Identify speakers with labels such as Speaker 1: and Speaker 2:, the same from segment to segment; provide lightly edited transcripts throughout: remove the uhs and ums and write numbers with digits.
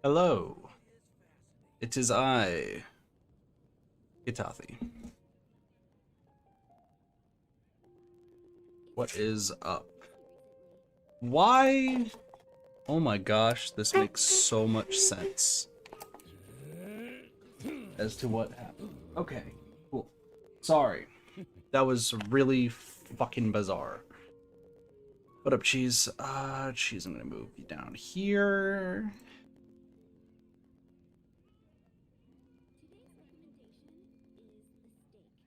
Speaker 1: Hello, it is I, Itathi. What is up? Why? Oh my gosh, this makes so much sense as to what happened. Okay, cool. Sorry. That was really fucking bizarre. What up, Cheese? Cheese, I'm gonna move you down here.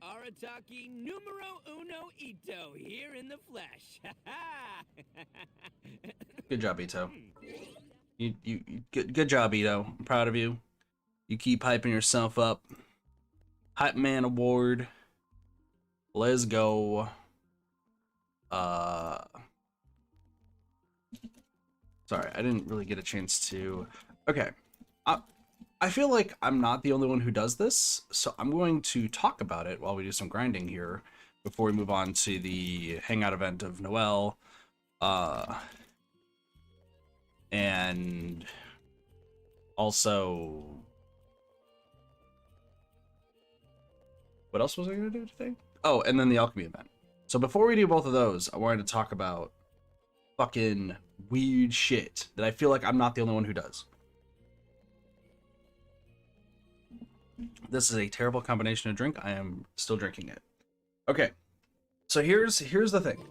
Speaker 2: Arataki numero uno Ito here in the flesh.
Speaker 1: Good job, Ito. Good job, Ito. I'm proud of you. You keep hyping yourself up. Hype Man Award. Let's go. Sorry, I didn't really get a chance to. Okay. I feel like I'm not the only one who does this, so I'm going to talk about it while we do some grinding here before we move on to the hangout event of Noelle. And also, what else was I going to do today? Oh, and then the alchemy event. So before we do both of those, I wanted to talk about fucking weird shit that I feel like I'm not the only one who does. This is a terrible combination of drink. I am still drinking it. Okay, so here's the thing.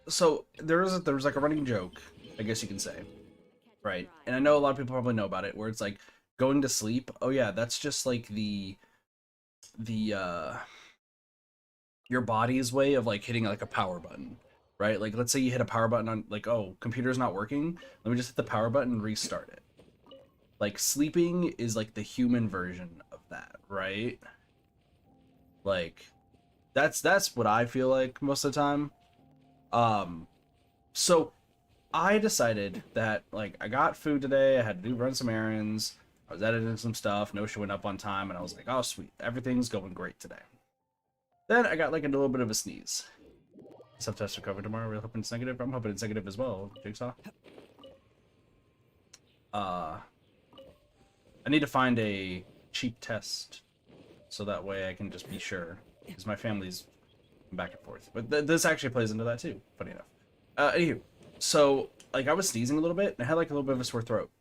Speaker 1: So there was like a running joke, I guess you can say, right? And I know a lot of people probably know about it, where it's like going to sleep. Oh yeah, that's just like the your body's way of like hitting like a power button, right? Like let's say you hit a power button on like, oh, computer's not working. Let me just hit the power button and restart it. Like sleeping is like the human version of that, right? Like that's what I feel like most of the time. So I decided that like I got food today, I had to run some errands, I was editing some stuff, no showing up on time, and I was like, oh sweet, everything's going great today. Then I got like a little bit of a sneeze. Self-test recovered tomorrow. We're hoping it's negative. I'm hoping it's negative as well, Jigsaw. I need to find a cheap test so that way I can just be sure, because my family's back and forth. But this actually plays into that too, funny enough. Anywho, so like I was sneezing a little bit and I had like a little bit of a sore throat.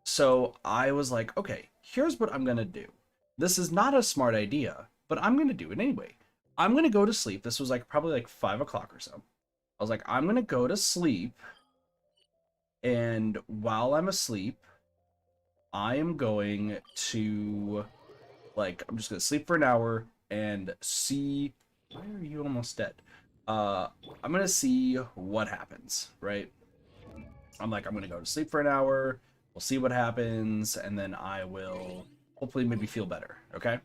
Speaker 1: So I was like, okay, here's what I'm gonna do. This is not a smart idea, but I'm gonna do it anyway. I'm gonna go to sleep. This was like probably like 5 o'clock or so. I was like, I'm gonna go to sleep, and while I'm asleep, I am going to, like, I'm just gonna sleep for an hour and see. Why are you almost dead? I'm gonna see what happens, right? I'm like, I'm gonna go to sleep for an hour. We'll see what happens, and then I will hopefully maybe feel better. Okay.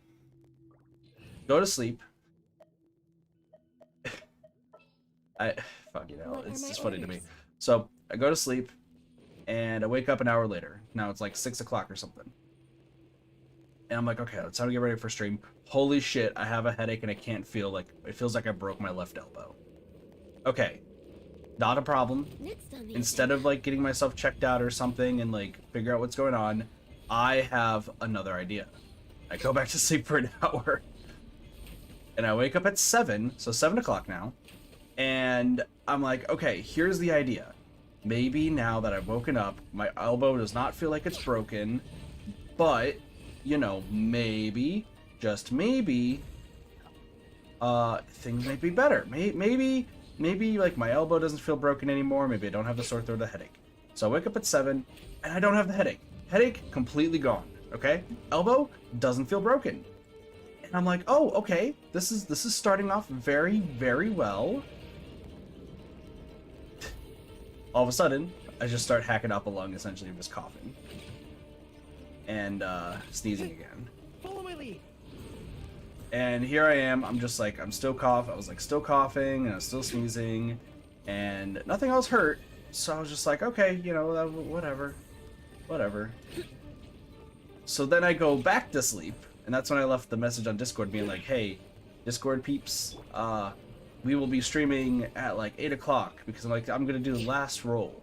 Speaker 1: Go to sleep. Fuck you know, it's just funny to me. So I go to sleep, and I wake up an hour later. Now it's like 6 o'clock or something. And I'm like, okay, it's time to get ready for stream. Holy shit, I have a headache and I can't feel like, it feels like I broke my left elbow. Okay, not a problem. Instead of like getting myself checked out or something and like figure out what's going on, I have another idea. I go back to sleep for an hour. And I wake up at 7, so 7 o'clock now. And I'm like, okay, here's the idea. Maybe now that I've woken up, my elbow does not feel like it's broken, but, you know, maybe, just maybe, things might be better. Maybe, like, my elbow doesn't feel broken anymore. Maybe I don't have the sore throat or the headache. So I wake up at 7, and I don't have the headache. Headache completely gone, okay? Elbow doesn't feel broken. And I'm like, oh, okay, this is starting off very, very well. All of a sudden, I just start hacking up a lung, essentially just coughing. And sneezing again.
Speaker 2: Follow my lead.
Speaker 1: And here I am, I'm just like, I'm still coughing. I was like still coughing and I was still sneezing and nothing else hurt. So I was just like, okay, you know, whatever. So then I go back to sleep, and that's when I left the message on Discord being like, hey, Discord peeps, we will be streaming at like 8 o'clock because I'm like, I'm gonna do the last roll.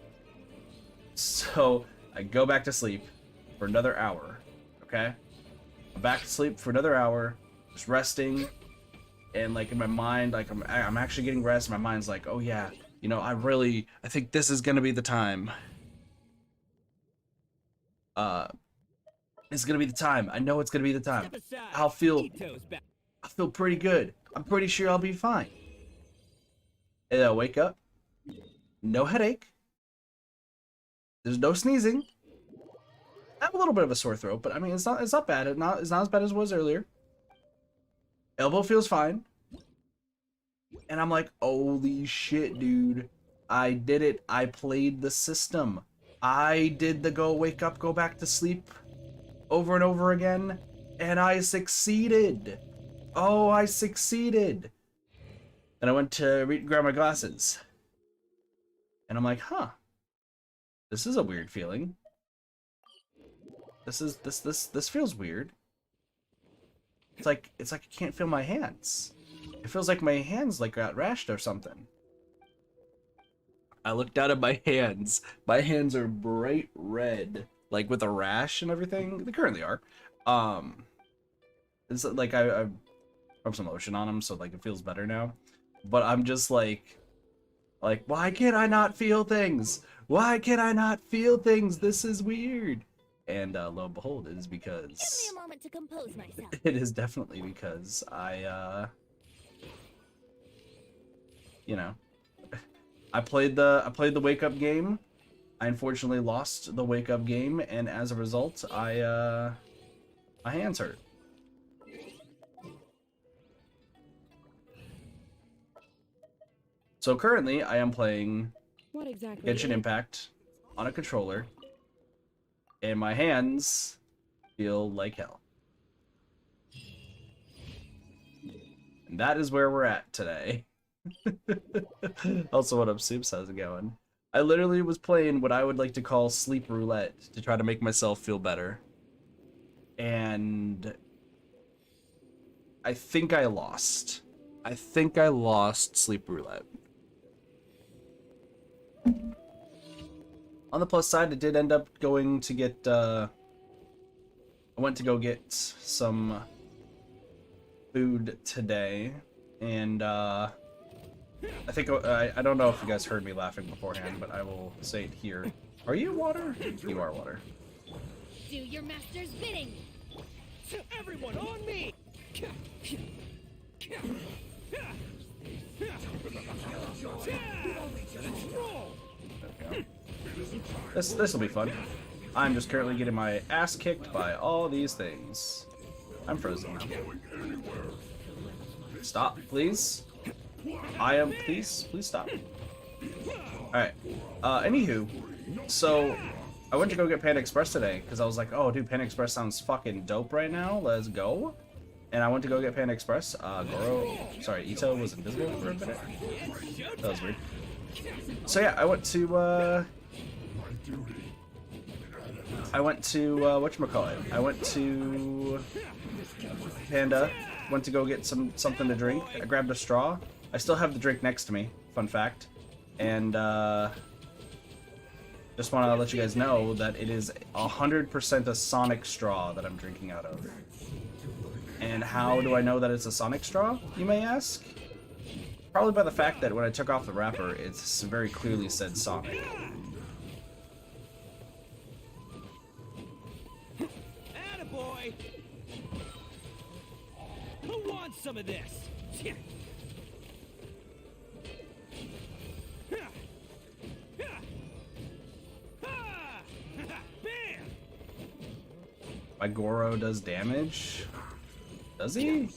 Speaker 1: So I go back to sleep for another hour. Okay? I'm back to sleep for another hour, just resting, and like in my mind, like I'm actually getting rest. My mind's like, oh yeah, you know, I think this is gonna be the time. It's gonna be the time. I know it's gonna be the time.
Speaker 2: Step aside.
Speaker 1: I'll feel
Speaker 2: Ito's back.
Speaker 1: pretty good. I'm pretty sure I'll be fine. And I wake up, no headache. There's no sneezing. I have a little bit of a sore throat, but I mean it's not bad. It's not as bad as it was earlier. Elbow feels fine. And I'm like, holy shit, dude. I did it. I played the system. I did the wake up, go back to sleep over and over again. And I succeeded. Oh, I succeeded. And I went to grab my glasses. And I'm like, huh. This is a weird feeling. This feels weird. It's like I can't feel my hands. It feels like my hands like got rashed or something. I looked down at my hands. My hands are bright red, like with a rash and everything. They currently are. It's like I rubbed some lotion on them, so like it feels better now. But I'm just like why can't I not feel things? Why can't I not feel things? This is weird. And lo and behold, it is because
Speaker 3: Give me a moment to compose myself.
Speaker 1: it is definitely because I you know, I played the wake up game. I unfortunately lost the wake up game, and as a result, my hands hurt. So currently, I am playing
Speaker 3: What exactly?
Speaker 1: Genshin Impact on a controller, and my hands feel like hell. And that is where we're at today. Also, what up, Soups? How's it going? I literally was playing what I would like to call sleep roulette to try to make myself feel better. And I think I lost. I think I lost sleep roulette. On the plus side, I did end up going to get, I went to go get some food today, and, I think, I don't know if you guys heard me laughing beforehand, but I will say it here. Are you water? You are water.
Speaker 3: Do your master's bidding.
Speaker 2: Everyone on me! Let's roll!
Speaker 1: Okay. This will be fun. I'm just currently getting my ass kicked by all these things. I'm frozen now. Stop, please. Please stop. Alright. Anywho, so I went to go get Panda Express today because I was like, oh, dude, Panda Express sounds fucking dope right now. Let's go. And I went to go get Panda Express. Ito was invisible for a minute. That was weird. So yeah, I went to whatchamacallit? I went to Panda, went to go get something to drink. I grabbed a straw. I still have the drink next to me, fun fact. And just want to let you guys know that it is 100% a Sonic straw that I'm drinking out of. And how do I know that it's a Sonic straw, you may ask? Probably by the fact that when I took off the wrapper, it's very clearly said Sonic.
Speaker 2: Attaboy! Who wants some of this? Bam!
Speaker 1: My Goro does damage? Does he?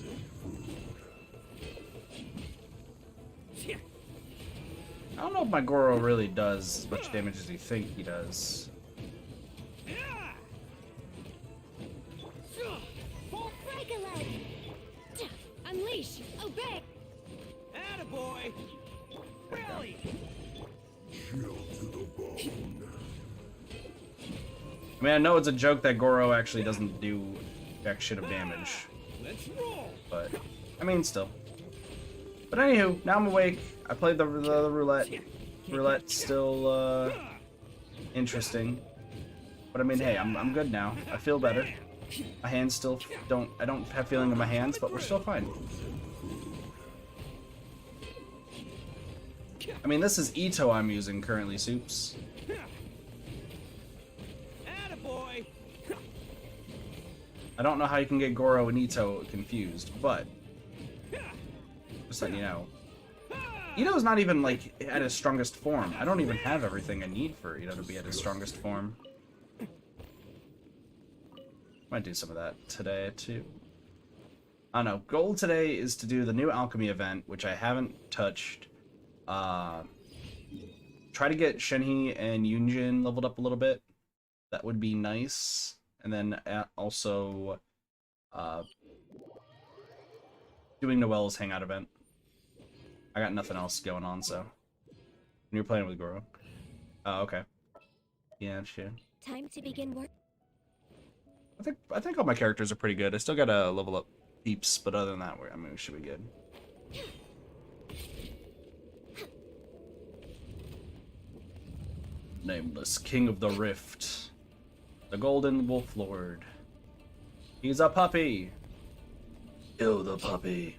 Speaker 1: I don't know if my Goro really does as much damage as you think he does.
Speaker 3: Full break a leg. Unleash. Obey.
Speaker 2: Attaboy! Rally!
Speaker 1: I mean, I know it's a joke that Goro actually doesn't do jack shit of damage,
Speaker 2: Let's roll!
Speaker 1: but I mean, still. But anywho, now I'm awake. I played the roulette. Roulette's still interesting. But I mean, hey, I'm good now. I feel better. My hands still I don't have feeling in my hands, but we're still fine. I mean, this is Ito I'm using currently, Soups.
Speaker 2: Attaboy.
Speaker 1: I don't know how you can get Goro and Ito confused, but just letting you know. Ito's not even, like, at his strongest form. I don't even have everything I need for Ito to be at his strongest form. Might do some of that today, too. I don't know. Goal today is to do the new Alchemy event, which I haven't touched. Try to get Shenhe and Yunjin leveled up a little bit. That would be nice. And then also doing Noelle's hangout event. I got nothing else going on, so. And you're playing with Goro. Oh, okay. Yeah, sure.
Speaker 3: Time to begin work.
Speaker 1: I think all my characters are pretty good. I still gotta level up Peeps, but other than that, we should be good. Nameless, King of the Rift. The Golden Wolf Lord. He's a puppy! Kill the puppy.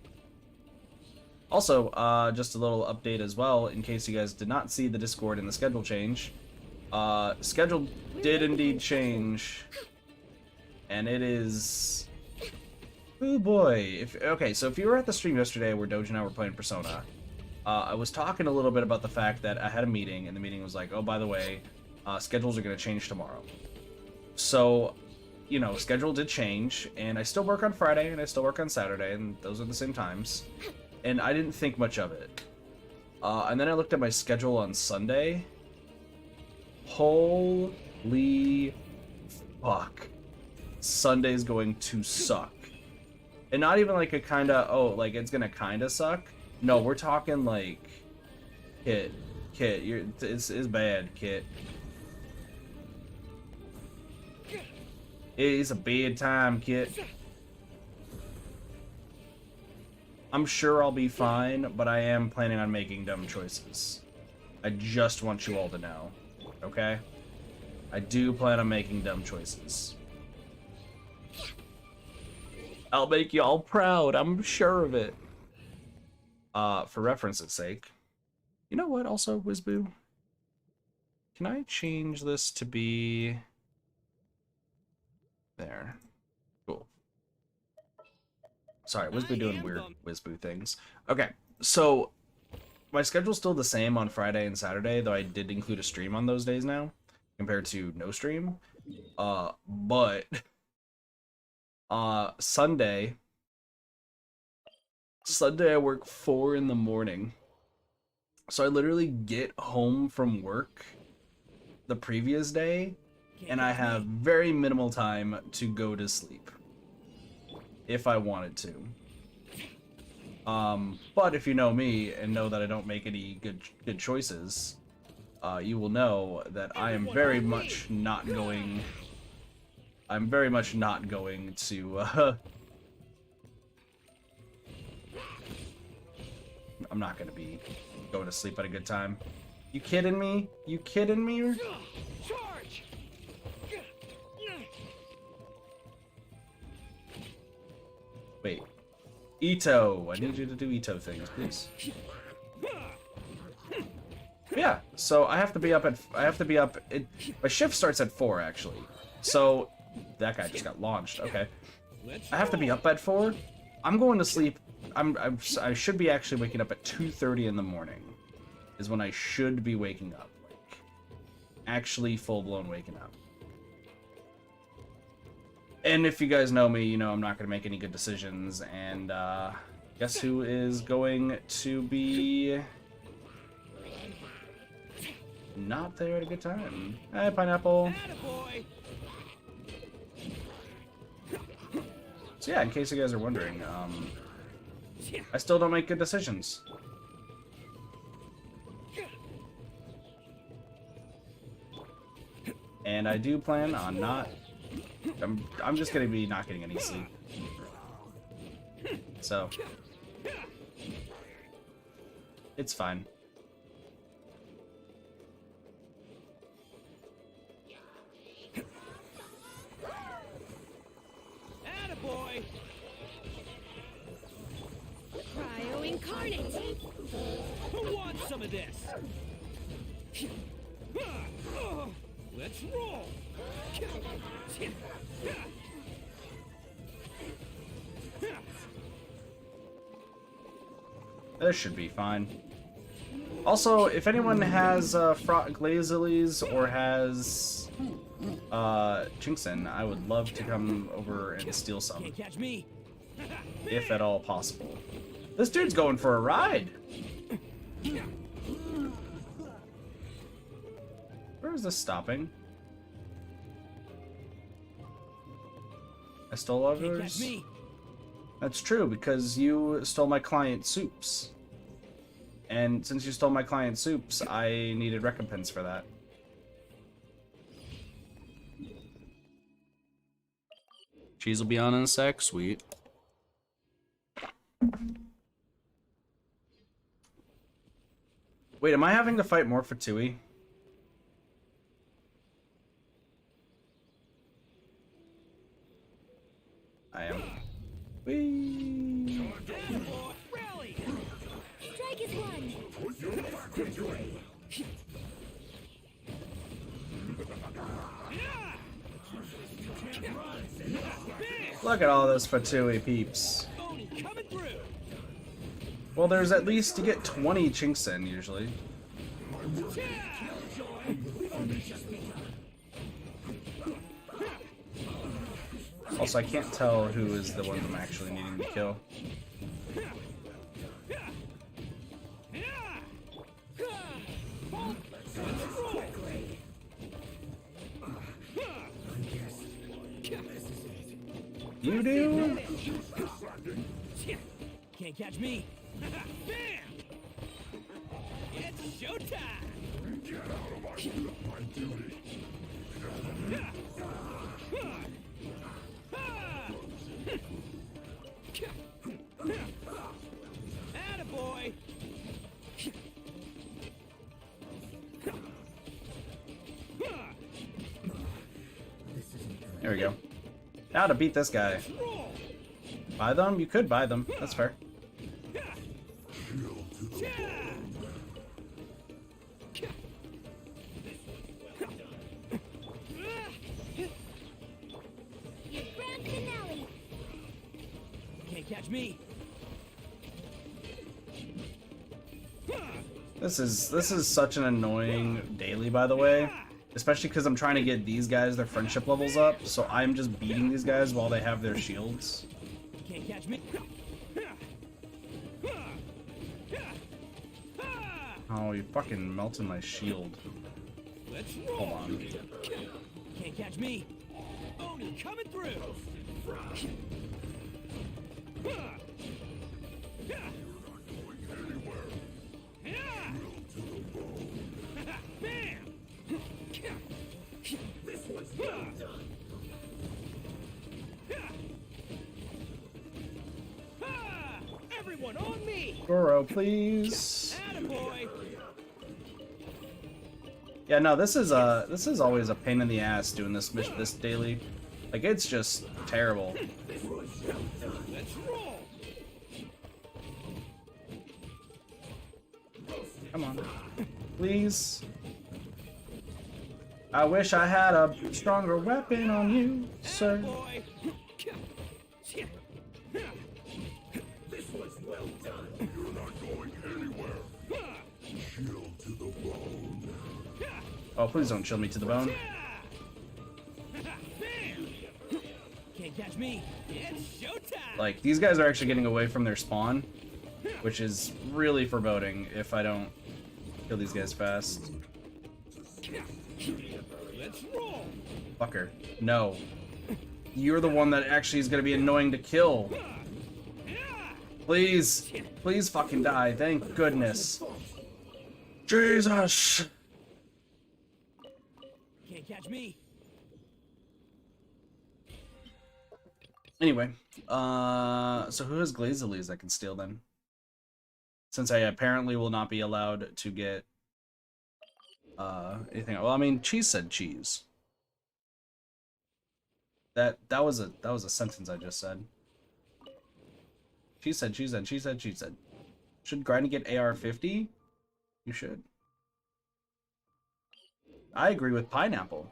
Speaker 1: Also, just a little update as well, in case you guys did not see the Discord and the schedule change. Schedule did indeed change. And it is... Oh boy. Okay, so if you were at the stream yesterday where Doge and I were playing Persona, I was talking a little bit about the fact that I had a meeting, and the meeting was like, oh, by the way, schedules are going to change tomorrow. So, you know, schedule did change, and I still work on Friday, and I still work on Saturday, and those are the same times. And I didn't think much of it. And then I looked at my schedule on Sunday. Holy fuck. Sunday's going to suck. And not even like a kinda, oh, like it's gonna kinda suck. No, we're talking like, Kit, it's bad, Kit. It's a bad time, Kit. I'm sure I'll be fine, but I am planning on making dumb choices. I just want you all to know, okay? I do plan on making dumb choices. I'll make you all proud, I'm sure of it. For reference's sake. You know what, also, Wizboo? Can I change this to be... There. Cool. Sorry, Wizboo doing weird Wizboo things. Okay, so... My schedule's still the same on Friday and Saturday, though I did include a stream on those days now, compared to no stream. But... Sunday I work 4 in the morning. So I literally get home from work the previous day, and I have very minimal time to go to sleep. If I wanted to. But if you know me and know that I don't make any good choices, you will know that I am very much not going... I'm very much not going to, I'm not gonna be going to sleep at a good time. You kidding me? You kidding me?
Speaker 2: Charge!
Speaker 1: Wait. Ito! I need you to do Ito things, please. Yeah, so I have to be up at, my shift starts at 4, actually. So, that guy just got launched, okay. I have to be up at 4. I'm going to sleep, I should be actually waking up at 2:30 in the morning. Is when I should be waking up. Like, actually full-blown waking up. And if you guys know me, you know I'm not going to make any good decisions, and, guess who is going to be... not there at a good time. Hey, Pineapple.
Speaker 2: Attaboy!
Speaker 1: So yeah, in case you guys are wondering, I still don't make good decisions. And I do plan on not... I'm just gonna be not getting any sleep. So... it's fine.
Speaker 2: some of this. Let's roll.
Speaker 1: This should be fine. Also, if anyone has Glazeles or has Chinxin, I would love to come over and steal some,
Speaker 2: Can't catch me.
Speaker 1: if at all possible. This dude's going for a ride. Where is this stopping? I stole all of
Speaker 2: Can't catch
Speaker 1: yours?
Speaker 2: me.
Speaker 1: That's true, because you stole my client Soups. And since you stole my client Soups, I needed recompense for that. Cheese will be on in a sec, sweet. Wait, am I having to fight more for Tui? I am. Whee!
Speaker 2: Rally.
Speaker 3: Strike is one.
Speaker 1: Look at all those Fatui peeps.
Speaker 2: Oni coming through.
Speaker 1: Well, there's at least to get 20 Chinxin usually. Also, I can't tell who is the one I'm actually needing to kill. You do?
Speaker 2: Can't catch me. Bam! It's showtime. Attaboy.
Speaker 1: There we go. Now to beat this guy. Buy them? You could buy them. That's fair.
Speaker 3: Your grand finale.
Speaker 2: Can't catch me.
Speaker 1: This is such an annoying daily, by the way. Especially because I'm trying to get these guys their friendship levels up, so I'm just beating these guys while they have their shields.
Speaker 2: Can't catch me.
Speaker 1: Oh, you fucking melted my shield.
Speaker 2: Let's roll.
Speaker 1: Hold on.
Speaker 2: Can't catch me. Oni coming through. Bam! This one's well done. Everyone on me!
Speaker 1: Goro, please.
Speaker 2: Attaboy!
Speaker 1: Yeah, no, this is always a pain in the ass doing this daily. Like, it's just terrible.
Speaker 2: Let's roll!
Speaker 1: Come on. Please. I wish I had a stronger weapon on you, sir.
Speaker 2: Boy.
Speaker 4: This was well done. You're not going anywhere. Shield to the bone.
Speaker 1: Oh, please don't chill me to the bone.
Speaker 2: Bam! Can't catch me. It's showtime.
Speaker 1: Like, these guys are actually getting away from their spawn, which is really foreboding if I don't kill these guys fast.
Speaker 2: Let's roll.
Speaker 1: Fucker. No. You're the one that actually is gonna be annoying to kill. Please. Please fucking die. Thank goodness. Jesus.
Speaker 2: Can't catch me.
Speaker 1: Anyway, so who has Glazeles I can steal then? Since I apparently will not be allowed to get anything. Well, I mean, cheese said cheese. That was a sentence I just said. She said, she said, she said, she said. Should Grindy get AR-50? You should. I agree with Pineapple.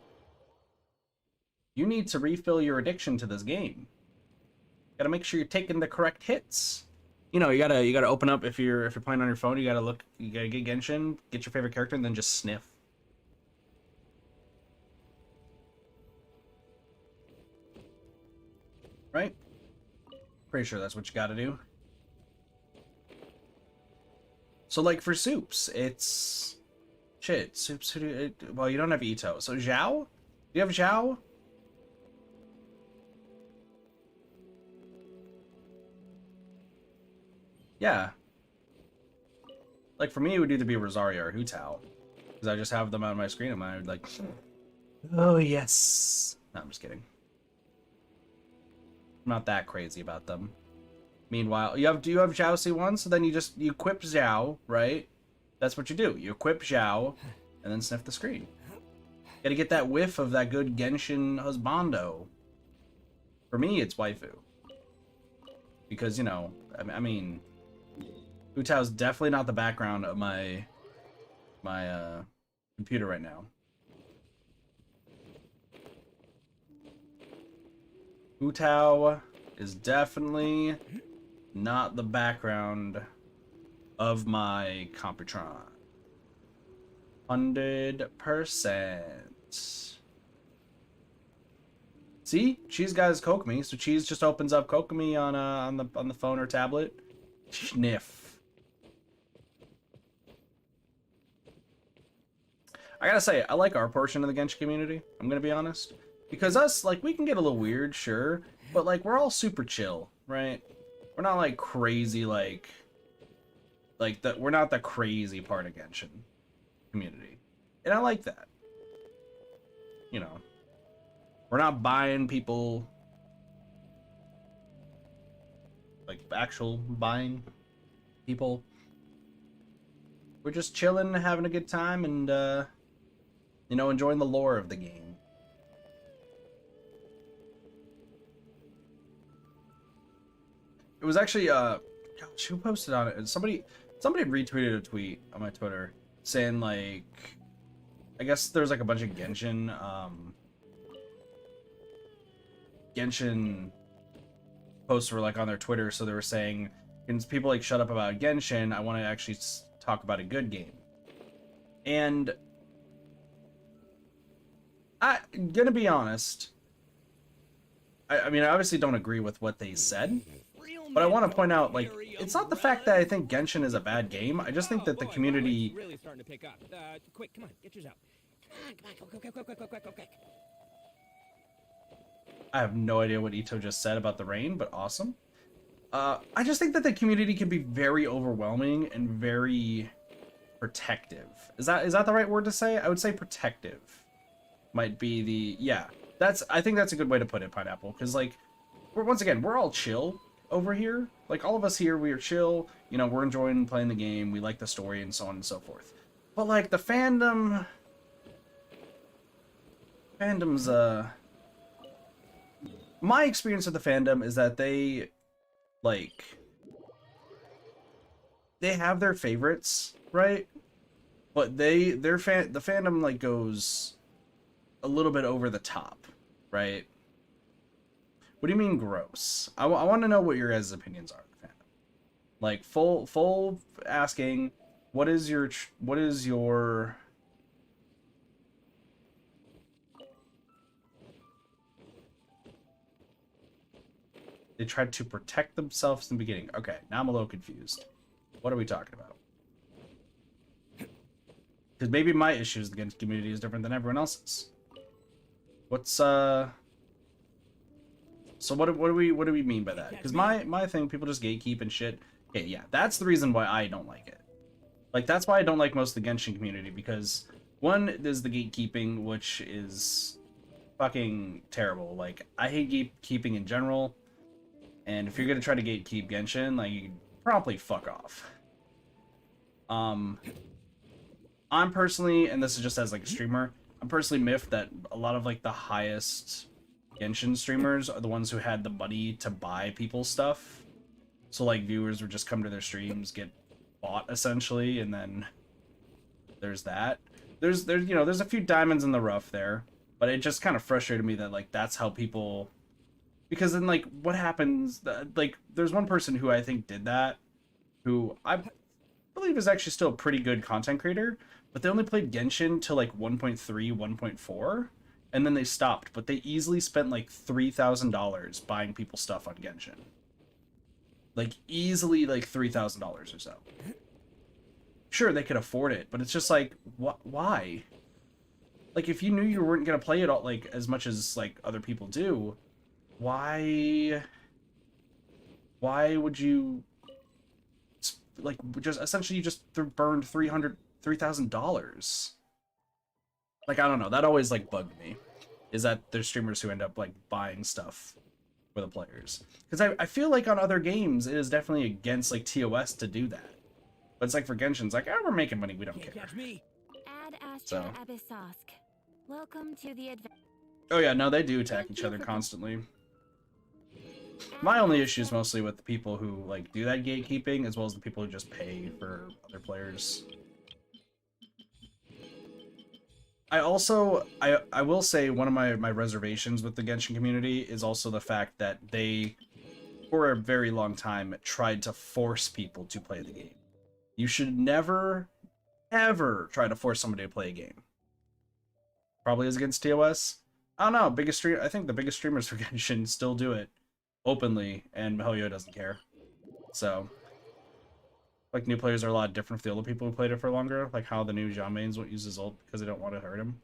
Speaker 1: You need to refill your addiction to this game. Gotta make sure you're taking the correct hits. You know, you gotta open up if you're playing on your phone. You gotta get Genshin, get your favorite character, and then just sniff. Right? Pretty sure that's what you gotta do. So, like, for soups, it's... Shit, soups... Well, you don't have Ito. So, Zhao? Do you have Zhao? Yeah. Like, for me, it would either be Rosario or Hu Tao. Because I just have them on my screen, and I would like... Oh, yes. No, I'm just kidding. I'm not that crazy about them. Meanwhile, do you have Zhao C1? So then you equip Zhao, right? That's what you do. You equip Zhao, and then sniff the screen. Gotta get that whiff of that good Genshin husbando. For me, it's waifu. Because, you know, I mean... Hu Tao's definitely not the background of my computer right now. Hu Tao is definitely not the background of my Computron. 100%. See, Cheese guys Kokomi, so Cheese just opens up Kokomi on the phone or tablet. Sniff. I gotta say, I like our portion of the Genshin community. I'm gonna be honest. Because us, like, we can get a little weird, sure, but, like, we're all super chill, right? We're not, like, crazy, we're not the crazy part of Genshin community. And I like that. You know. We're not buying people, like, actual buying people. We're just chilling, having a good time, and, you know, enjoying the lore of the game. It was actually, gosh, who posted on it? Somebody retweeted a tweet on my Twitter saying, like, I guess there's, like, a bunch of Genshin posts were, like, on their Twitter, so they were saying, can people, like, shut up about Genshin? I want to actually talk about a good game. And I'm gonna be honest, I mean, I obviously don't agree with what they said, but I want to point out, like, it's not the fact that I think Genshin is a bad game. I just think that the community...
Speaker 2: Really starting to pick up. Quick, come on, get yours out. Come on, quick.
Speaker 1: I have no idea what Ito just said about the rain, but awesome. I just think that the community can be very overwhelming and very protective. Is that the right word to say? I would say protective might be the... Yeah, I think that's a good way to put it, Pineapple, because, like, once again, we're all chill over here. Like, all of us here, we are chill, you know, we're enjoying playing the game, we like the story, and so on and so forth. But, like, the fandom's, my experience with the fandom is that they, like, they have their favorites, right? But the fandom, like, goes a little bit over the top, right? What do you mean gross? I want to know what your guys' opinions are of the fandom. Like, full asking, what is your... They tried to protect themselves in the beginning. Okay, now I'm a little confused. What are we talking about? Because maybe my issues against the community is different than everyone else's. What's So what do we mean by that? Because my thing, people just gatekeep and shit. Okay, yeah, that's the reason why I don't like it. Like, that's why I don't like most of the Genshin community, because one, there's the gatekeeping, which is fucking terrible. Like, I hate gatekeeping in general, and if you're gonna try to gatekeep Genshin, like, you can promptly fuck off. I'm personally, and this is just as, like, a streamer, I'm personally miffed that a lot of, like, the highest Genshin streamers are the ones who had the money to buy people's stuff. So, like, viewers would just come to their streams, get bought, essentially, and then there's that. There's you know, there's a few diamonds in the rough there, but it just kind of frustrated me that like that's how people, because then like what happens, like there's one person who I think did that, who I believe is actually still a pretty good content creator, but they only played Genshin till like 1.3, 1.4, and then they stopped, but they easily spent like $3,000 buying people stuff on Genshin. Like easily like $3,000 or so. Sure, they could afford it, but it's just like, why? Like, if you knew you weren't gonna play it all like as much as like other people do, why would you like just essentially you just burned $3,000? Like, I don't know. That always like bugged me, is that there's streamers who end up like buying stuff for the players, because I feel like on other games it is definitely against like TOS to do that. But it's like for Genshin, it's like, oh, we're making money, we don't care.
Speaker 2: Catch me.
Speaker 3: Ad Astra
Speaker 1: So.
Speaker 3: Abyssosk. Welcome to the
Speaker 1: Oh yeah, no, they do attack each other constantly. My only issue is mostly with the people who like do that gatekeeping, as well as the people who just pay for other players. I also, I will say one of my reservations with the Genshin community is also the fact that they, for a very long time, tried to force people to play the game. You should never, ever try to force somebody to play a game. Probably is against TOS. I don't know. I think the biggest streamers for Genshin still do it openly, and miHoYo doesn't care. So, like, new players are a lot different from the older people who played it for longer. Like how the new John mains won't use his ult because they don't want to hurt him.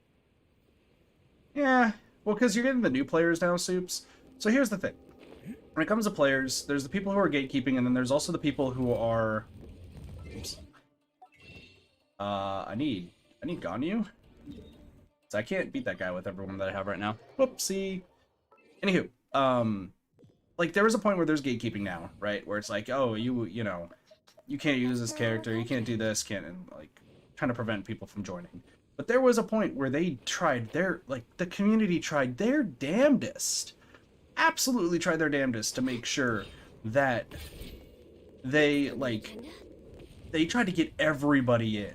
Speaker 1: Yeah, well, because you're getting the new players now, Soups. So here's the thing. When it comes to players, there's the people who are gatekeeping, and then there's also the people who are... Oops. I need Ganyu. So I can't beat that guy with everyone that I have right now. Whoopsie. Anywho, like there was a point where there's gatekeeping now, right? Where it's like, oh, you know, you can't use this character, you can't do this, and like trying to prevent people from joining. But there was a point where they tried the community tried their damnedest, absolutely tried their damnedest to make sure that they tried to get everybody in.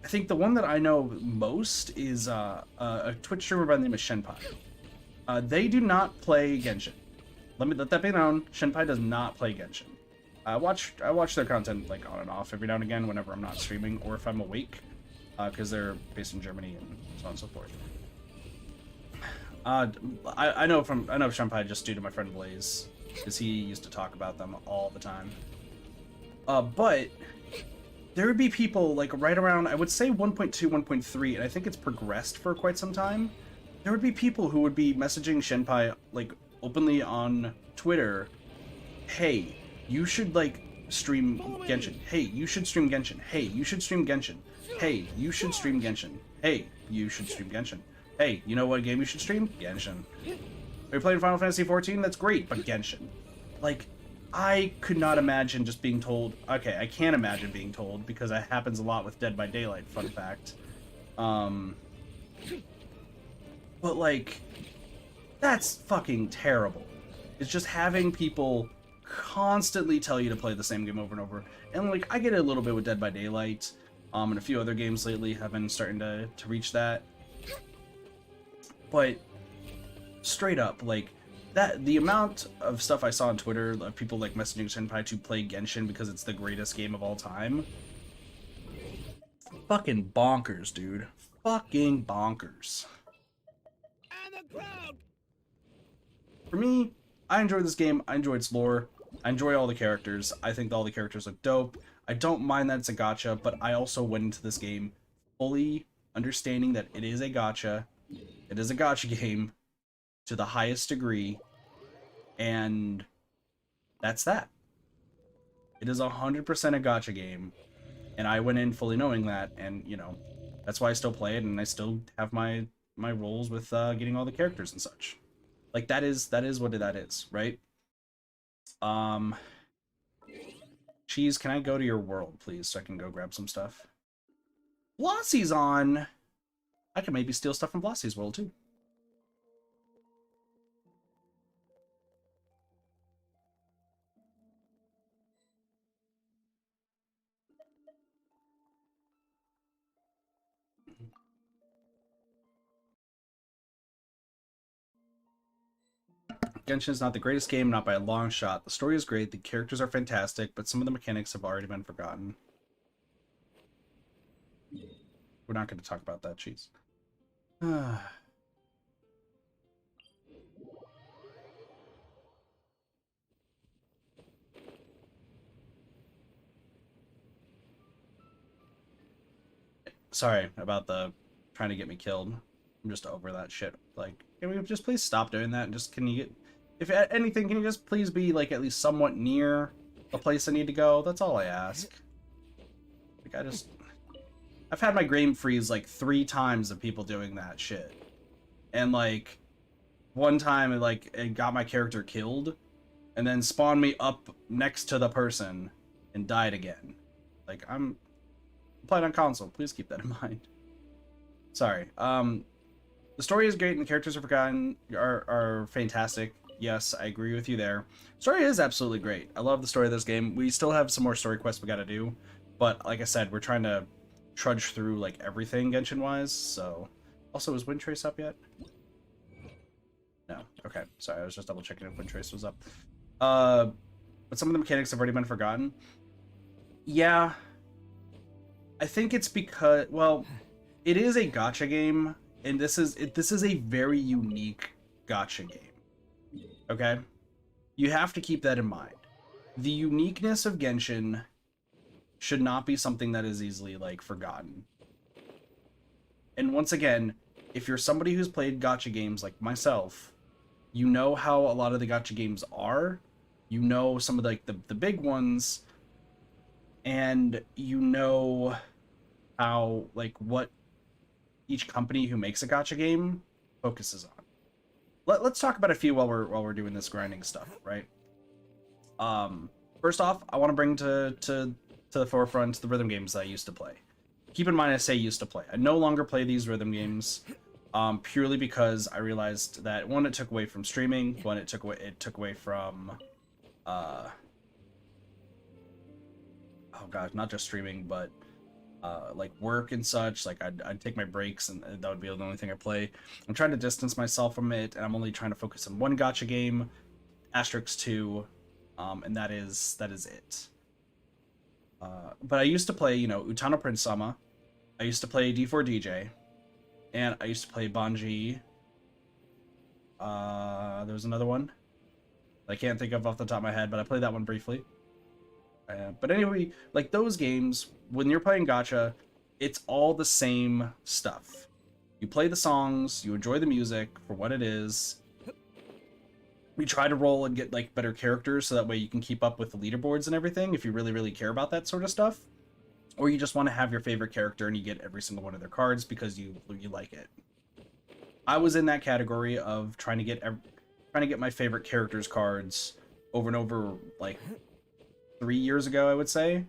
Speaker 1: I think the one that I know most is a Twitch streamer by the name of Shenpai. They do not play Genshin. Let that be known. Shenpai does not play Genshin. I watch their content like on and off every now and again whenever I'm not streaming or if I'm awake, because they're based in Germany and so on and so forth. I know Shenpai just due to my friend Blaze, because he used to talk about them all the time. But there would be people like right around, I would say 1.2, 1.3, and I think it's progressed for quite some time. There would be people who would be messaging Shenpai like openly on Twitter, hey, you should like stream Genshin. Hey, you should stream Genshin. Hey, you should stream Genshin. Hey, you should stream Genshin. Hey, you should stream Genshin. Hey, you know what game you should stream? Genshin. Are you playing Final Fantasy XIV? That's great, but Genshin. Like, I could not imagine just being told... Okay, I can't imagine being told, because that happens a lot with Dead by Daylight, fun fact. But, like, that's fucking terrible. It's just having people constantly tell you to play the same game over and over. And, like, I get it a little bit with Dead by Daylight, and a few other games lately have been starting to reach that. But, straight up, like... the amount of stuff I saw on Twitter of people like messaging Senpai to play Genshin because it's the greatest game of all time. Fucking bonkers, dude. Fucking bonkers.
Speaker 2: And the crowd.
Speaker 1: For me, I enjoyed this game. I enjoyed its lore. I enjoy all the characters. I think all the characters look dope. I don't mind that it's a gacha, but I also went into this game fully understanding that it is a gacha. It is a gacha game to the highest degree, and that's that. It is 100% a gacha game, and I went in fully knowing that, and you know, that's why I still play it, and I still have my roles with getting all the characters and such. Like that is what that is, right? Cheese, can I go to your world, please, so I can go grab some stuff? Blossie's on. I can maybe steal stuff from Blossie's world too. Genshin is not the greatest game, not by a long shot. The story is great, the characters are fantastic, but some of the mechanics have already been forgotten. We're not going to talk about that, jeez. Sorry about the trying to get me killed. I'm just over that shit. Like, can we just please stop doing that? And just, can you get, if anything, can you just please be like at least somewhat near the place I need to go? That's all I ask. Like, I've had my game freeze like 3 times of people doing that shit. And like, one time it got my character killed, and then spawned me up next to the person and died again. Like, I'm playing on console. Please keep that in mind. Sorry. The story is great and the characters are fantastic. Yes, I agree with you there. Story is absolutely great. I love the story of this game. We still have some more story quests we gotta do, but like I said, we're trying to trudge through like everything Genshin wise. So, also, is Windtrace up yet? No. Okay. Sorry, I was just double checking if Windtrace was up. But some of the mechanics have already been forgotten. Yeah. I think it's because, well, it is a gacha game, and this is a very unique gacha game. Okay? You have to keep that in mind. The uniqueness of Genshin should not be something that is easily, like, forgotten. And once again, if you're somebody who's played gacha games like myself, you know how a lot of the gacha games are. You know some of the big ones, and you know how, like, what each company who makes a gacha game focuses on. Let's talk about a few while we're doing this grinding stuff, right? First off, I want to bring to the forefront the rhythm games that I used to play. Keep in mind, I say used to play. I no longer play these rhythm games, purely because I realized that, one, it took away from streaming. One, it took away from oh god, not just streaming, but like work and such. Like, I'd take my breaks, and that would be the only thing I play. I'm trying to distance myself from it, and I'm only trying to focus on one gacha game, Asterix 2, and that is it. But I used to play, you know, Utano Prince Sama. I used to play D4DJ, and I used to play Banji. There was another one I can't think of off the top of my head, but I played that one briefly. But anyway, like, those games, when you're playing gacha, it's all the same stuff. You play the songs, you enjoy the music for what it is. We try to roll and get, like, better characters so that way you can keep up with the leaderboards and everything if you really, really care about that sort of stuff. Or you just want to have your favorite character and you get every single one of their cards because you like it. I was in that category of trying to get my favorite characters cards over and over, like, 3 years ago, I would say.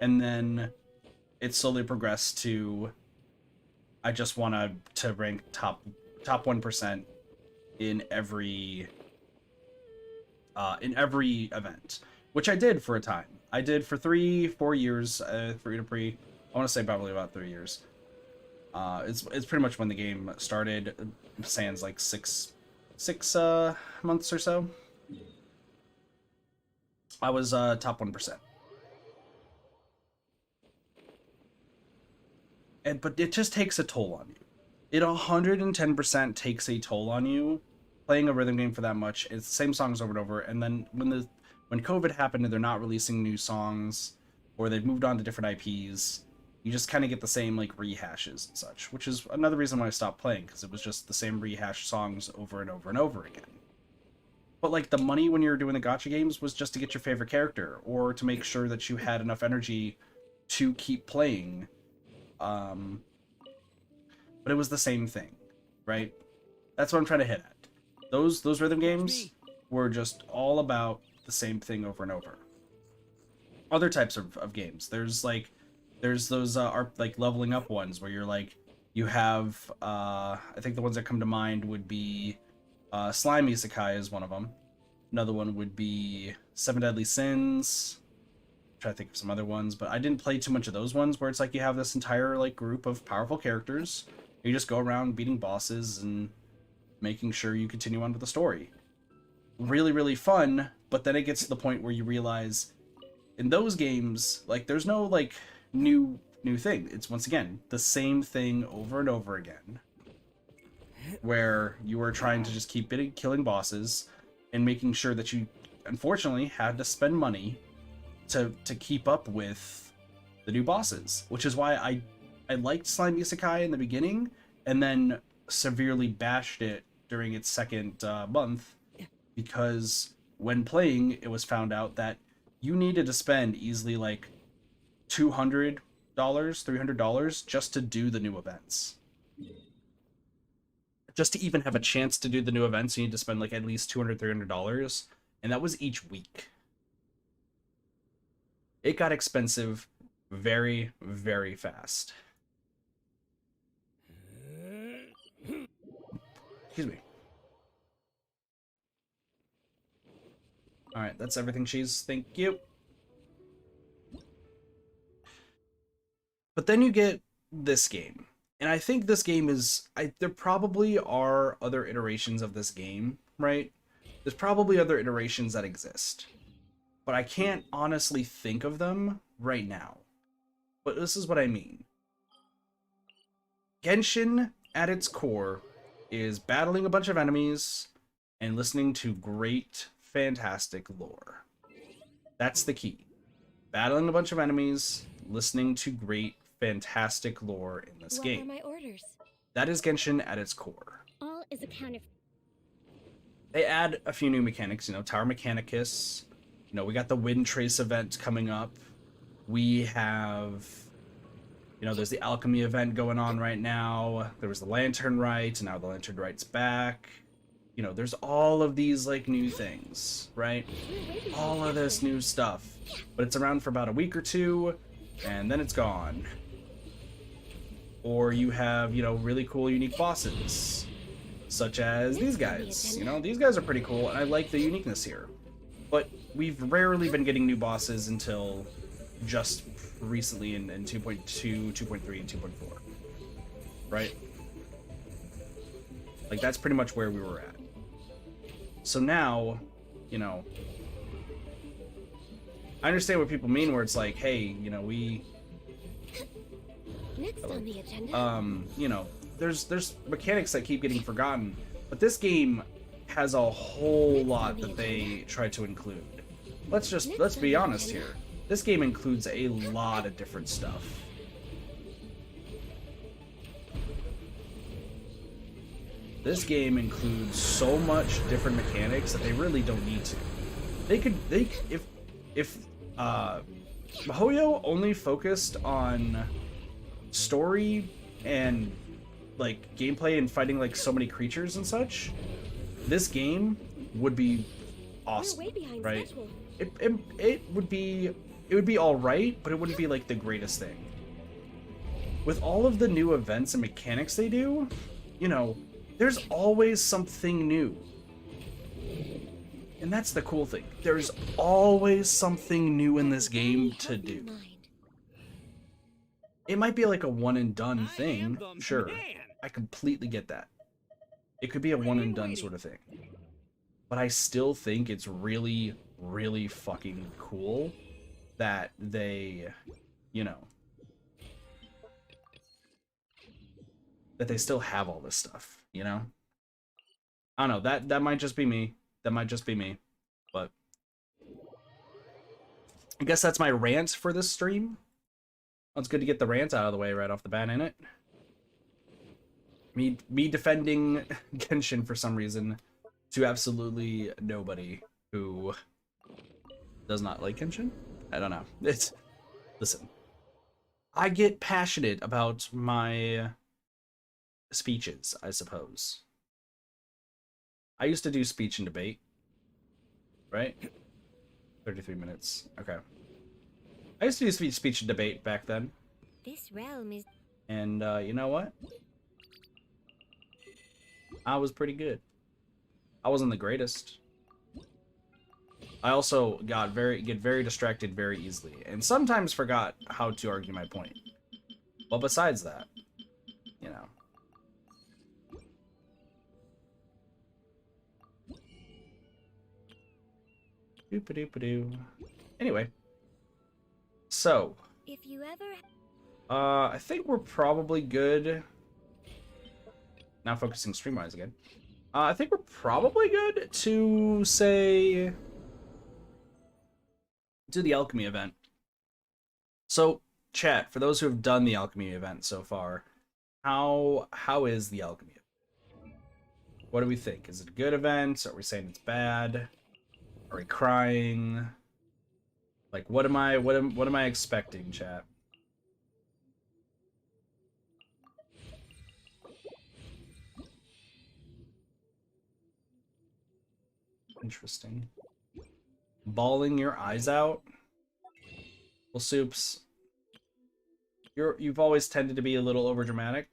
Speaker 1: And then it slowly progressed to, I just want to rank top 1% in every event, which I did for a time. I did for 3-4 years, for Udapri. I want to say probably about 3 years. It's pretty much when the game started, sans like six months or so. I was top 1%. But it just takes a toll on you. It 110% takes a toll on you playing a rhythm game for that much. It's the same songs over and over. And then when COVID happened and they're not releasing new songs, or they've moved on to different IPs, you just kind of get the same, like, rehashes and such, which is another reason why I stopped playing, because it was just the same rehash songs over and over and over again. But, like, the money when you were doing the gacha games was just to get your favorite character, or to make sure that you had enough energy to keep playing. But it was the same thing, right? That's what I'm trying to hit at. Those rhythm games were just all about the same thing over and over. Other types of games. There's those like leveling up ones where you're like, you have I think the ones that come to mind would be Slime Isekai is one of them. Another one would be Seven Deadly Sins. I'm trying to think of some other ones, but I didn't play too much of those ones where it's like you have this entire, like, group of powerful characters. You just go around beating bosses and making sure you continue on with the story. really, really fun, but then it gets to the point where you realize in those games, like, there's no, like, new thing. It's, once again, the same thing over and over again, where you are trying to just keep killing bosses and making sure that you, unfortunately, had to spend money to keep up with the new bosses, which is why I liked Slime Isekai in the beginning, and then severely bashed it during its second month, because when playing, it was found out that you needed to spend easily like $200, $300 just to do the new events. Just to even have a chance to do the new events, you need to spend like at least $200, $300, and that was each week. It got expensive very, very fast. Excuse me. Alright, that's everything, Cheese. Thank you. But then you get this game. And I think this game is... there probably are other iterations of this game, right? There's probably other iterations that exist. But I can't honestly think of them right now. But this is what I mean. Genshin, at its core, is battling a bunch of enemies and listening to great, fantastic lore. That's the key. Battling a bunch of enemies, listening to great, fantastic lore in this game.
Speaker 5: What are my orders?
Speaker 1: That is Genshin at its core.
Speaker 5: All is accounted for.
Speaker 1: They add a few new mechanics, you know, Tower Mechanicus. You know, we got the Wind Trace event coming up. We have, you know, there's the Alchemy event going on right now. There was the Lantern Rite, and now the Lantern Rite's back. You know, there's all of these, like, new things, right? All of this new stuff. But it's around for about a week or two, and then it's gone. Or you have, you know, really cool, unique bosses, such as these guys. You know, these guys are pretty cool, and I like the uniqueness here. But we've rarely been getting new bosses until just recently in 2.2, 2.3, and 2.4. Right? Like, that's pretty much where we were at. So now, you know, I understand what people mean where it's like, hey, you know, we...
Speaker 5: Next on the agenda.
Speaker 1: You know, there's mechanics that keep getting forgotten, but this game has a whole lot that they try to include. Let's be honest here. This game includes a lot of different stuff. This game includes so much different mechanics that they really don't need to. If MiHoYo only focused on story and like gameplay and fighting like so many creatures and such, this game would be awesome, right? It would be all right, but it wouldn't be like the greatest thing. With all of the new events and mechanics they do, you know, there's always something new. And that's the cool thing. There's always something new in this game to do. It might be like a one and done thing, sure. I completely get that. It could be a one and done sort of thing. But I still think it's really, really fucking cool that they, you know, that they still have all this stuff, you know? I don't know, that might just be me. That might just be me. But I guess that's my rant for this stream. Well, it's good to get the rant out of the way right off the bat, ain't it? Me defending Genshin for some reason to absolutely nobody who does not like Genshin. I don't know. Listen. I get passionate about my speeches, I suppose. I used to do speech and debate. Right? 33 minutes. Okay. I used to do speech and debate back then.
Speaker 5: This realm is...
Speaker 1: And you know what? I was pretty good. I wasn't the greatest. I also get very distracted very easily, and sometimes forgot how to argue my point. But besides that, you know. Doop-a-doop-a-doo. Anyway. So.
Speaker 3: If you ever...
Speaker 1: I think we're probably good. Now focusing streamwise again. I think we're probably good to, say, do the alchemy event. So, chat, for those who have done the alchemy event so far, how is the alchemy event? What do we think? Is it a good event? Are we saying it's bad? Are we crying? Like, what am I expecting, chat? Interesting. Bawling your eyes out? Well, Soups, you've always tended to be a little overdramatic.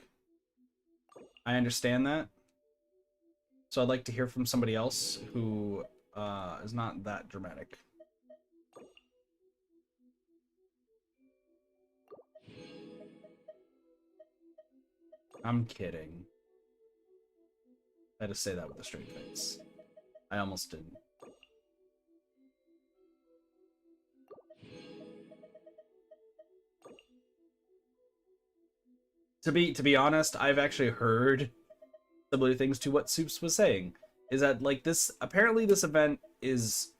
Speaker 1: I understand that. So I'd like to hear from somebody else who is not that dramatic. I'm kidding. I had to say that with a straight face. I almost didn't. To be honest, I've actually heard similar things to what Soups was saying. Is that, like, this, apparently this event is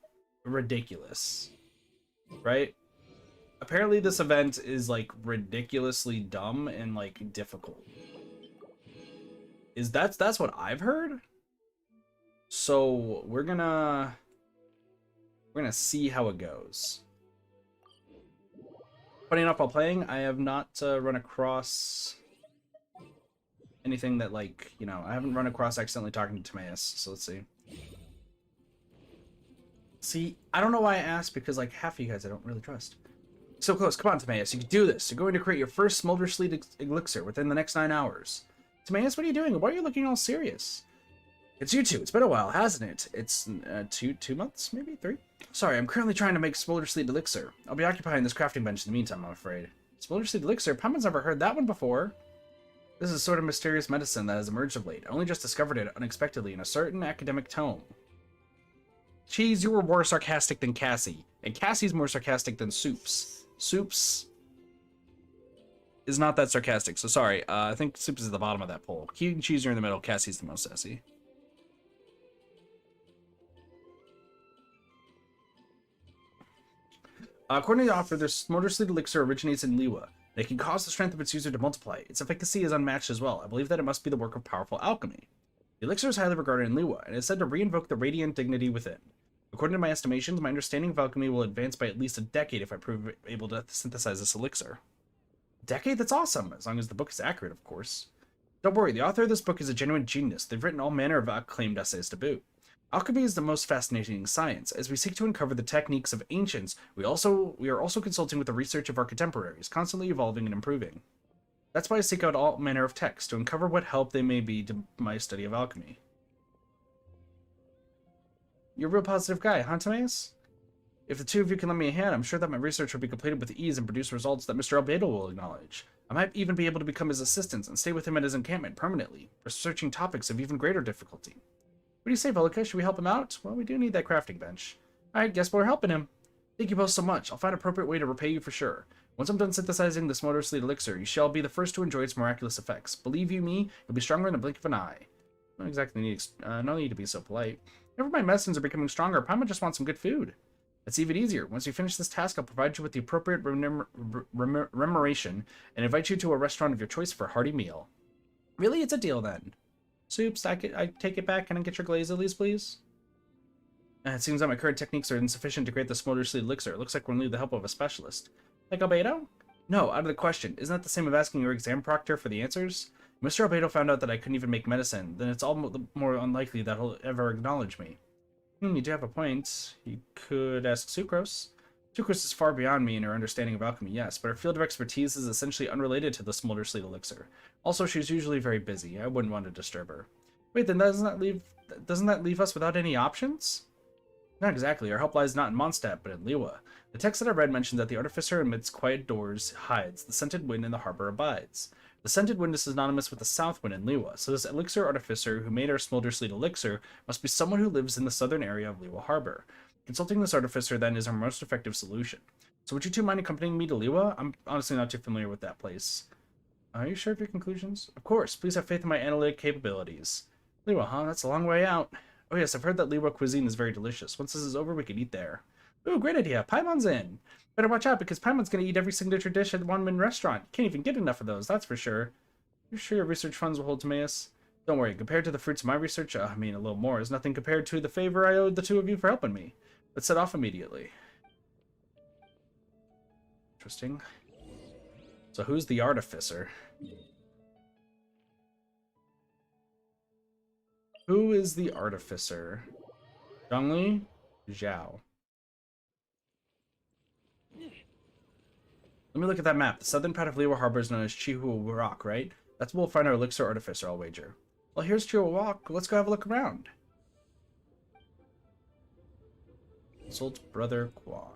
Speaker 1: ridiculous. Right? Apparently this event is, like, ridiculously dumb and, like, difficult. That's what I've heard? So we're gonna see how it goes. Funny enough, while playing, I have not run across anything that, like, you know, I haven't run across accidentally talking to Timaeus, so let's see. See, I don't know why I asked, because, like, half of you guys I don't really trust. So close, come on, Timaeus, you can do this. You're going to create your first Smolder Sleet elixir within the next 9 hours. Timaeus, what are you doing? Why are you looking all serious? It's you two. It's been a while, hasn't it? It's two months, maybe 3? Sorry, I'm currently trying to make Smolder Sleet elixir. I'll be occupying this crafting bench in the meantime, I'm afraid. Smolder Sleet elixir? Paimon's never heard that one before. This is a sort of mysterious medicine that has emerged of late. I only just discovered it unexpectedly in a certain academic tome. Cheese, you were more sarcastic than Cassie. And Cassie's more sarcastic than Soups. Soups is not that sarcastic, so sorry. I think Soups is at the bottom of that poll. Key and Cheese are in the middle. Cassie's the most sassy. According to the author, the Smolder Sleet elixir originates in Liwa. It can cause the strength of its user to multiply. Its efficacy is unmatched as well. I believe that it must be the work of powerful alchemy. The elixir is highly regarded in Liwa, and is said to reinvoke the radiant dignity within. According to my estimations, my understanding of alchemy will advance by at least a decade if I prove able to synthesize this elixir. Decade? That's awesome, as long as the book is accurate, of course. Don't worry, the author of this book is a genuine genius. They've written all manner of acclaimed essays to boot. Alchemy is the most fascinating science. As we seek to uncover the techniques of ancients, we are also consulting with the research of our contemporaries, constantly evolving and improving. That's why I seek out all manner of texts, to uncover what help they may be to my study of alchemy. You're a real positive guy, huh, Timaeus? If the two of you can lend me a hand, I'm sure that my research will be completed with ease and produce results that Mr. Albedo will acknowledge. I might even be able to become his assistant and stay with him at his encampment permanently, researching topics of even greater difficulty. What do you say, Volika? Should we help him out? Well, we do need that crafting bench. Alright, guess we're helping him. Thank you both so much. I'll find an appropriate way to repay you for sure. Once I'm done synthesizing this Smolder Sleet elixir, you shall be the first to enjoy its miraculous effects. Believe you me, you'll be stronger in the blink of an eye. Not exactly need, no need to be so polite. Never mind medicines are becoming stronger. Paimon just wants some good food. It's even easier. Once you finish this task, I'll provide you with the appropriate remuneration and invite you to a restaurant of your choice for a hearty meal. Really? It's a deal then. Soups, I take it back. Can I get your glaze at least, please? It seems that my current techniques are insufficient to create the Smolder Sleet elixir. It looks like we're going to need the help of a specialist. Like Albedo? No, out of the question. Isn't that the same as asking your exam proctor for the answers? If Mr. Albedo found out that I couldn't even make medicine, then it's all the more unlikely that he'll ever acknowledge me. You do have a point. You could ask Sucrose. Sucrose is far beyond me in her understanding of alchemy, yes, but her field of expertise is essentially unrelated to the Smolder Sleet elixir. Also, she's usually very busy. I wouldn't want to disturb her. Wait, then doesn't that leave us without any options? Not exactly. Our help lies not in Mondstadt, but in Liwa. The text that I read mentioned that the artificer amidst quiet doors hides, the scented wind in the harbor abides. The scented wind is synonymous with the south wind in Liwa, so this elixir artificer who made our Smolder Sleet elixir must be someone who lives in the southern area of Liwa Harbor. Consulting this artificer, then, is our most effective solution. So would you two mind accompanying me to Liwa? I'm honestly not too familiar with that place. Are you sure of your conclusions? Of course. Please have faith in my analytic capabilities. Liwa, huh? That's a long way out. Oh yes, I've heard that Liwa cuisine is very delicious. Once this is over, we can eat there. Ooh, great idea. Paimon's in. Better watch out, because Paimon's going to eat every signature dish at the One-Man restaurant. Can't even get enough of those, that's for sure. You sure your research funds will hold Timaeus? Don't worry, compared to the fruits of my research, I mean, a little more is nothing compared to the favor I owed the two of you for helping me. Let's set off immediately. Interesting. So who's the artificer? Who is the artificer? Zhongli? Zhao. Let me look at that map. The southern part of Liwa Harbor is known as Chihua Rock, right? That's where we'll find our elixir artificer, I'll wager. Well, here's Chihua Rock. Let's go have a look around. Consult Brother Quan.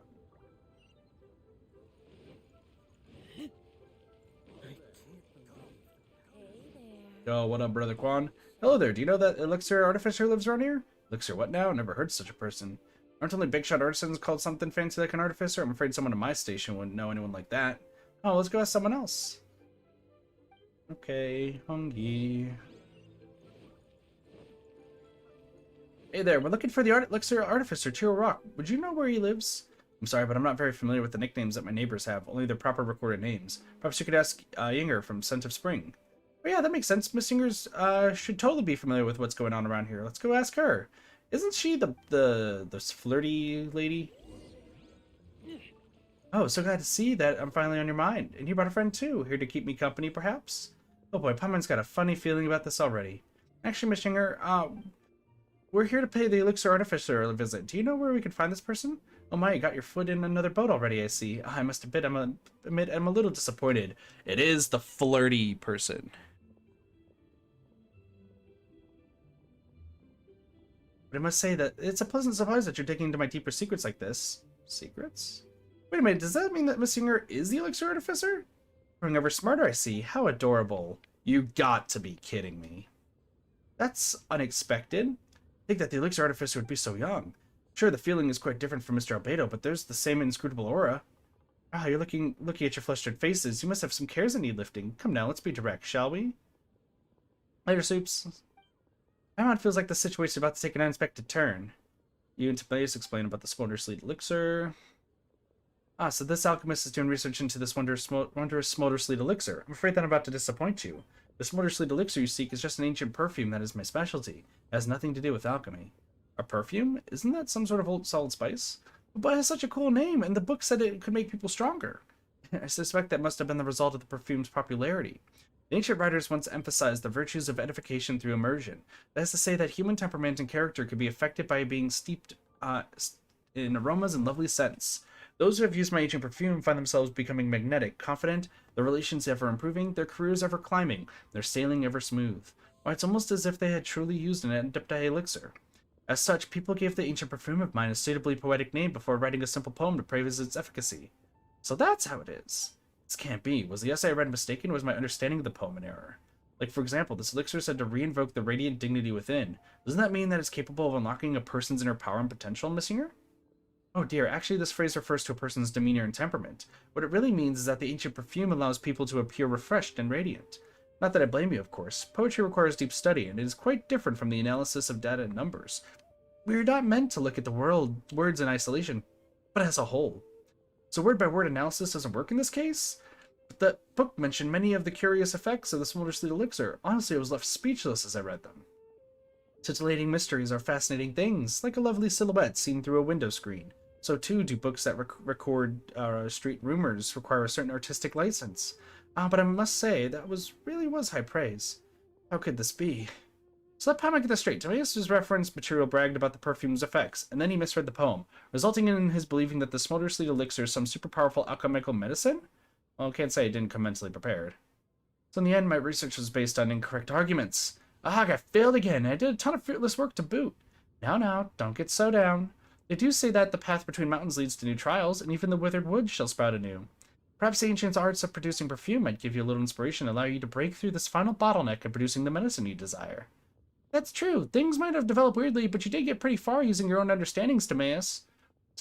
Speaker 1: Yo, what up, Brother Quan? Hello there, do you know that elixir artificer lives around here? Elixir what now? Never heard of such a person. Aren't only big shot artisans called something fancy like an artificer? I'm afraid someone in my station wouldn't know anyone like that. Oh, let's go ask someone else. Okay, Hongi. Hey there, we're looking for the elixir artificer, Chihua Rock. Would you know where he lives? I'm sorry, but I'm not very familiar with the nicknames that my neighbors have, only their proper recorded names. Perhaps you could ask Yinger from Scent of Spring. Oh yeah, that makes sense. Miss Yinger's should totally be familiar with what's going on around here. Let's go ask her. Isn't she the flirty lady? Oh, so glad to see that I'm finally on your mind. And you brought a friend too, here to keep me company, perhaps? Oh boy, Paimon's got a funny feeling about this already. Actually, Miss Yinger, we're here to pay the elixir artificer a visit. Do you know where we can find this person? Oh my, you got your foot in another boat already, I see. I must admit, I'm a little disappointed. It is the flirty person. But I must say that it's a pleasant surprise that you're digging into my deeper secrets like this. Secrets? Wait a minute, does that mean that Miss Yinger is the elixir artificer? Growing ever smarter, I see. How adorable. You got to be kidding me. That's unexpected. I think that the elixir artificer would be so young. Sure, the feeling is quite different from Mr. Albedo, but there's the same inscrutable aura. Ah, you're looking at your flustered faces. You must have some cares that need lifting. Come now, let's be direct, shall we? Later, Soups. Paimon feels like the situation is about to take an unexpected turn. You and Timaeus explain about the Smolder Sleet elixir. Ah, so this alchemist is doing research into this wondrous Smolder Sleet elixir. I'm afraid that I'm about to disappoint you. The Smolder Sleet elixir you seek is just an ancient perfume that is my specialty. It has nothing to do with alchemy. A perfume? Isn't that some sort of old solid spice? But it has such a cool name, and the book said it could make people stronger. I suspect that must have been the result of the perfume's popularity. The ancient writers once emphasized the virtues of edification through immersion. That is to say that human temperament and character could be affected by being steeped in aromas and lovely scents. Those who have used my ancient perfume find themselves becoming magnetic, confident, their relations ever improving, their careers ever climbing, their sailing ever smooth. Why, it's almost as if they had truly used an adepti elixir. As such, people gave the ancient perfume of mine a suitably poetic name before writing a simple poem to praise its efficacy. So that's how it is. This can't be. Was the essay I read mistaken, or was my understanding of the poem an error? Like, for example, this elixir said to reinvoke the radiant dignity within. Doesn't that mean that it's capable of unlocking a person's inner power and potential, Miss Yinger? Oh dear, actually this phrase refers to a person's demeanor and temperament. What it really means is that the ancient perfume allows people to appear refreshed and radiant. Not that I blame you, of course. Poetry requires deep study, and it is quite different from the analysis of data and numbers. We are not meant to look at the words in isolation, but as a whole. So word-by-word analysis doesn't work in this case? But the book mentioned many of the curious effects of the Smolder Sleet elixir. Honestly, I was left speechless as I read them. Titillating mysteries are fascinating things, like a lovely silhouette seen through a window screen. So too do books that record street rumors require a certain artistic license. But I must say, that really was high praise. How could this be? So let Paimon get this straight. Timaeus' reference material bragged about the perfume's effects, and then he misread the poem, resulting in his believing that the Smolder Sleet elixir is some super powerful alchemical medicine? Well, I can't say I didn't come mentally prepared. So in the end, my research was based on incorrect arguments. I got failed again, and I did a ton of fruitless work to boot. Now, don't get so down. They do say that the path between mountains leads to new trials, and even the withered wood shall sprout anew. Perhaps the ancient arts of producing perfume might give you a little inspiration and allow you to break through this final bottleneck of producing the medicine you desire. That's true. Things might have developed weirdly, but you did get pretty far using your own understandings, Timaeus.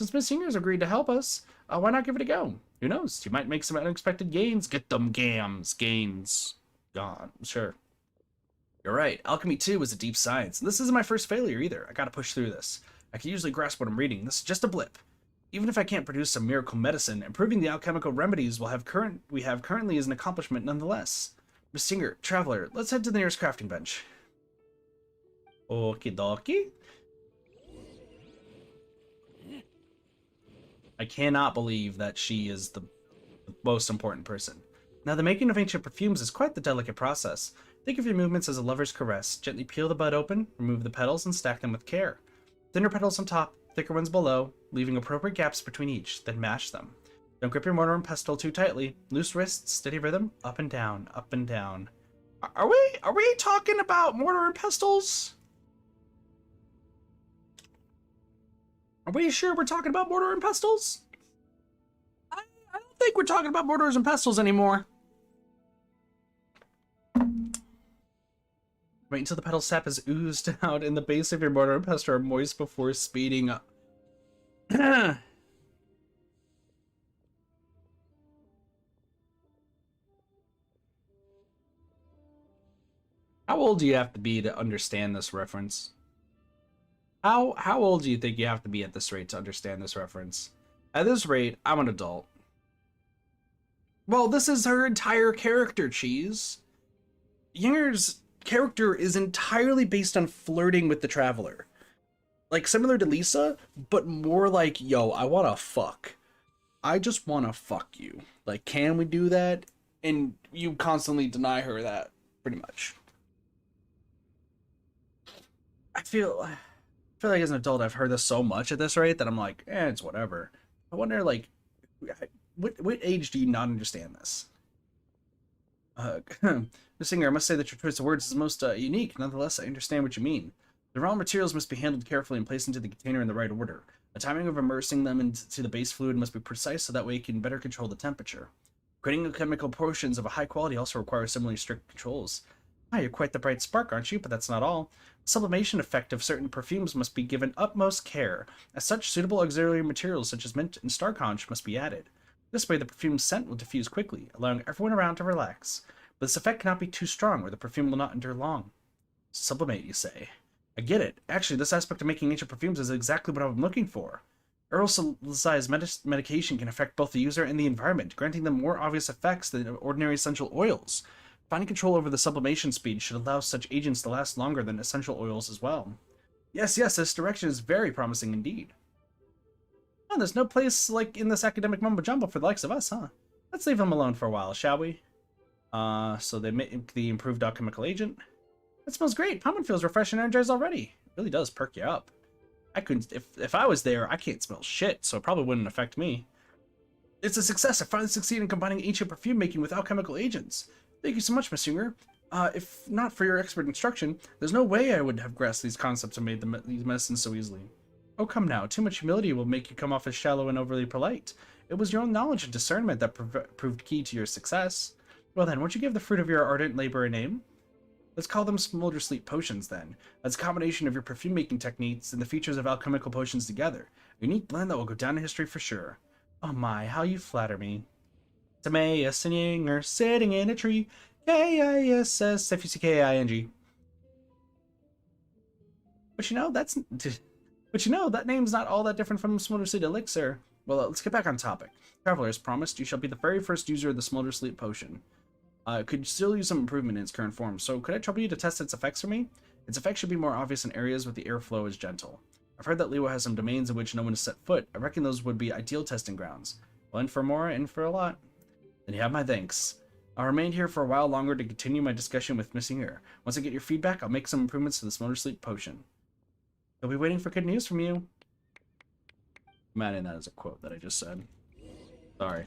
Speaker 1: Since Miss Singer's agreed to help us, why not give it a go? Who knows? You might make some unexpected gains. Get them gains. Gone. Sure. You're right. Alchemy 2 is a deep science, and this isn't my first failure either. I gotta push through this. I can usually grasp what I'm reading. This is just a blip. Even if I can't produce some miracle medicine, improving the alchemical remedies we have currently is an accomplishment nonetheless. Miss Singer, Traveler, let's head to the nearest crafting bench. Okie dokie. I cannot believe that she is the most important person. Now, the making of ancient perfumes is quite the delicate process. Think of your movements as a lover's caress. Gently peel the bud open, remove the petals, and stack them with care. Thinner petals on top, thicker ones below, leaving appropriate gaps between each, then mash them. Don't grip your mortar and pestle too tightly. Loose wrists, steady rhythm, up and down, up and down. Are we talking about mortar and pestles? Are we sure we're talking about mortar and pestles? I don't think we're talking about mortars and pestles anymore. Wait until the petal sap is oozed out and the base of your mortar and pestle are moist before speeding up. How old do you have to be to understand this reference? How old do you think you have to be at this rate to understand this reference? At this rate, I'm an adult. Well, this is her entire character, Cheese. Yinger's character is entirely based on flirting with the Traveler. Like, similar to Lisa, but more like, yo, I wanna fuck. I just wanna fuck you. Like, can we do that? And you constantly deny her that, pretty much. I feel like as an adult, I've heard this so much at this rate that I'm like, it's whatever. I wonder, like, what age do you not understand this? Miss Singer, I must say that your choice of words is most unique. Nonetheless, I understand what you mean. The raw materials must be handled carefully and placed into the container in the right order. The timing of immersing them into the base fluid must be precise so that way you can better control the temperature. Creating chemical potions of a high quality also requires similarly strict controls. You're quite the bright spark, aren't you? But that's not all. The sublimation effect of certain perfumes must be given utmost care. As such, suitable auxiliary materials such as mint and star conch must be added. This way, the perfume's scent will diffuse quickly, allowing everyone around to relax. But this effect cannot be too strong, or the perfume will not endure long. Sublimate, you say? I get it. Actually, this aspect of making ancient perfumes is exactly what I'm looking for. Aerosolized medication can affect both the user and the environment, granting them more obvious effects than ordinary essential oils. Finding control over the sublimation speed should allow such agents to last longer than essential oils as well. Yes, this direction is very promising indeed. Oh, there's no place like in this academic mumbo-jumbo for the likes of us, huh? Let's leave them alone for a while, shall we? So they make the improved alchemical agent. That smells great. Pomon feels refreshed and energized already. It really does perk you up. I couldn't, if I was there, I can't smell shit, so it probably wouldn't affect me. It's a success. I finally succeeded in combining ancient perfume making with alchemical agents. Thank you so much, Miss Singer. If not for your expert instruction, there's no way I would have grasped these concepts and made these medicines so easily. Oh, come now. Too much humility will make you come off as shallow and overly polite. It was your own knowledge and discernment that proved key to your success. Well then, won't you give the fruit of your ardent labor a name? Let's call them Smolder Sleep Potions, then. That's a combination of your perfume-making techniques and the features of alchemical potions together. A unique blend that will go down in history for sure. Oh my, how you flatter me. Timaeus Singer sitting in a tree. K-I-S-S-F-U-C-K-I-N-G. But you know, that name's not all that different from Smolder Sleep Elixir. Well, let's get back on topic. Traveler, as promised, you shall be the very first user of the Smolder Sleep Potion. Could still use some improvement in its current form, so could I trouble you to test its effects for me? Its effects should be more obvious in areas where the airflow is gentle. I've heard that Liwa has some domains in which no one has set foot. I reckon those would be ideal testing grounds. Well, in for more, in for a lot. Then you have my thanks. I'll remain here for a while longer to continue my discussion with Miss Singer. Once I get your feedback, I'll make some improvements to the Smolder Sleep Potion. I'll be waiting for good news from you. I'm adding that as a quote that I just said. Sorry.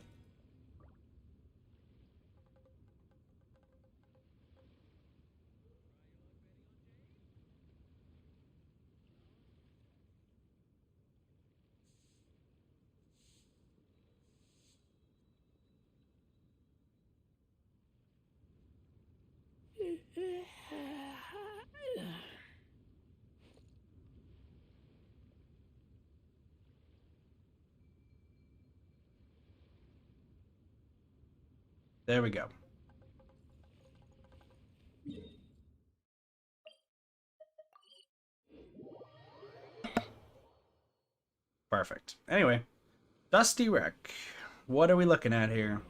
Speaker 1: There we go. Perfect. Anyway, Dusty Wreck. What are we looking at here?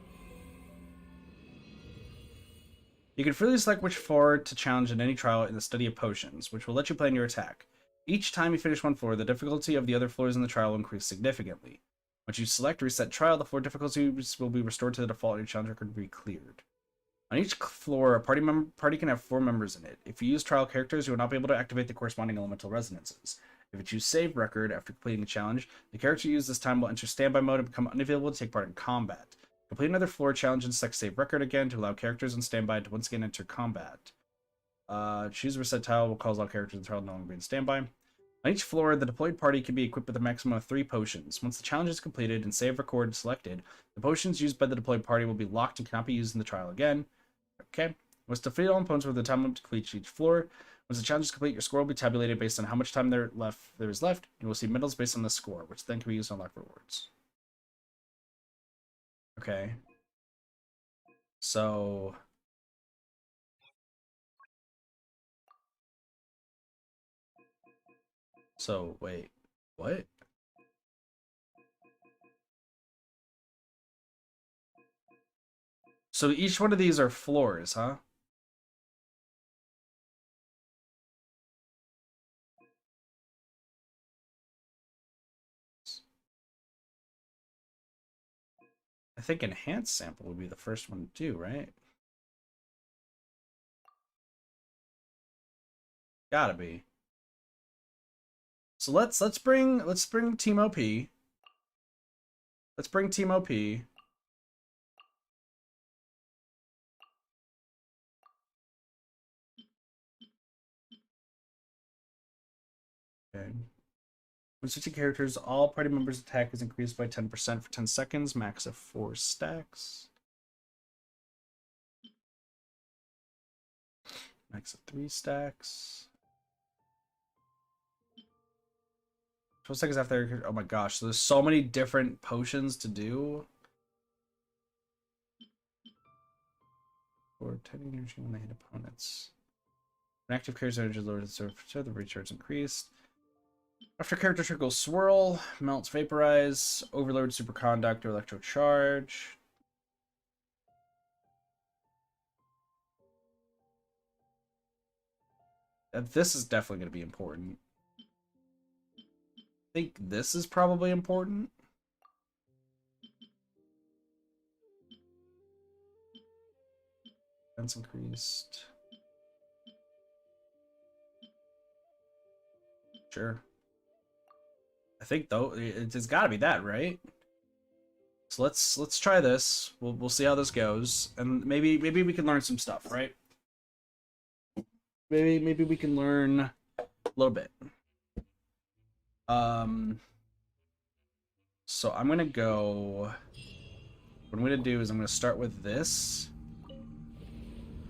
Speaker 1: You can freely select which floor to challenge in any trial in the study of potions, which will let you plan your attack. Each time you finish one floor, the difficulty of the other floors in the trial will increase significantly. Once you select Reset Trial, the floor difficulties will be restored to the default and your challenge record will be cleared. On each floor, a party can have 4 members in it. If you use trial characters, you will not be able to activate the corresponding elemental resonances. If you choose Save Record after completing the challenge, the character you use this time will enter standby mode and become unavailable to take part in combat. Complete another floor challenge and select Save Record again to allow characters on standby to once again enter combat. Choose Reset Tile will cause all characters in the trial no longer be in standby. On each floor, the deployed party can be equipped with a maximum of 3 potions. Once the challenge is completed and Save Record selected, the potions used by the deployed party will be locked and cannot be used in the trial again. Okay. Once defeat all opponents with the time limit to complete each floor. Once the challenge is complete, your score will be tabulated based on how much time there is left. You will see medals based on the score, which then can be used to unlock rewards. Okay. So wait, what? So each one of these are floors, huh? I think enhanced sample would be the first one to do, right? Gotta be. So let's bring Team OP. Let's bring Team OP. Okay. When switching characters, all party members' attack is increased by 10% for 10 seconds, max of 4 stacks. Max of 3 stacks. 12 seconds after. Oh my gosh, so there's so many different potions to do. For 10 energy when they hit opponents. When active character's energy is lowered, so the recharge increased. After character triggers swirl, melts, vaporize, overload, superconduct, or electrocharge. This is definitely going to be important. I think this is probably important. Defense increased. Sure. I think though it's got to be that, right? So let's try this. We'll see how this goes, and maybe we can learn some stuff, right? Maybe we can learn a little bit. So I'm gonna go. What I'm gonna do is I'm gonna start with this.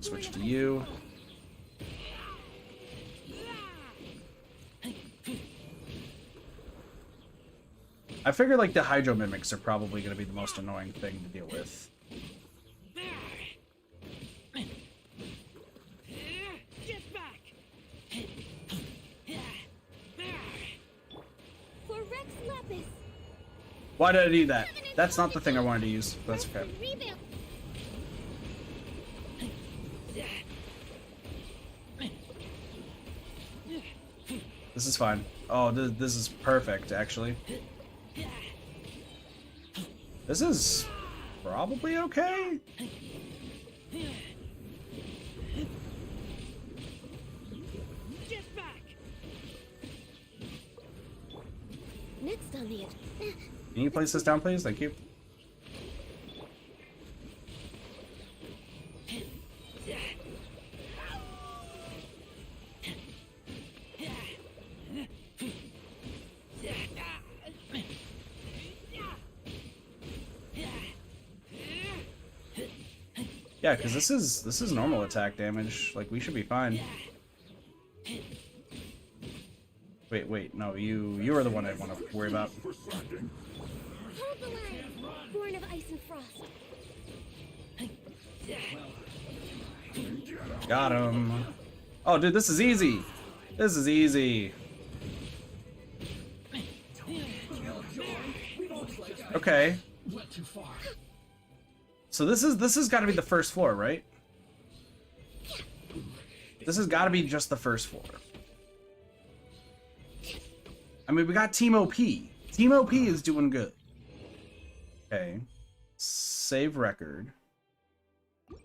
Speaker 1: Switch to you. I figure like the hydro mimics are probably going to be the most annoying thing to deal with.
Speaker 2: Get back!
Speaker 5: For Rex Lapis.
Speaker 1: Why did I do that? That's not the thing I wanted to use. But that's okay.
Speaker 5: Rebuild.
Speaker 1: This is fine. Oh, this is perfect, actually. This is probably okay.
Speaker 2: Get back!
Speaker 5: Next on the
Speaker 1: Can you place this down, please? Thank you. Yeah, because this is normal attack damage. Like, we should be fine. Wait, no, you are the one I want to worry about.
Speaker 5: Hold the line. Born of ice and frost.
Speaker 1: Got him. Oh, dude, this is easy. This is easy. Okay. So this has got to be the first floor, right? This has got to be just the first floor. I mean, we got Team OP. Team OP is doing good. Okay. Save record.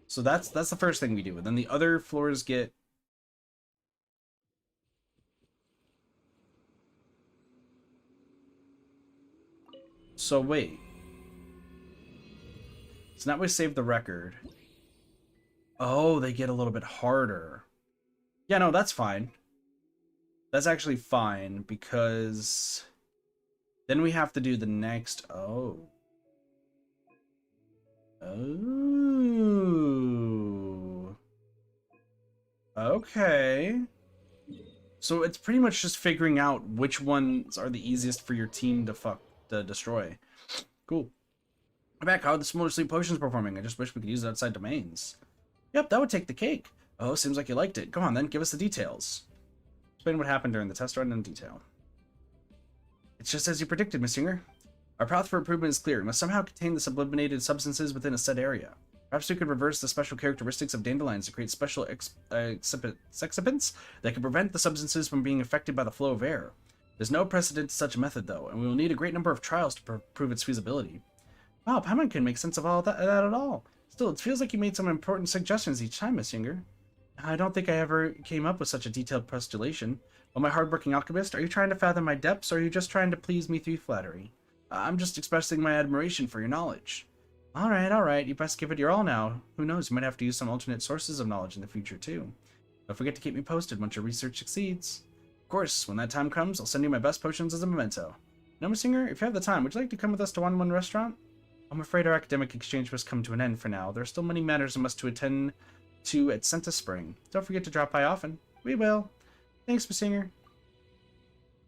Speaker 1: So that's the first thing we do. And then the other floors get... So wait. So now we save the record. Oh, they get a little bit harder. Yeah, no, that's fine. That's actually fine because then we have to do the next. Oh. Oh. Okay. So it's pretty much just figuring out which ones are the easiest for your team to destroy. Cool. I'm back. How are the smaller sleep potions performing? I just wish we could use it outside domains. Yep, that would take the cake. Oh, seems like you liked it. Go on then, give us the details. Explain what happened during the test run in detail. It's just as you predicted, Miss Singer. Our path for improvement is clear. We must somehow contain the sublimated substances within a set area. Perhaps we could reverse the special characteristics of dandelions to create special excipants that can prevent the substances from being affected by the flow of air. There's no precedent to such a method, though, and we will need a great number of trials to prove its feasibility. Wow, Paimon can make sense of all that at all. Still, it feels like you made some important suggestions each time, Miss Singer. I don't think I ever came up with such a detailed postulation. Well, my hardworking alchemist, are you trying to fathom my depths, or are you just trying to please me through flattery? I'm just expressing my admiration for your knowledge. Alright, you best give it your all now. Who knows, you might have to use some alternate sources of knowledge in the future, too. Don't forget to keep me posted once your research succeeds. Of course, when that time comes, I'll send you my best potions as a memento. Now, Miss Singer, if you have the time, would you like to come with us to One Restaurant? I'm afraid our academic exchange must come to an end for now. There are still many matters I must attend to at Senta Spring. Don't forget to drop by often. We will. Thanks, Miss Singer.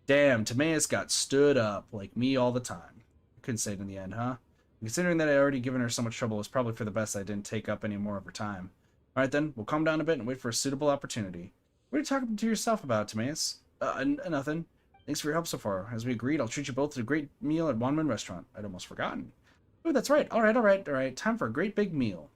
Speaker 1: Damn, Timaeus got stood up like me all the time. Couldn't say it in the end, huh? Considering that I already given her so much trouble, it was probably for the best I didn't take up any more of her time. Alright then, we'll calm down a bit and wait for a suitable opportunity. What are you talking to yourself about, Timaeus? Nothing. Thanks for your help so far. As we agreed, I'll treat you both to a great meal at Wanman Restaurant. I'd almost forgotten. Oh, that's right. Alright. Time for a great big meal.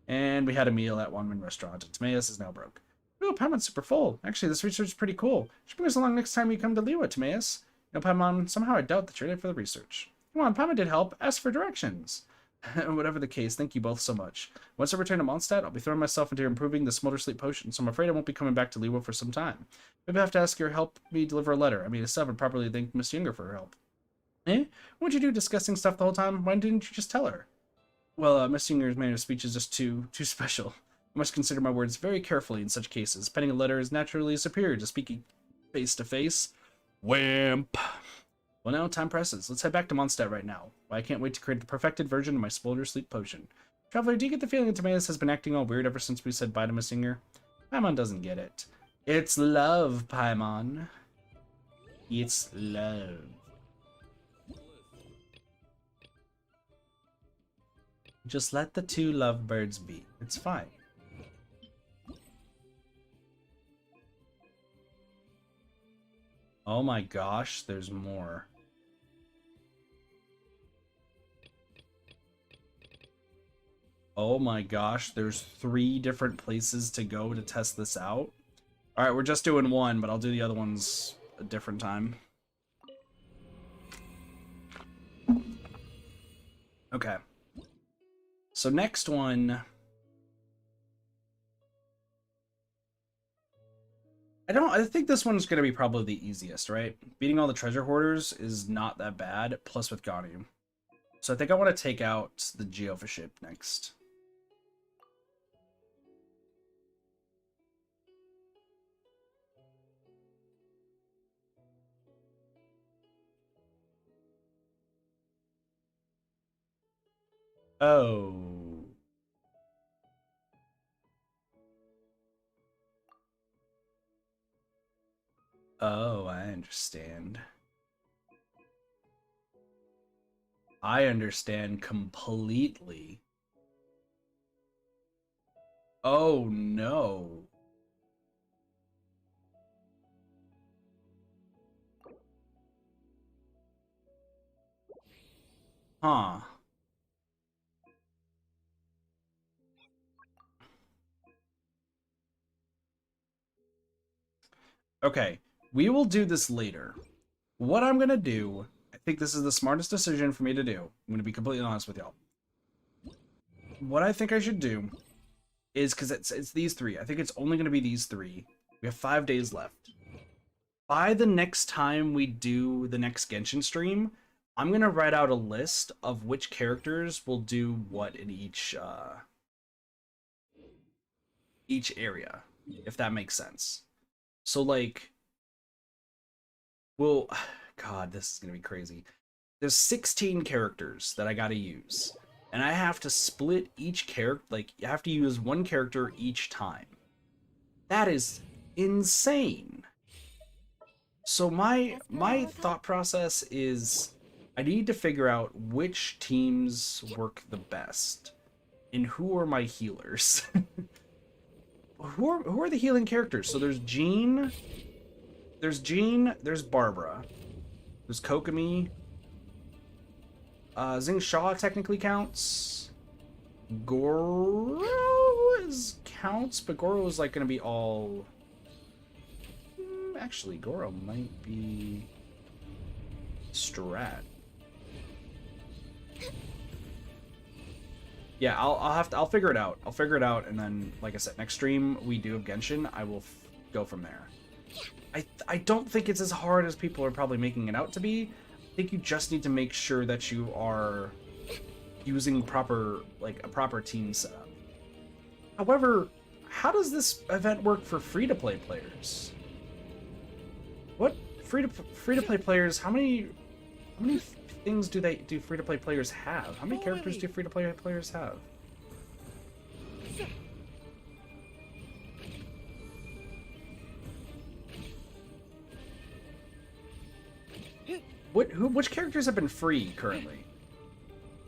Speaker 1: And we had a meal at Wanman Restaurant, and Timaeus is now broke. Ooh, Paimon's super full. Actually, this research is pretty cool. Should bring us along next time you come to Liwa, Timaeus. You know, Paimon, somehow I doubt that you're ready for the research. Come on, Paimon did help. Ask for directions. Whatever the case, thank you both so much. Once I return to Mondstadt, I'll be throwing myself into improving the Smolder Sleep Potion, so I'm afraid I won't be coming back to Liwa for some time. Maybe I have to ask your help me deliver a letter. I mean, Estelle would properly thank Miss Younger for her help. What'd you do discussing stuff the whole time? Why didn't you just tell her? Well, Miss Younger's manner of speech is just too special. I must consider my words very carefully in such cases. Penning a letter is naturally superior to speaking face to face. Wimp! Well, now time presses. Let's head back to Mondstadt right now. I can't wait to create the perfected version of my Smolder Sleep Potion. Traveler, do you get the feeling that Timaeus has been acting all weird ever since we said bye to Miss Younger? Paimon doesn't get it. It's love, Paimon. It's love. Just let the two lovebirds be. It's fine. Oh my gosh, there's more. Oh my gosh, there's 3 different places to go to test this out. Alright, we're just doing one, but I'll do the other ones a different time. Okay. So next one... I think this one's going to be probably the easiest, right? Beating all the treasure hoarders is not that bad, plus with Ganu. So I think I want to take out the Geofa ship next. Oh. Oh, I understand. I understand completely. Oh no. Huh. Okay, we will do this later. What I'm gonna do, I think this is the smartest decision for me to do. I'm gonna be completely honest with y'all. What I think I should do is, because it's these three. I think it's only gonna be these three. We have 5 days left. By the next time we do the next Genshin stream, I'm gonna write out a list of which characters will do what in each area, if that makes sense. So like, well, God, this is gonna be crazy. There's 16 characters that I gotta use, and I have to split each character. Like, you have to use one character each time. That is insane. So my thought process is, I need to figure out which teams work the best, and who are my healers. Who are the healing characters? So there's Jean, there's Barbara, there's Kokomi, Xing Sha technically counts. Goro counts, but Goro is like gonna be all. Actually, Goro might be Strat. Yeah, I'll figure it out. I'll figure it out, and then, like I said, next stream we do of Genshin, I will go from there. I don't think it's as hard as people are probably making it out to be. I think you just need to make sure that you are using a proper team setup. However, how does this event work for free-to-play players? What free-to-play players? How many things do free-to-play players have? How many characters do free-to-play players have? Which characters have been free currently?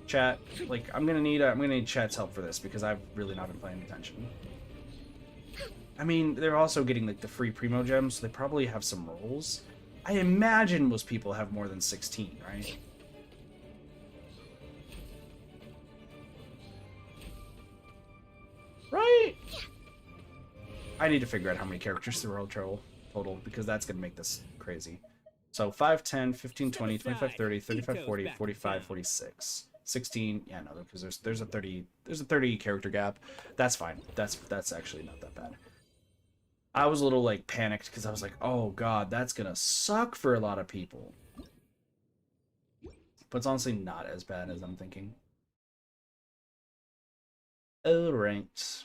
Speaker 1: Chat, like, I'm gonna need chat's help for this, because I've really not been paying attention. I mean, they're also getting like the free primo gems, so they probably have some roles. I imagine most people have more than 16, right? Right? I need to figure out how many characters there are total, because that's gonna make this crazy. So 5, 10, 15, 20, 25, 30, 35, 40, 45, 46. 16, yeah, no, because there's a 30 character gap. That's fine. That's actually not that bad. I was a little like panicked because I was like, oh god, that's gonna suck for a lot of people. But it's honestly not as bad as I'm thinking. Alright.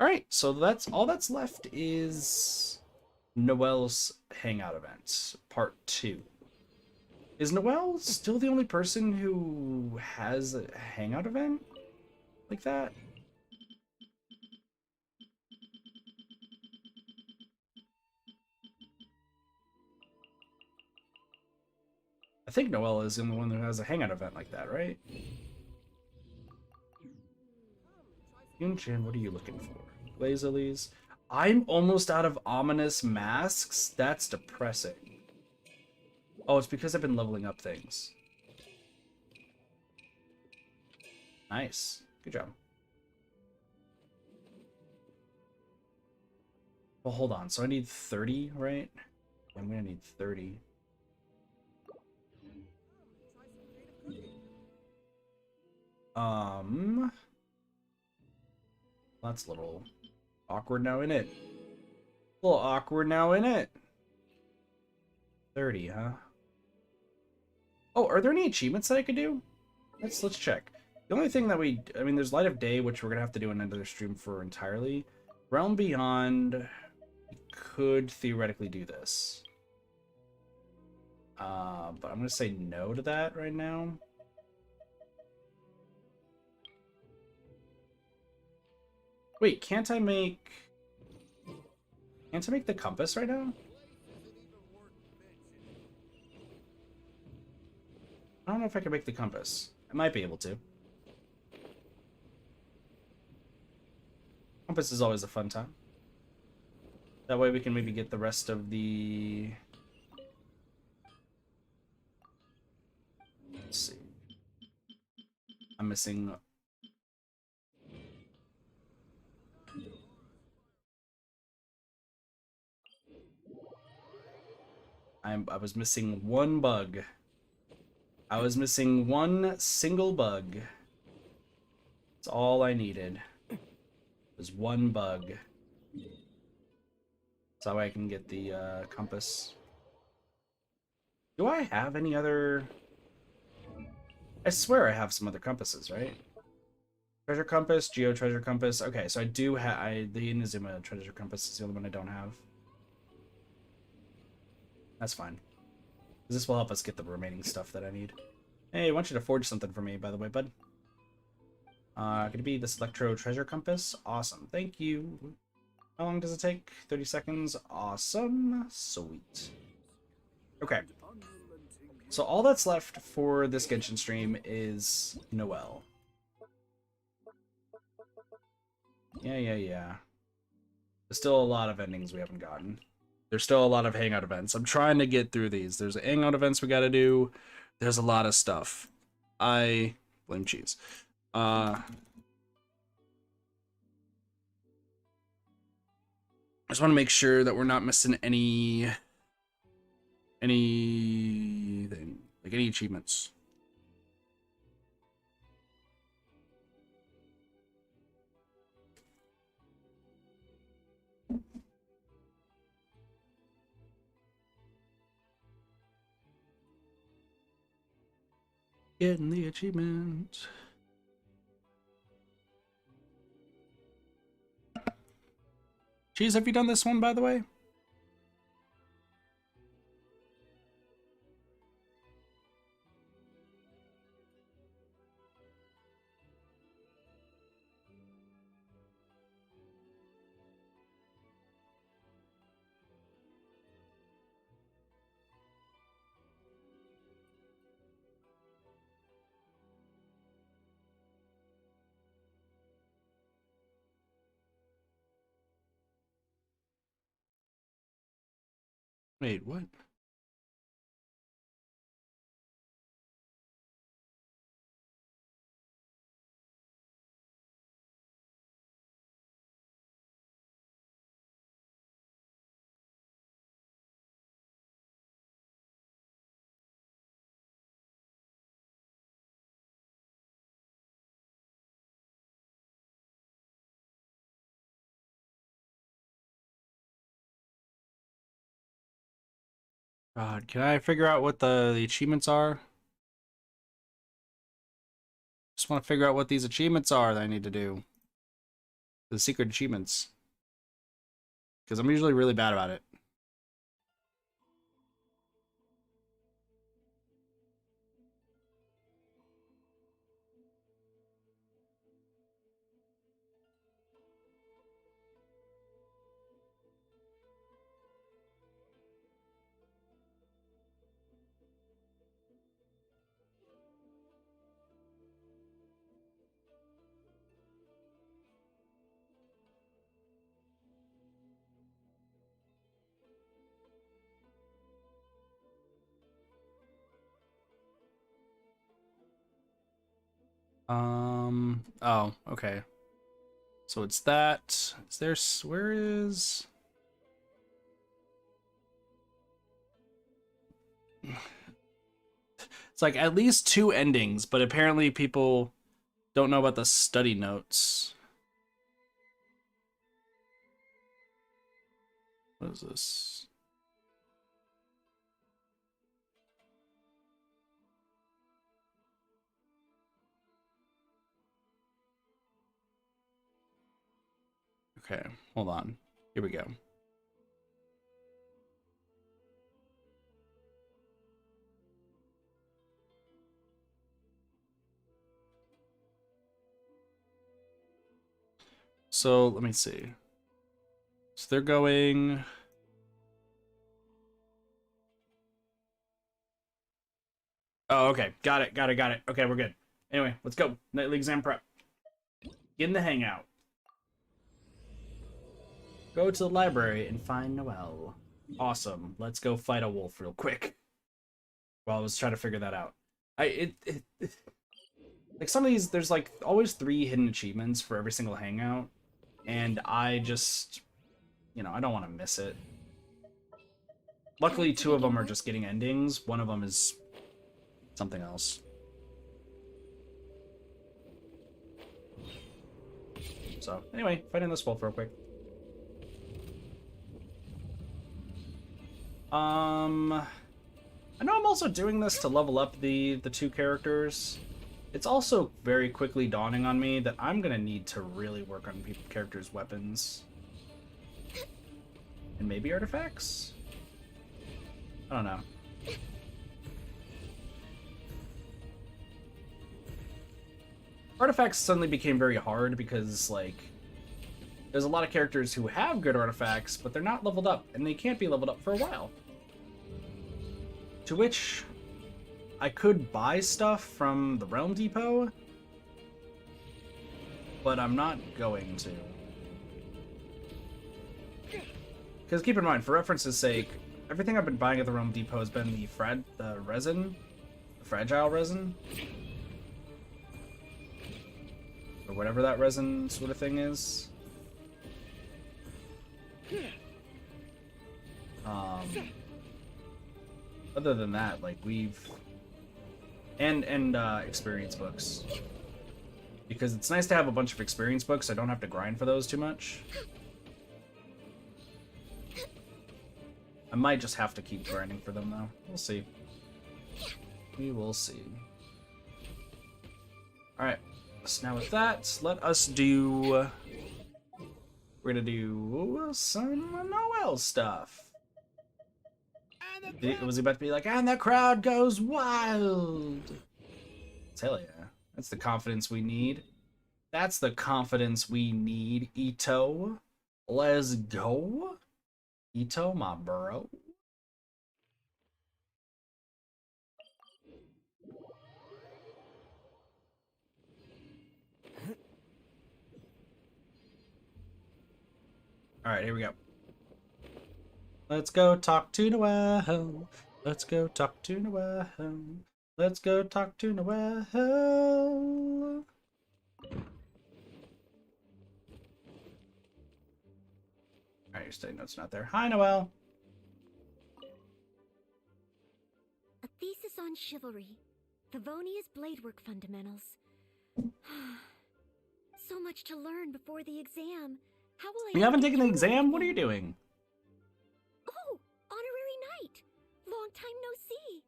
Speaker 1: Alright, so that's all that's left is Noelle's hangout event, part 2. Is Noelle still the only person who has a hangout event like that? I think Noelle is the only one who has a hangout event like that, right? Yunchin, what are you looking for? Lazilies. I'm almost out of ominous masks? That's depressing. Oh, it's because I've been leveling up things. Nice. Good job. Well, hold on. So I need 30, right? I'm gonna need 30. That's a little awkward now, innit? A little awkward now, innit? 30, huh? Oh, are there any achievements that I could do? Let's check. The only thing that I mean, there's Light of Day, which we're gonna have to do another stream for entirely. Realm Beyond, we could theoretically do this. But I'm gonna say no to that right now. Wait, can't I make the compass right now? I don't know if I can make the compass. I might be able to. Compass is always a fun time. That way we can maybe get the rest of the... Let's see. I'm missing... I was missing one bug. I was missing one single bug. That's all I needed. Was one bug. So I can get the compass. Do I have any other... I swear I have some other compasses, right? Treasure compass, geo treasure compass. Okay, so I do have... the Inazuma treasure compass is the only one I don't have. That's fine. This will help us get the remaining stuff that I need. Hey, I want you to forge something for me, by the way, bud. Gonna be this electro treasure compass. Awesome. Thank you. How long does it take? 30 seconds. Awesome. Sweet. Okay. So all that's left for this Genshin stream is Noelle. Yeah. There's still a lot of endings we haven't gotten. There's still a lot of hangout events. I'm trying to get through these. There's hangout events we gotta do. There's a lot of stuff. I blame cheese. I just want to make sure that we're not missing anything, like any achievements. Getting the achievement. Cheese, have you done this one, by the way? Wait, what? God, can I figure out what the achievements are? Just want to figure out what these achievements are that I need to do. The secret achievements. Because I'm usually really bad about it. Oh, okay. So it's that. Is there, where is... It's like at least 2 endings, but apparently people don't know about the study notes. What is this? Okay, hold on. Here we go. So let me see. So they're going... Oh, okay. Got it. Okay, we're good. Anyway, let's go. Nightly exam prep. Get in the hangout. Go to the library and find Noelle. Awesome. Let's go fight a wolf real quick. While I was trying to figure that out. Like some of these, there's like always 3 hidden achievements for every single hangout. And I just, you know, I don't want to miss it. Luckily, 2 of them are just getting endings. One of them is something else. So, anyway, fighting this wolf real quick. I know I'm also doing this to level up the 2 characters. It's also very quickly dawning on me that I'm gonna need to really work on characters' weapons. And maybe artifacts? I don't know. Artifacts suddenly became very hard because, like, there's a lot of characters who have good artifacts, but they're not leveled up, and they can't be leveled up for a while. To which I could buy stuff from the Realm Depot, but I'm not going to. Because keep in mind, for reference's sake, everything I've been buying at the Realm Depot has been the resin, the fragile resin, or whatever that resin sort of thing is. Other than that, like and experience books, because it's nice to have a bunch of experience books. I don't have to grind for those too much. I might just have to keep grinding for them though. We'll see. We will see. All right. So now with that, let us do. We're gonna do some Noelle stuff. Was he about to be like, and the crowd goes wild? Hell yeah. That's the confidence we need. That's the confidence we need, Ito. Let's go. Ito, my bro. Alright, here we go. Let's go talk to Noelle. Let's go talk to Noelle. Let's go talk to Noelle. Alright, your study note's not there. Hi, Noelle.
Speaker 5: A thesis on chivalry. Favonia's bladework fundamentals. So much to learn before the exam. How will I...
Speaker 1: You haven't taken the exam? What are you doing?
Speaker 5: Oh, honorary knight. Long time no see.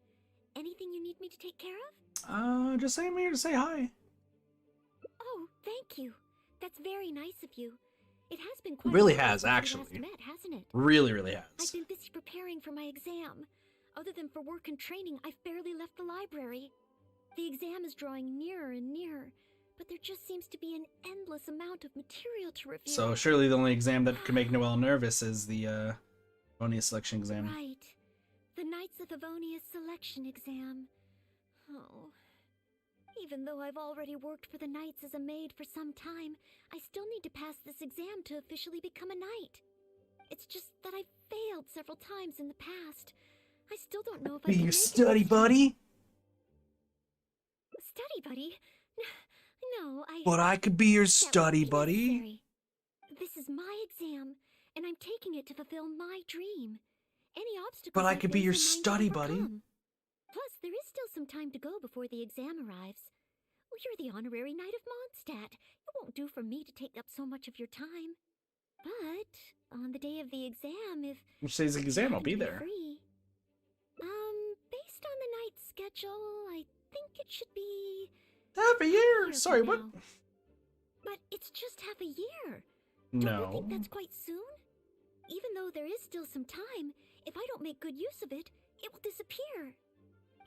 Speaker 5: Anything you need me to take care of?
Speaker 1: Just saying I'm here to say hi.
Speaker 5: Oh, thank you. That's very nice of you. It has been quite
Speaker 1: Really
Speaker 5: a while
Speaker 1: has,
Speaker 5: since we
Speaker 1: actually.
Speaker 5: last met, hasn't it?
Speaker 1: Really, really
Speaker 5: I've
Speaker 1: has.
Speaker 5: been busy preparing for my exam. Other than for work and training, I've barely left the library. The exam is drawing nearer and nearer, but there just seems to be an endless amount of material to review.
Speaker 1: So surely the only exam that could make Noelle nervous is the Avonia selection exam.
Speaker 5: Right. The Knights of Avonia's selection exam. Oh. Even though I've already worked for the Knights as a maid for some time, I still need to pass this exam to officially become a knight. It's just that I've failed several times in the past. I still don't know if I
Speaker 1: Be
Speaker 5: can
Speaker 1: your
Speaker 5: make
Speaker 1: study
Speaker 5: it.
Speaker 1: buddy.
Speaker 5: Study buddy? No,
Speaker 1: But I could be your
Speaker 5: that would
Speaker 1: study
Speaker 5: be
Speaker 1: buddy.
Speaker 5: necessary. This is my exam, and I'm taking it to fulfill my dream. Any obstacles
Speaker 1: But I
Speaker 5: I
Speaker 1: could be
Speaker 5: face
Speaker 1: your
Speaker 5: are mine to
Speaker 1: study buddy.
Speaker 5: overcome. Plus, there is still some time to go before the exam arrives. Well, you're the honorary knight of Mondstadt. It won't do for me to take up so much of your time. But on the day of the exam, if
Speaker 1: Which says exam, I'll be
Speaker 5: happen to
Speaker 1: there.
Speaker 5: free, based on the night's schedule, I think it should be
Speaker 1: Half a year.
Speaker 5: from
Speaker 1: Sorry, what?
Speaker 5: now. But it's just half a year. Don't you
Speaker 1: No.
Speaker 5: think that's quite soon? Even though there is still some time, if I don't make good use of it, it will disappear.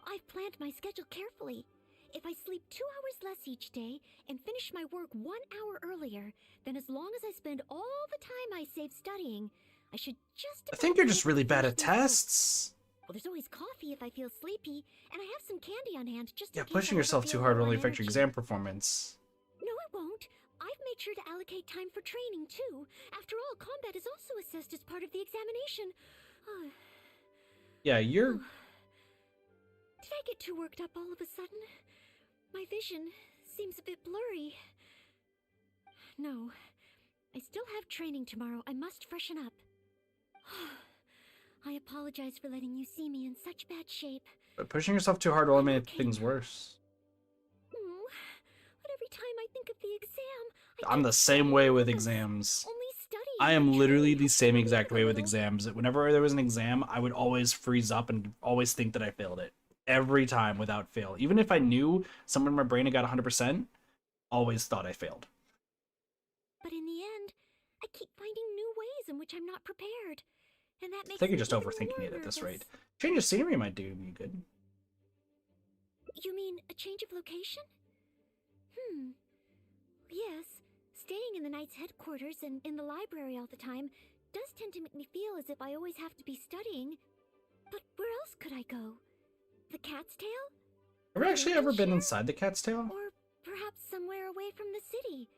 Speaker 5: I've planned my schedule carefully. If I sleep 2 hours less each day and finish my work 1 hour earlier, then as long as I spend all the time I save studying, I should just
Speaker 1: I
Speaker 5: about
Speaker 1: think you're
Speaker 5: be
Speaker 1: just
Speaker 5: able to
Speaker 1: really bad
Speaker 5: finish
Speaker 1: at
Speaker 5: my work.
Speaker 1: tests.
Speaker 5: Well, there's always coffee if I feel sleepy, and I have some candy on hand just in
Speaker 1: Yeah,
Speaker 5: case
Speaker 1: pushing
Speaker 5: I ever
Speaker 1: yourself
Speaker 5: feel
Speaker 1: too hard will
Speaker 5: low
Speaker 1: only
Speaker 5: on
Speaker 1: affect your
Speaker 5: energy.
Speaker 1: exam performance.
Speaker 5: No, it won't. I've made sure to allocate time for training, too. After all, combat is also assessed as part of the examination.
Speaker 1: Yeah, you're...
Speaker 5: Did I get too worked up all of a sudden? My vision seems a bit blurry. No, I still have training tomorrow. I must freshen up. I apologize for letting you see me in such bad shape.
Speaker 1: But pushing yourself too hard will only make things worse.
Speaker 5: But every time I think of the exam,
Speaker 1: I'm the same way with exams.
Speaker 5: Only studying
Speaker 1: I am
Speaker 5: and
Speaker 1: literally
Speaker 5: training
Speaker 1: the
Speaker 5: helps
Speaker 1: same
Speaker 5: me
Speaker 1: exact
Speaker 5: a
Speaker 1: way with
Speaker 5: little.
Speaker 1: exams. Whenever there was an exam, I would always freeze up and always think that I failed it. Every time without fail. Even if I knew somewhere in my brain I got 100%, always thought I failed.
Speaker 5: But in the end, I keep finding new ways in which I'm not prepared. And that
Speaker 1: I
Speaker 5: makes
Speaker 1: think you're
Speaker 5: me
Speaker 1: just
Speaker 5: even
Speaker 1: overthinking
Speaker 5: more
Speaker 1: it at this
Speaker 5: nervous.
Speaker 1: rate. Change of scenery might do you good.
Speaker 5: You mean a change of location? Yes, staying in the Knight's headquarters and in the library all the time does tend to make me feel as if I always have to be studying. But where else could I go? The Cat's Tail?
Speaker 1: Have you actually ever been
Speaker 5: Genshin?
Speaker 1: inside the Cat's Tail?
Speaker 5: Or perhaps somewhere away from the city?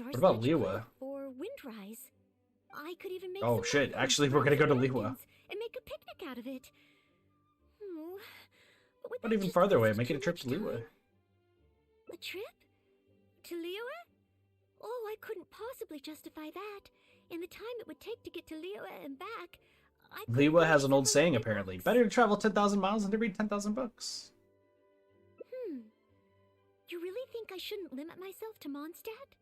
Speaker 1: What about
Speaker 5: Starsnatch
Speaker 1: Liyue?
Speaker 5: Cliff or Windrise? I could even make
Speaker 1: Oh,
Speaker 5: some
Speaker 1: shit.
Speaker 5: muffins,
Speaker 1: Actually, we're
Speaker 5: run
Speaker 1: gonna go
Speaker 5: some
Speaker 1: to Liyue.
Speaker 5: mountains, and make a picnic out of it. But would
Speaker 1: But
Speaker 5: that
Speaker 1: even
Speaker 5: just
Speaker 1: farther away,
Speaker 5: waste
Speaker 1: make it
Speaker 5: too
Speaker 1: a trip
Speaker 5: much
Speaker 1: to Liyue.
Speaker 5: time? A trip? To Liyue? Oh, I couldn't possibly justify that. In the time it would take to get to Liyue and back, I couldn't
Speaker 1: Liyue
Speaker 5: read
Speaker 1: has an old
Speaker 5: several
Speaker 1: saying,
Speaker 5: hundred
Speaker 1: apparently.
Speaker 5: books.
Speaker 1: Better to travel 10,000 miles than to read 10,000 books.
Speaker 5: You really think I shouldn't limit myself to Mondstadt?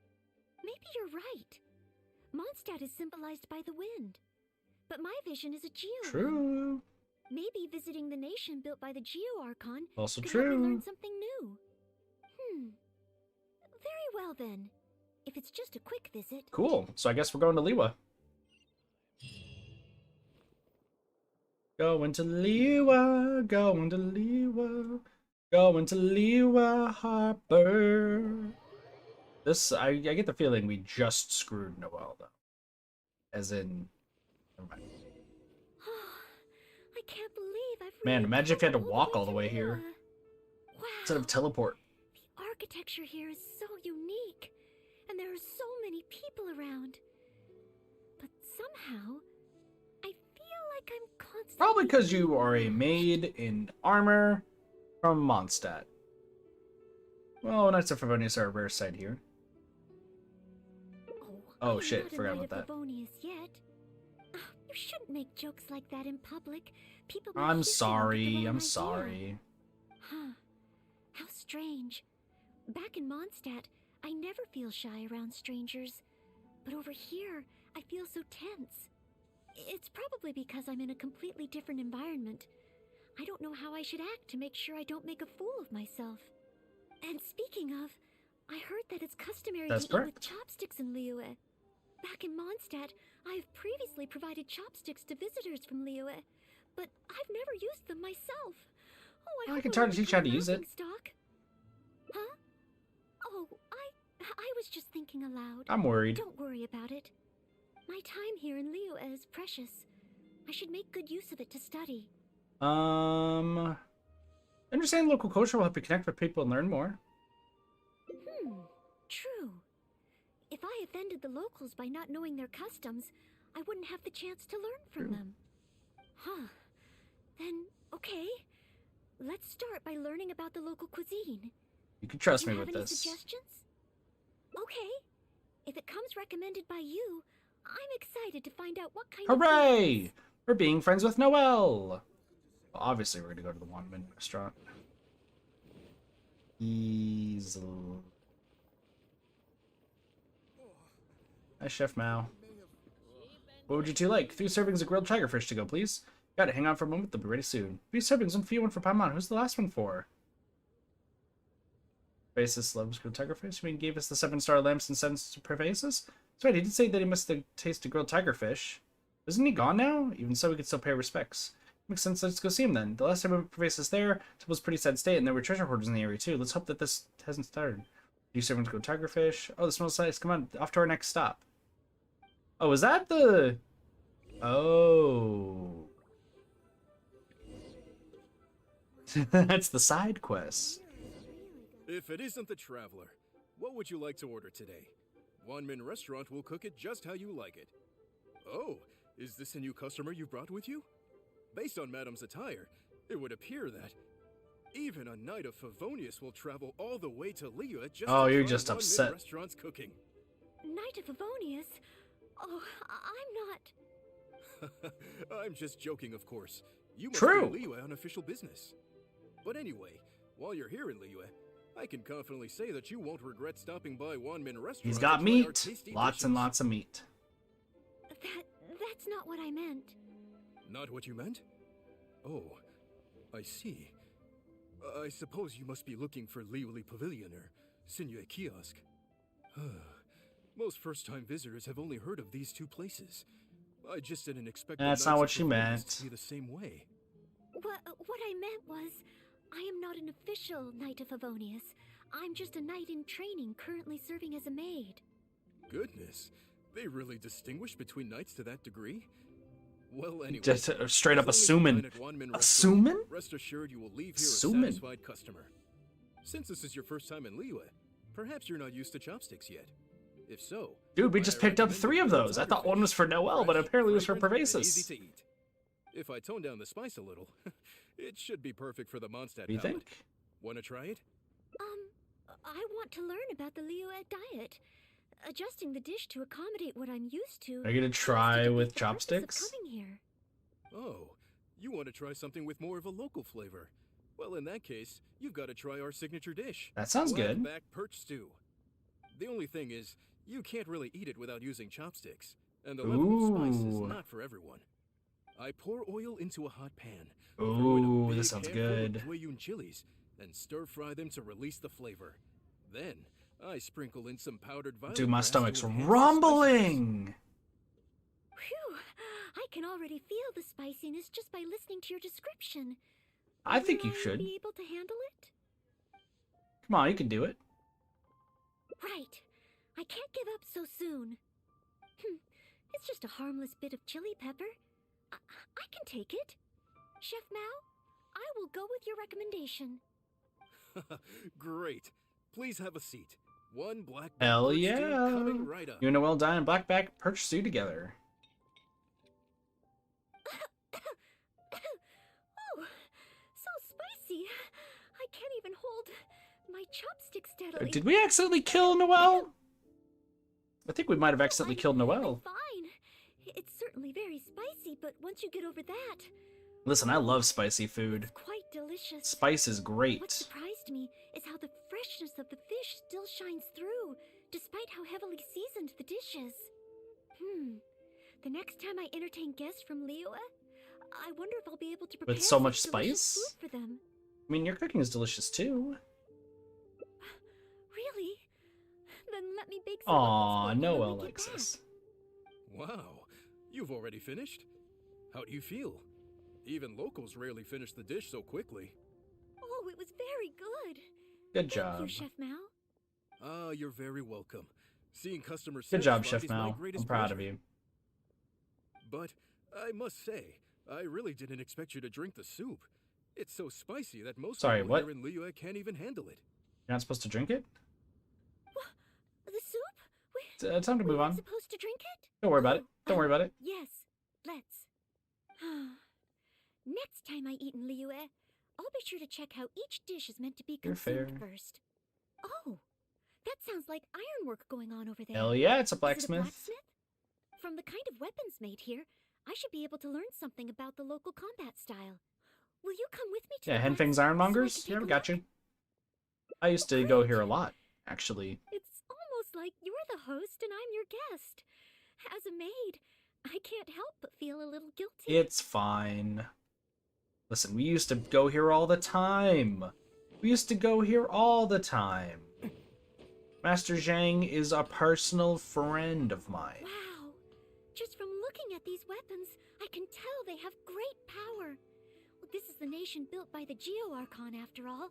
Speaker 5: Maybe you're right. Mondstadt is symbolized by the wind. But my vision is a geo one.
Speaker 1: True.
Speaker 5: Maybe visiting the nation built by the Geo Archon
Speaker 1: Also
Speaker 5: could help me learn
Speaker 1: true.
Speaker 5: something new. Very well then. If it's just a quick visit.
Speaker 1: Cool. So I guess we're going to Liyue. Going to Liyue, going to Liyue, going to Liyue Harbor. This, I get the feeling we just screwed Noelle, though. As in, never mind.
Speaker 5: I can't believe I've
Speaker 1: Man,
Speaker 5: really
Speaker 1: imagine if you had to
Speaker 5: traveled
Speaker 1: walk all the way
Speaker 5: to
Speaker 1: here.
Speaker 5: Liyue. Wow.
Speaker 1: Instead of teleport.
Speaker 5: The architecture here is so unique, and there are so many people around. But somehow, I feel like I'm constantly...
Speaker 1: Probably because you
Speaker 5: being
Speaker 1: are a
Speaker 5: watched.
Speaker 1: maid in armor from Mondstadt. Well, Knights of Favonius are a rare sight here. Oh,
Speaker 5: I am
Speaker 1: shit,
Speaker 5: not a
Speaker 1: forgot
Speaker 5: Knight
Speaker 1: about
Speaker 5: of
Speaker 1: that.
Speaker 5: Favonius yet. You shouldn't make jokes like that in public. People may
Speaker 1: I'm
Speaker 5: hear you and get the
Speaker 1: sorry,
Speaker 5: wrong
Speaker 1: I'm
Speaker 5: idea.
Speaker 1: sorry.
Speaker 5: Huh. How strange. Back in Mondstadt, I never feel shy around strangers. But over here, I feel so tense. It's probably because I'm in a completely different environment. I don't know how I should act to make sure I don't make a fool of myself. And speaking of, I heard that it's customary
Speaker 1: That's
Speaker 5: to eat with
Speaker 1: correct.
Speaker 5: chopsticks in Liyue. Back in Mondstadt, I have previously provided chopsticks to visitors from Liyue, but I've never used them myself. Oh,
Speaker 1: I
Speaker 5: hope
Speaker 1: can
Speaker 5: I'll
Speaker 1: try to
Speaker 5: learn
Speaker 1: teach you how to
Speaker 5: good
Speaker 1: use it.
Speaker 5: laughing stock. Huh? Oh, I was just thinking aloud.
Speaker 1: I'm worried.
Speaker 5: Don't worry about it. My time here in Liyue is precious. I should make good use of it to study.
Speaker 1: Understanding local culture will help you connect with people and learn more.
Speaker 5: True. If I offended the locals by not knowing their customs, I wouldn't have the chance to learn from
Speaker 1: True.
Speaker 5: them. Huh. Then, okay. Let's start by learning about the local cuisine.
Speaker 1: You can trust
Speaker 5: Do
Speaker 1: me
Speaker 5: you
Speaker 1: with
Speaker 5: have any
Speaker 1: this.
Speaker 5: suggestions? Okay. If it comes recommended by you, I'm excited to find out what kind of food it
Speaker 1: Hooray!
Speaker 5: is.
Speaker 1: We're being friends with Noelle! Well, obviously, we're gonna go to the Wanman restaurant. Easily. Hi, Chef Mao. What would you two like? 3 servings of grilled tigerfish to go, please. Got it. Hang on for a moment. They'll be ready soon. 3 servings, 1 for you, 1 for Paimon. Who's the last one for? Faces loves grilled tigerfish. I mean, gave us the 7-star lamps and 7 faces. That's right. He did say that he must have tasted grilled tigerfish. Isn't he gone now? Even so, we could still pay respects. Makes sense. Let's go see him then. The last time Perfume was there, it was a pretty sad state, and there were treasure hoarders in the area too. Let's hope that this hasn't started. You servants go tigerfish. Oh, this smells nice. Come on, off to our next stop. Oh, is that the? Oh, that's the side quest.
Speaker 6: If it isn't the Traveler, What would you like to order today? Wanmin Restaurant will cook it just how you like it. Oh, is this a new customer you brought with you? Based on Madam's attire, it would appear that even a knight of Favonius will travel all the way to Liyue just
Speaker 1: Oh,
Speaker 6: to
Speaker 1: you're
Speaker 6: try
Speaker 1: just
Speaker 6: Wanmin
Speaker 1: upset.
Speaker 6: Restaurant's cooking.
Speaker 5: Knight of Favonius? Oh, I'm not...
Speaker 6: I'm just joking, of course. You must
Speaker 1: True.
Speaker 6: be in Liyue on official business. But anyway, while you're here in Liyue, I can confidently say that you won't regret stopping by Wanmin Restaurant.
Speaker 1: He's
Speaker 6: to
Speaker 1: got
Speaker 6: try our
Speaker 1: meat.
Speaker 6: tasty
Speaker 1: Lots and
Speaker 6: dishes.
Speaker 1: lots of meat.
Speaker 5: That's not what I meant.
Speaker 6: Not what you meant? Oh, I see. I suppose you must be looking for Liyue Pavilion or Sinue Kiosk. Most first-time visitors have only heard of these two places. I just didn't expect the
Speaker 1: That's not
Speaker 6: Knights
Speaker 1: what
Speaker 6: of
Speaker 1: she
Speaker 6: Favonius
Speaker 1: meant.
Speaker 6: to be the same way.
Speaker 5: What I meant was, I am not an official Knight of Favonius. I'm just a knight in training currently serving as a maid.
Speaker 6: Goodness, they really distinguish between knights to that degree? Well, anyway,
Speaker 1: Just straight up
Speaker 6: as long as you
Speaker 1: assuming.
Speaker 6: dine at Wanmin Restaurant,
Speaker 1: Assuming?
Speaker 6: Rest assured you will leave here
Speaker 1: Assuming.
Speaker 6: a satisfied customer. Since this is your first time in Liyue, perhaps you're not used to chopsticks yet. If so,
Speaker 1: Dude, we
Speaker 6: I
Speaker 1: just picked up
Speaker 6: recommend
Speaker 1: 3
Speaker 6: you
Speaker 1: of
Speaker 6: get
Speaker 1: those. I thought
Speaker 6: tiger
Speaker 1: one was
Speaker 6: fish.
Speaker 1: for Noelle, but
Speaker 6: Fresh,
Speaker 1: apparently it was for
Speaker 6: fragrant, and
Speaker 1: Pervasis.
Speaker 6: easy to eat. If I tone down the spice a little, it should be perfect for the Mondstadt
Speaker 1: What do you
Speaker 6: palate.
Speaker 1: think?
Speaker 6: Wanna try it?
Speaker 5: I want to learn about the Liyue diet. Adjusting the dish to accommodate what I'm used to.
Speaker 1: Are you gonna
Speaker 5: has to
Speaker 1: try
Speaker 5: defeat
Speaker 1: with
Speaker 5: the purpose of
Speaker 1: chopsticks?
Speaker 5: coming here.
Speaker 6: Oh, you want to try something with more of a local flavor? Well, in that case, you've got to try our signature dish.
Speaker 1: That sounds good.
Speaker 6: Black perch stew. The only thing is, you can't really eat it without using chopsticks, and the level of spice is
Speaker 1: Ooh.
Speaker 6: not for everyone. I pour oil into a hot pan. throw in a
Speaker 1: Ooh,
Speaker 6: big
Speaker 1: this sounds
Speaker 6: handful of
Speaker 1: good.
Speaker 6: Guayun chilies, and stir fry them to release the flavor. Then, I sprinkle in some powdered violet
Speaker 1: Dude, my
Speaker 6: grass to
Speaker 1: stomach's
Speaker 6: enhance the spiciness.
Speaker 1: rumbling.
Speaker 5: Phew! I can already feel the spiciness just by listening to your description.
Speaker 1: I think you
Speaker 5: Will I
Speaker 1: should.
Speaker 5: be able to handle it?
Speaker 1: Come on, you can do it.
Speaker 5: Right. I can't give up so soon. It's just a harmless bit of chili pepper. I can take it. Chef Mao, I will go with your recommendation.
Speaker 6: Great. Please have a seat. One black
Speaker 1: Hell
Speaker 6: perch stew
Speaker 1: yeah.
Speaker 6: coming right up.
Speaker 1: You and Noelle dine blackback perch stew together.
Speaker 5: Oh, so spicy. I can't even hold my chopsticks steadily.
Speaker 1: Did we accidentally kill Noelle? I think we might have accidentally killed
Speaker 5: I'm
Speaker 1: Noelle.
Speaker 5: fine. It's certainly very spicy, but once you get over that,
Speaker 1: Listen, I love spicy food.
Speaker 5: it's quite delicious.
Speaker 1: Spice is
Speaker 5: What
Speaker 1: great.
Speaker 5: surprised me is how the freshness of the fish still shines through, despite how heavily seasoned the dish is. The next time I entertain guests from Liyue, I wonder if I'll be able to prepare
Speaker 1: With so much
Speaker 5: such delicious
Speaker 1: spice?
Speaker 5: food for them.
Speaker 1: I mean, your cooking is delicious too.
Speaker 5: Really? Then let me bake some
Speaker 1: Aw,
Speaker 5: muffins for you when
Speaker 1: Noelle
Speaker 5: we get
Speaker 1: likes
Speaker 5: back.
Speaker 1: this.
Speaker 6: Wow, you've already finished? How do you feel? Even locals rarely finish the dish so quickly.
Speaker 5: Oh, it was very good.
Speaker 1: Good
Speaker 5: Thank
Speaker 1: job.
Speaker 5: you, Chef Mao.
Speaker 6: Ah, you're very welcome. Seeing customers
Speaker 1: Good job,
Speaker 6: satisfied
Speaker 1: Chef
Speaker 6: is my
Speaker 1: Mao.
Speaker 6: greatest
Speaker 1: I'm proud of
Speaker 6: pleasure.
Speaker 1: you.
Speaker 6: But I must say, I really didn't expect you to drink the soup. It's so spicy that most
Speaker 1: Sorry,
Speaker 6: people
Speaker 1: what?
Speaker 6: here in Liyue can't even handle it.
Speaker 1: You're not supposed to drink it?
Speaker 5: The soup?
Speaker 1: It's time to
Speaker 5: We're
Speaker 1: move
Speaker 5: not
Speaker 1: on.
Speaker 5: supposed to drink it?
Speaker 1: Don't worry about it. Don't worry about it.
Speaker 5: Yes, let's. Next time I eat in Liyue, I'll be sure to check how each dish is meant to be
Speaker 1: You're
Speaker 5: consumed
Speaker 1: fair.
Speaker 5: first. Oh, that sounds like ironwork going on over there.
Speaker 1: Hell yeah, it's a
Speaker 5: Is it a
Speaker 1: blacksmith.
Speaker 5: blacksmith? From the kind of weapons made here, I should be able to learn something about the local combat style. Will you come with me to
Speaker 1: Yeah,
Speaker 5: the
Speaker 1: Henfeng's
Speaker 5: blacksmith so I
Speaker 1: Ironmongers?
Speaker 5: can
Speaker 1: Yeah,
Speaker 5: take
Speaker 1: we
Speaker 5: a
Speaker 1: got
Speaker 5: look?
Speaker 1: you. I used to go here a lot, actually.
Speaker 5: It's almost like you're the host and I'm your guest. As a maid, I can't help but feel a little guilty.
Speaker 1: It's fine. Listen, we used to go here all the time. We used to go here all the time. Master Zhang is a personal friend of mine.
Speaker 5: Wow! Just from looking at these weapons, I can tell they have great power. Well, this is the nation built by the Geo-Archon, after all.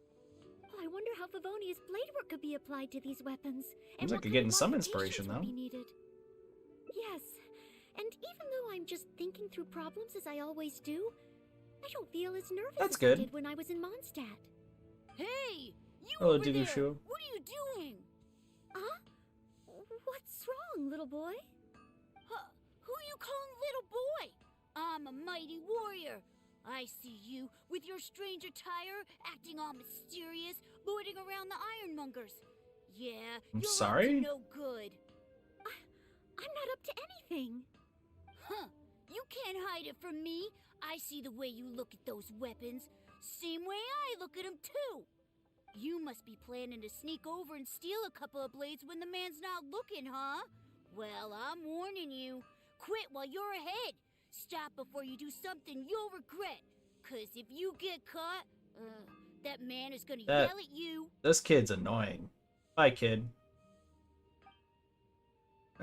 Speaker 5: Oh, I wonder how Favonius bladework could be applied to these weapons.
Speaker 1: Seems
Speaker 5: what
Speaker 1: like you're
Speaker 5: kind
Speaker 1: getting
Speaker 5: of
Speaker 1: some
Speaker 5: modifications
Speaker 1: inspiration,
Speaker 5: would
Speaker 1: though.
Speaker 5: be needed. Yes, and even though I'm just thinking through problems as I always do, I don't feel as nervous
Speaker 1: That's
Speaker 5: as
Speaker 1: good.
Speaker 5: I did when I was in Mondstadt.
Speaker 2: Hey! You
Speaker 1: Hello,
Speaker 2: over there!
Speaker 1: Didushu.
Speaker 2: What are you doing?
Speaker 5: Huh? What's wrong, little boy?
Speaker 7: Who you calling little boy? I'm a mighty warrior. I see you with your strange attire, acting all mysterious, lording around the ironmongers. Yeah,
Speaker 1: I'm
Speaker 7: you're
Speaker 1: sorry?
Speaker 7: up to no good.
Speaker 5: I'm not up to anything.
Speaker 7: Huh, you can't hide it from me. I see the way you look at those weapons. Same way I look at them too. You must be planning to sneak over and steal a couple of blades when the man's not looking, huh? Well, I'm warning you. Quit while you're ahead. Stop before you do something you'll regret. 'Cause if you get caught, that man is gonna yell at you.
Speaker 1: This kid's annoying. Bye, kid.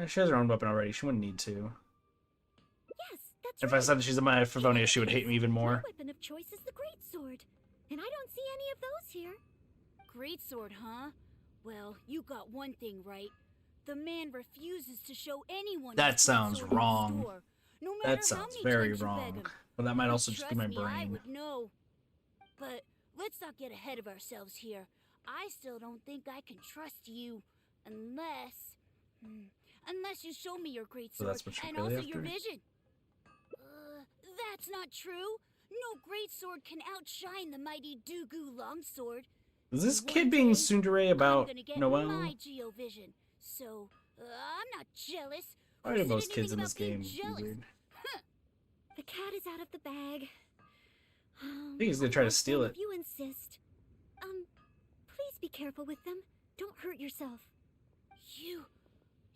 Speaker 1: She has her own weapon already. She wouldn't need to.
Speaker 5: Yes, that's
Speaker 1: If
Speaker 5: right.
Speaker 1: I said she's a my Favonia, she would hate me even
Speaker 5: My
Speaker 1: more.
Speaker 5: weapon of choice is the greatsword, and I don't see any of those here.
Speaker 7: Greatsword, huh? Well, you got one thing right. The man refuses to show anyone.
Speaker 1: That
Speaker 7: his
Speaker 1: sounds
Speaker 7: greatsword in the
Speaker 1: wrong.
Speaker 7: store, no matter
Speaker 1: That
Speaker 7: how
Speaker 1: sounds
Speaker 7: many
Speaker 1: very
Speaker 7: times you beg
Speaker 1: wrong.
Speaker 7: him.
Speaker 1: Well, that might also just be
Speaker 7: Trust
Speaker 1: my
Speaker 7: me, I
Speaker 1: brain.
Speaker 7: would know. But let's not get ahead of ourselves here. I still don't think I can trust you unless you show me your greatsword
Speaker 1: So that's what you're
Speaker 7: and
Speaker 1: really
Speaker 7: also your
Speaker 1: after?
Speaker 7: vision. That's not true. No greatsword can outshine the mighty Dugu longsword.
Speaker 1: Is this
Speaker 7: One
Speaker 1: kid being
Speaker 7: day,
Speaker 1: tsundere
Speaker 7: I'm
Speaker 1: about
Speaker 7: gonna get
Speaker 1: Noelle?
Speaker 7: my geovision, so I'm not jealous.
Speaker 1: Why
Speaker 7: Who
Speaker 1: are
Speaker 7: said
Speaker 1: most kids
Speaker 7: anything
Speaker 1: in this
Speaker 7: about being
Speaker 1: game
Speaker 7: jealous?
Speaker 1: weird?
Speaker 5: The cat is out of the bag.
Speaker 1: I think he's gonna try to steal it.
Speaker 5: If you insist. Please be careful with them. Don't hurt yourself.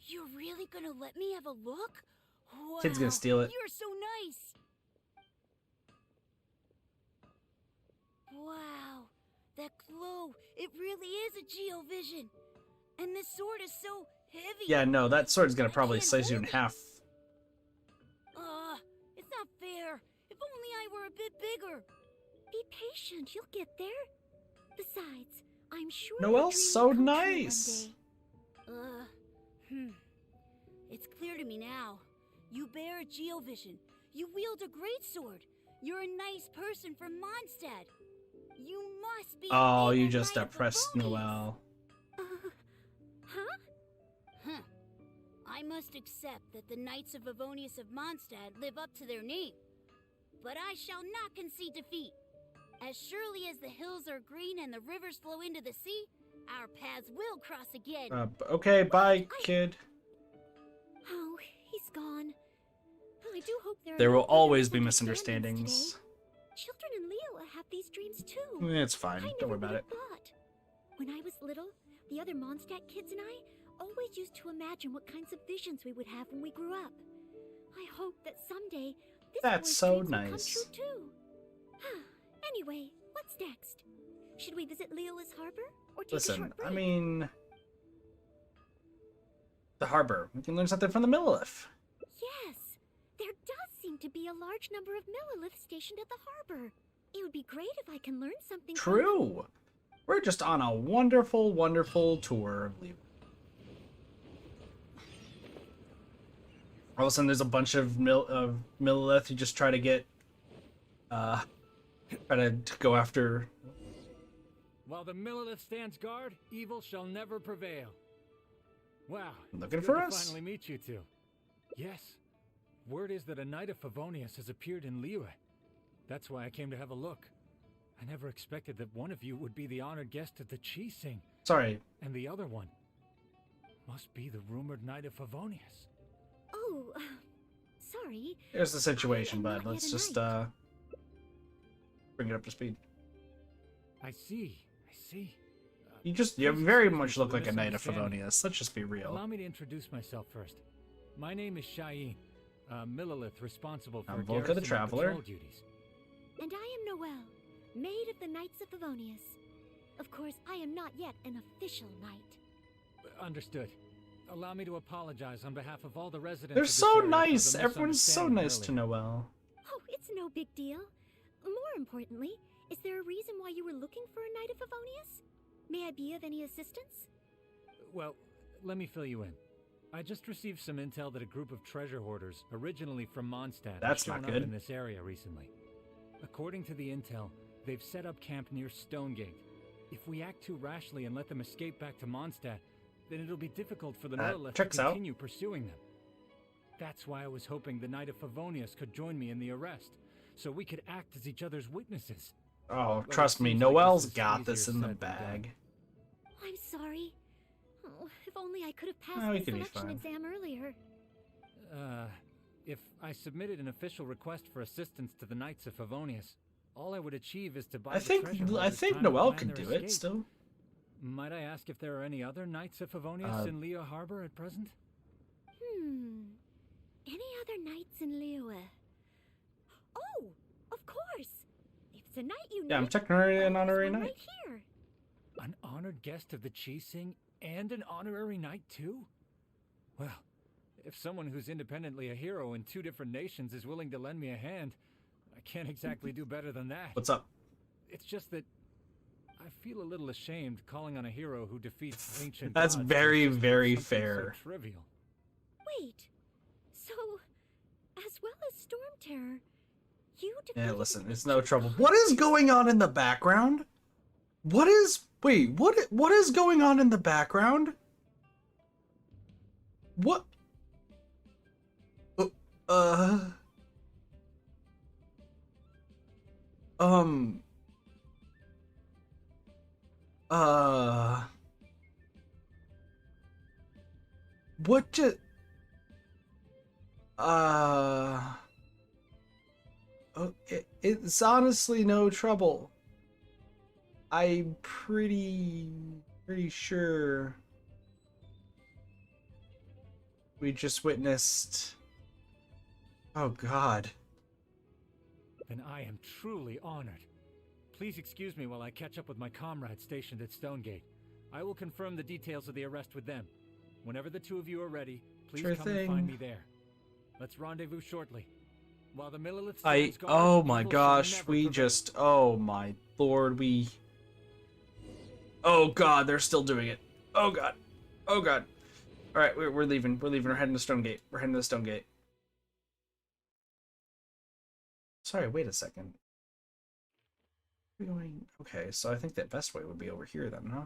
Speaker 7: You're really gonna let me have a look? Wow,
Speaker 1: Kid's gonna steal it.
Speaker 7: You're so nice. Wow, that glow, it really is a geovision. And this sword is so heavy.
Speaker 1: Yeah, no, that sword's gonna
Speaker 7: I
Speaker 1: probably
Speaker 7: can't
Speaker 1: slice you in
Speaker 7: hold it.
Speaker 1: half.
Speaker 7: It's not fair. If only I were a bit bigger.
Speaker 5: Be patient. You'll get there. Besides, I'm sure
Speaker 1: Noelle's
Speaker 5: your dream
Speaker 1: so
Speaker 5: will come true
Speaker 1: nice.
Speaker 5: one day.
Speaker 7: It's clear to me now. You bear a geovision. You wield a greatsword. You're a nice person from Mondstadt. You must be.
Speaker 1: Oh,
Speaker 7: a
Speaker 1: you
Speaker 7: fabled
Speaker 1: just
Speaker 7: knight of
Speaker 1: oppressed
Speaker 7: Favonius.
Speaker 1: Noelle.
Speaker 5: Huh?
Speaker 7: I must accept that the Knights of Favonius of Mondstadt live up to their name. But I shall not concede defeat. As surely as the hills are green and the rivers flow into the sea, our paths will cross again.
Speaker 1: Okay, bye, kid.
Speaker 5: Oh, he's gone. Well, I do hope
Speaker 1: There
Speaker 5: are
Speaker 1: will
Speaker 5: no
Speaker 1: always be
Speaker 5: misunderstandings
Speaker 1: misunderstandings.
Speaker 5: today. Children in Leola have these dreams too.
Speaker 1: It's fine.
Speaker 5: I
Speaker 1: Don't worry
Speaker 5: never
Speaker 1: about it.
Speaker 5: would have thought. When I was little, the other Mondstadt kids and I always used to imagine what kinds of visions we would have when we grew up. I hope that someday this
Speaker 1: That's
Speaker 5: boy's
Speaker 1: so
Speaker 5: dreams will come
Speaker 1: nice.
Speaker 5: true too. Anyway, what's next? Should we visit Leola's harbor or take a
Speaker 1: Listen,
Speaker 5: short break?
Speaker 1: I mean, the harbor. We can learn something from the Millilith.
Speaker 5: Yes, there does seem to be a large number of Milliliths stationed at the harbor. It would be great if I can learn something from them.
Speaker 1: True. We're just on a wonderful, wonderful tour of Leola. All of a sudden, there's a bunch of Millilith. You just try to get, try to go after.
Speaker 8: While the Millilith stands guard, evil shall never prevail. Wow.
Speaker 1: Looking
Speaker 8: it's
Speaker 1: for
Speaker 8: good
Speaker 1: us?
Speaker 8: To finally meet you two. Yes. Word is that a Knight of Favonius has appeared in Liyue. That's why I came to have a look. I never expected that one of you would be the honored guest at the Chi Sing.
Speaker 1: Sorry.
Speaker 8: And the other one must be the rumored Knight of Favonius.
Speaker 5: Oh, sorry.
Speaker 1: Here's the situation,
Speaker 5: I'm
Speaker 1: bud.
Speaker 5: not
Speaker 1: Let's
Speaker 5: yet a
Speaker 1: just
Speaker 5: knight.
Speaker 1: bring it up to speed.
Speaker 8: I see.
Speaker 1: You very much look like a Knight of Favonius. Let's just be real.
Speaker 8: Allow me to introduce myself first. My name is Shayin, Millilith responsible for
Speaker 1: I'm Volca the
Speaker 8: garrison and
Speaker 1: Traveler.
Speaker 8: patrol duties.
Speaker 5: And I am Noelle, maid of the Knights of Favonius. Of course, I am not yet an official knight.
Speaker 8: Understood. Allow me to apologize on behalf of all the residents.
Speaker 1: They're
Speaker 8: of this
Speaker 1: so
Speaker 8: area for the
Speaker 1: nice. Everyone's so
Speaker 8: misunderstanding
Speaker 1: nice to
Speaker 8: earlier.
Speaker 1: Noelle.
Speaker 5: Oh, it's no big deal. More importantly, is there a reason why you were looking for a Knight of Favonius? May I be of any assistance?
Speaker 8: Well, let me fill you in. I just received some intel that a group of treasure hoarders, originally from Mondstadt,
Speaker 1: That's
Speaker 8: have
Speaker 1: not
Speaker 8: shown
Speaker 1: good.
Speaker 8: up in this area recently. According to the intel, they've set up camp near Stonegate. If we act too rashly and let them escape back to Mondstadt, then it'll be difficult for the
Speaker 1: That
Speaker 8: Millelith to
Speaker 1: checks out.
Speaker 8: continue pursuing them. That's why I was hoping the Knight of Favonius could join me in the arrest, so we could act as each other's witnesses.
Speaker 1: Oh,
Speaker 8: But
Speaker 1: trust
Speaker 8: it
Speaker 1: me,
Speaker 8: seems like
Speaker 1: Noelle's
Speaker 8: this is
Speaker 1: got
Speaker 8: easier
Speaker 1: this in the
Speaker 8: said than done.
Speaker 1: bag.
Speaker 5: I'm sorry. Oh, if only I could have passed
Speaker 1: Oh, we
Speaker 5: the
Speaker 1: can be
Speaker 5: selection
Speaker 1: fine.
Speaker 5: exam earlier.
Speaker 8: If I submitted an official request for assistance to the Knights of Favonius, all I would achieve is to buy
Speaker 1: I
Speaker 8: the
Speaker 1: think
Speaker 8: treasure
Speaker 1: I
Speaker 8: holders
Speaker 1: think
Speaker 8: time to
Speaker 1: Noelle
Speaker 8: plan
Speaker 1: can
Speaker 8: their
Speaker 1: do it
Speaker 8: escape.
Speaker 1: still.
Speaker 8: Might I ask if there are any other Knights of Favonius in Liyue Harbor at present?
Speaker 5: Any other knights in Liyue? Oh, of course. If it's a knight you
Speaker 1: Yeah, I'm
Speaker 5: know,
Speaker 1: checking her an
Speaker 5: there's
Speaker 1: honorary
Speaker 5: one
Speaker 1: knight.
Speaker 5: right here.
Speaker 8: An honored guest of the Qixing and an honorary knight too? Well, if someone who's independently a hero in two different nations is willing to lend me a hand, I can't exactly do better than that.
Speaker 1: What's up?
Speaker 8: It's just that I feel a little ashamed calling on a hero who defeats ancient
Speaker 1: That's
Speaker 8: gods
Speaker 1: very,
Speaker 8: for just
Speaker 1: very
Speaker 8: something so
Speaker 1: fair.
Speaker 8: trivial.
Speaker 5: Wait. So, as well as Storm Terror, you
Speaker 1: Yeah,
Speaker 5: defeated
Speaker 1: listen,
Speaker 5: the
Speaker 1: it's no
Speaker 5: ancient
Speaker 1: trouble.
Speaker 5: gods.
Speaker 1: What is going on in the background? What is... Wait, what is going on in the background? What? Um... What just... It's honestly no trouble. I'm pretty sure we just witnessed... Oh God.
Speaker 8: Then I am truly honored. Please excuse me while I catch up with my comrades stationed at Stonegate. I will confirm the details of the arrest with them. Whenever the two of you are ready, please
Speaker 1: Sure
Speaker 8: come and find
Speaker 1: thing.
Speaker 8: me there. Let's rendezvous shortly. While the Millelith
Speaker 1: I...
Speaker 8: stands guard,
Speaker 1: Oh my
Speaker 8: evil shall
Speaker 1: gosh,
Speaker 8: never
Speaker 1: we
Speaker 8: prevail.
Speaker 1: just... Oh my lord, we... Oh God, they're still doing it. Oh God. Oh God. Alright, we're leaving. We're leaving. We're heading to Stonegate. We're heading to Stonegate. Sorry, wait a second. We're going... Okay, so I think the best way would be over here then, huh?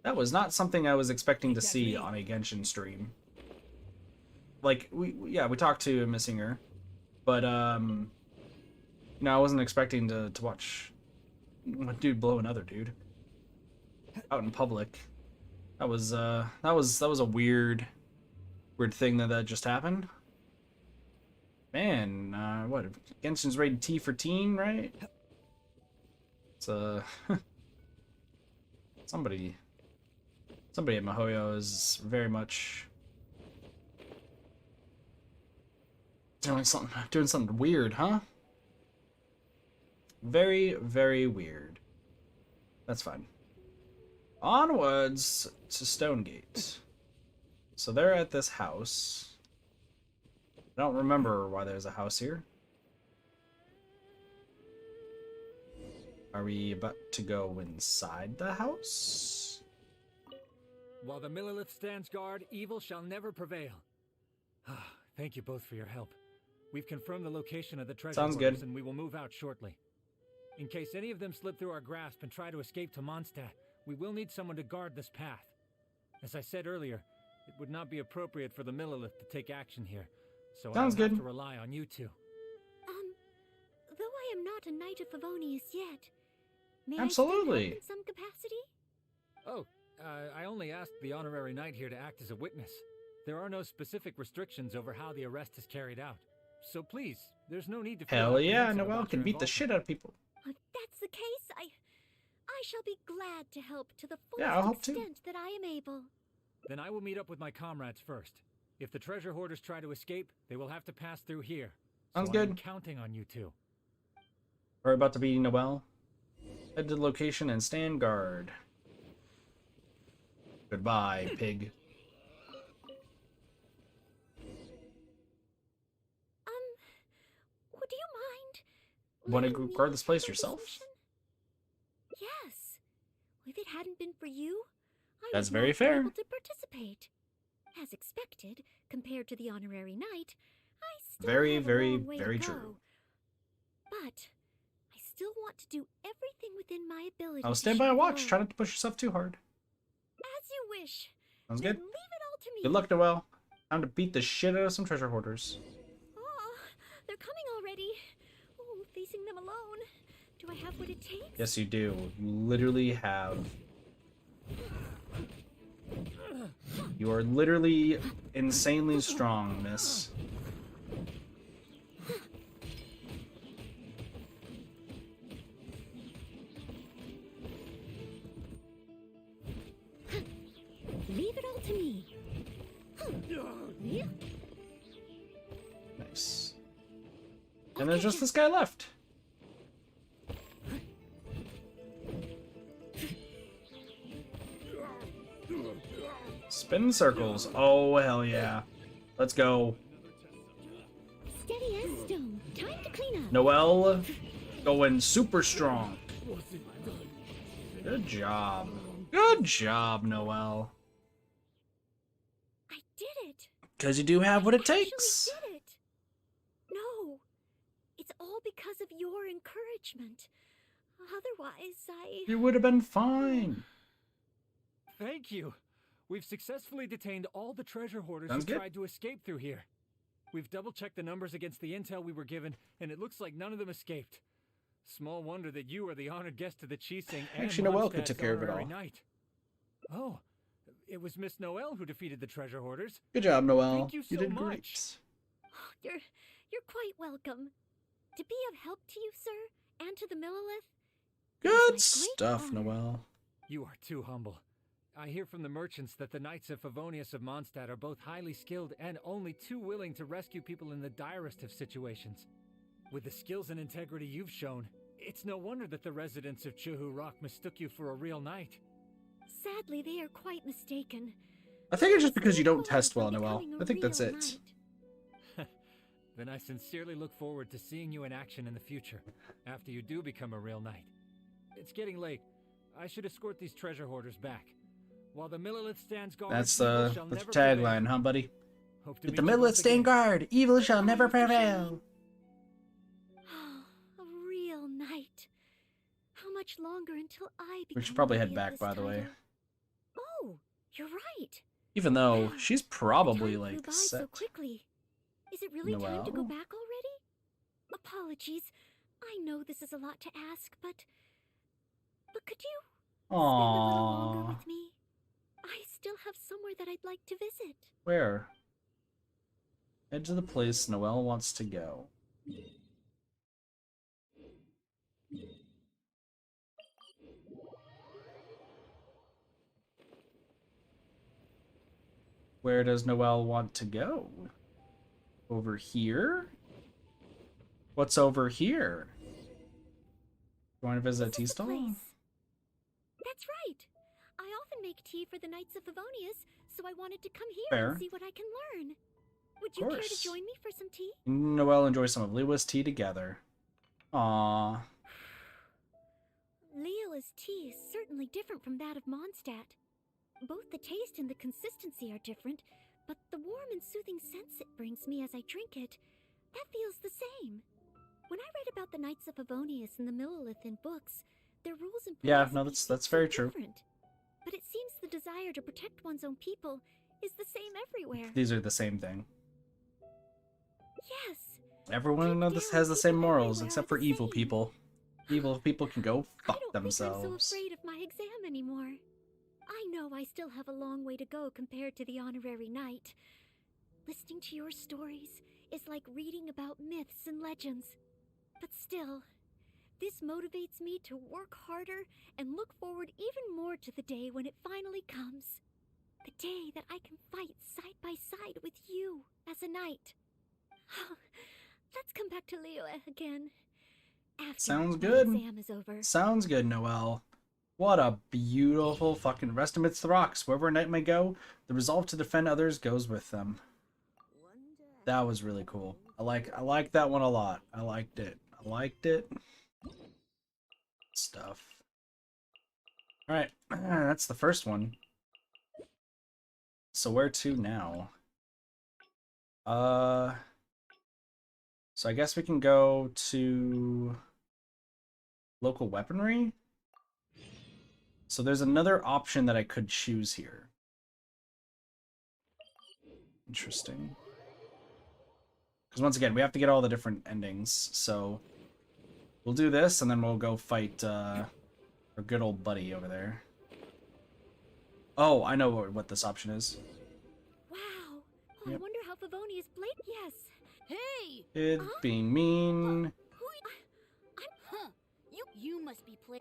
Speaker 1: That was not something I was expecting to see on a Genshin stream. Like, we talked to Missinger, but, you know, I wasn't expecting to watch one dude blow another dude out in public. That was a weird thing that just happened. Man, what, Genshin's rated T for teen, right? It's, somebody at Mihoyo is very much doing something weird, huh? Very, very weird. That's fine. Onwards to Stonegate. So they're at this house. I don't remember why there's a house here. Are we about to go inside the house?
Speaker 8: While the Millelith stands guard, evil shall never prevail. Thank you both for your help. We've confirmed the location of the treasure
Speaker 1: Sounds
Speaker 8: hoarders,
Speaker 1: good.
Speaker 8: and we will move out shortly. In case any of them slip through our grasp and try to escape to Mondstadt, we will need someone to guard this path. As I said earlier, it would not be appropriate for the Millelith to take action here, so
Speaker 1: Sounds
Speaker 8: I will
Speaker 1: good.
Speaker 8: have to rely on you two.
Speaker 5: Though I am not a Knight of Favonius yet, may
Speaker 1: Absolutely.
Speaker 5: I still help in some capacity?
Speaker 8: Oh, I only asked the honorary knight here to act as a witness. There are no specific restrictions over how the arrest is carried out. So please, there's no need to feel
Speaker 1: Hell yeah,
Speaker 8: apprehensive
Speaker 1: Noelle
Speaker 8: about
Speaker 1: can
Speaker 8: your
Speaker 1: beat the
Speaker 8: involvement.
Speaker 1: shit out of people.
Speaker 5: If that's the case, I shall be glad to help to the
Speaker 1: Yeah, I'll
Speaker 5: fullest
Speaker 1: help too.
Speaker 5: extent that I am able.
Speaker 8: Then I will meet up with my comrades first. If the treasure hoarders try to escape, they will have to pass through here.
Speaker 1: Sounds
Speaker 8: so I am
Speaker 1: good.
Speaker 8: counting on you two.
Speaker 1: We're about to be Noelle. Head to the location and stand guard. Goodbye, pig.
Speaker 5: Would you mind?
Speaker 1: Wanna
Speaker 5: letting me
Speaker 1: guard this place
Speaker 5: handle
Speaker 1: yourself?
Speaker 5: mission? Yes. If it hadn't been for you, I
Speaker 1: That's
Speaker 5: would
Speaker 1: very
Speaker 5: not be
Speaker 1: fair.
Speaker 5: able to participate. As expected, compared to the honorary knight, I still
Speaker 1: Very,
Speaker 5: have a
Speaker 1: very,
Speaker 5: long way to
Speaker 1: very
Speaker 5: go.
Speaker 1: true.
Speaker 5: But I still want to do everything within my ability.
Speaker 1: I'll
Speaker 5: to
Speaker 1: stand by and
Speaker 5: share
Speaker 1: watch.
Speaker 5: the
Speaker 1: Try
Speaker 5: load.
Speaker 1: not to push yourself too hard.
Speaker 5: As you wish.
Speaker 1: Sounds
Speaker 5: Then
Speaker 1: good.
Speaker 5: leave it all to me.
Speaker 1: Good luck, Noelle. Time to beat the shit out of some treasure hoarders.
Speaker 5: Oh, they're coming already. Oh, facing them alone. Do I have what it takes?
Speaker 1: Yes, you do. You literally have. You are literally insanely strong, miss.
Speaker 5: Leave it all to me.
Speaker 1: Nice. And there's just this guy left. Spin in circles. Oh, hell yeah. Let's go.
Speaker 5: Steady as stone. Time to clean up.
Speaker 1: Noelle going super strong. Good job. Good job, Noelle.
Speaker 5: I did it.
Speaker 1: Because you do have what it
Speaker 5: Actually
Speaker 1: takes.
Speaker 5: did it. No, it's all because of your encouragement. Otherwise,
Speaker 1: You would have been fine.
Speaker 8: Thank you. We've successfully detained all the treasure hoarders
Speaker 1: Sounds
Speaker 8: who
Speaker 1: good.
Speaker 8: tried to escape through here. We've double-checked the numbers against the intel we were given, and it looks like none of them escaped. Small wonder that you are the honored guest of the Chising and
Speaker 1: Actually, Noelle could
Speaker 8: Mondstadt's
Speaker 1: take care of it
Speaker 8: honorary
Speaker 1: all.
Speaker 8: Knight. Oh, it was Miss Noelle who defeated the treasure hoarders.
Speaker 1: Good job, Noelle.
Speaker 8: Thank you so
Speaker 1: did
Speaker 8: much.
Speaker 1: great.
Speaker 5: you're quite welcome. To be of help to you, sir, and to the Millilith.
Speaker 1: Good
Speaker 5: my great
Speaker 1: stuff,
Speaker 5: honor.
Speaker 1: Noelle.
Speaker 8: You are too humble. I hear from the merchants that the Knights of Favonius of Mondstadt are both highly skilled and only too willing to rescue people in the direst of situations. With the skills and integrity you've shown, it's no wonder that the residents of Chuhu Rock mistook you for a real knight.
Speaker 5: Sadly, they are quite mistaken.
Speaker 1: I think it's just because you don't
Speaker 5: Look
Speaker 1: test well,
Speaker 5: forward to
Speaker 1: Noelle.
Speaker 5: becoming
Speaker 1: I
Speaker 5: a
Speaker 1: think that's
Speaker 5: real
Speaker 1: it.
Speaker 5: knight.
Speaker 8: Then I sincerely look forward to seeing you in action in the future, after you do become a real knight. It's getting late. I should escort these treasure hoarders back. While the Millilith stands guard,
Speaker 1: That's
Speaker 8: evil
Speaker 1: the
Speaker 8: shall
Speaker 1: that's
Speaker 8: never
Speaker 1: the tagline,
Speaker 8: prevail.
Speaker 1: huh, buddy?
Speaker 8: Hope to
Speaker 1: With
Speaker 8: meet
Speaker 1: the
Speaker 8: you
Speaker 1: Millilith
Speaker 8: once
Speaker 1: stand
Speaker 8: again.
Speaker 1: guard, evil shall never prevail.
Speaker 5: A real knight. How much longer until I become
Speaker 1: We should probably head
Speaker 5: worthy of
Speaker 1: back,
Speaker 5: this
Speaker 1: by the way.
Speaker 5: title? Oh, you're right.
Speaker 1: Even though she's probably
Speaker 5: Time
Speaker 1: like
Speaker 5: flew by
Speaker 1: set.
Speaker 5: so quickly. Is it really time to go
Speaker 1: Noelle?
Speaker 5: back already? Apologies. I know this is a lot to ask, but could you spend a little longer
Speaker 1: Aww.
Speaker 5: with me? I still have somewhere that I'd like to visit.
Speaker 1: Where? Head to the place Noelle wants to go. Where does Noelle want to go? Over here? What's over here? You want to visit a
Speaker 5: This
Speaker 1: tea
Speaker 5: is the
Speaker 1: stall?
Speaker 5: place. That's right. I often make tea for the Knights of Favonius, so I wanted to come here
Speaker 1: Fair.
Speaker 5: and see what I can learn. Would you care to
Speaker 1: course.
Speaker 5: join me for some tea?
Speaker 1: Noelle enjoy some of Liwa's tea together. Aww.
Speaker 5: Leola's tea is certainly different from that of Mondstadt. Both the taste and the consistency are different, but the warm and soothing sense it brings me as I drink it, that feels the same. When I read about the Knights of Favonius and the Millilith in books, their rules and
Speaker 1: Yeah,
Speaker 5: philosophy
Speaker 1: no, that's
Speaker 5: seem so
Speaker 1: very true.
Speaker 5: different. But it seems the desire to protect one's own people is the same everywhere.
Speaker 1: These are the same thing.
Speaker 5: Yes.
Speaker 1: Everyone
Speaker 5: Deep
Speaker 1: has
Speaker 5: down,
Speaker 1: the same
Speaker 5: people
Speaker 1: morals,
Speaker 5: everywhere
Speaker 1: except
Speaker 5: are
Speaker 1: for
Speaker 5: the
Speaker 1: evil
Speaker 5: same.
Speaker 1: people. Evil people can go
Speaker 5: I
Speaker 1: fuck
Speaker 5: don't think I'm
Speaker 1: themselves.
Speaker 5: so afraid of my exam anymore. I know I still have a long way to go compared to the honorary knight. Listening to your stories is like reading about myths and legends. But still, this motivates me to work harder and look forward even more to the day when it finally comes. The day that I can fight side by side with you as a knight. Let's come back to Liyue again. After
Speaker 1: Sounds
Speaker 5: my
Speaker 1: good.
Speaker 5: exam is over.
Speaker 1: Sounds good, Noelle. What a beautiful fucking rest amidst the rocks. Wherever a knight may go, the resolve to defend others goes with them. That was really cool. I like that one a lot. I liked it. Stuff. Alright, that's the first one. So where to now? So I guess we can go to Local weaponry? So there's another option that I could choose here. Interesting. Because once again, we have to get all the different endings. So we'll do this, and then we'll go fight our good old buddy over there. Oh, I know what this option is.
Speaker 5: Wow. Oh,
Speaker 1: Yep.
Speaker 5: I wonder how Favonius Blade. Yes.
Speaker 7: Hey!
Speaker 1: It being mean.
Speaker 7: You must be playing.